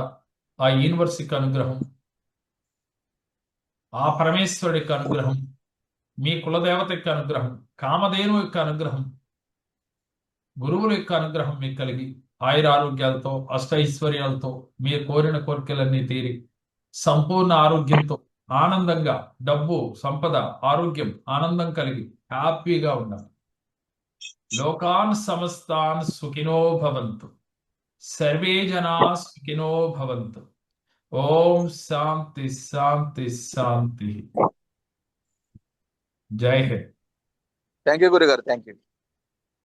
ఆ యూనివర్సిటీకి అనుగ్రహం, ఆ పరమేశ్వరుడి యొక్క అనుగ్రహం, మీ కులదేవత యొక్క అనుగ్రహం, కామధేను యొక్క అనుగ్రహం, గురువుల యొక్క అనుగ్రహం మీకు కలిగి ఆయురారోగ్యాలతో అష్టైశ్వర్యాలతో మీరు కోరిన కోరికలన్నీ తీరి సంపూర్ణ ఆరోగ్యంతో ఆనందంగా డబ్బు, సంపద, ఆరోగ్యం, ఆనందం కలిగి హ్యాపీగా ఉండాలి. లోకాన్ సమస్తాన్ సుఖినో భవంతు. సర్వే జనా సుఖినో భవంతు. ఓం శాంతి శాంతి శాంతి. జై హింద్. థ్యాంక్ యూ గురుగారు. Thank you.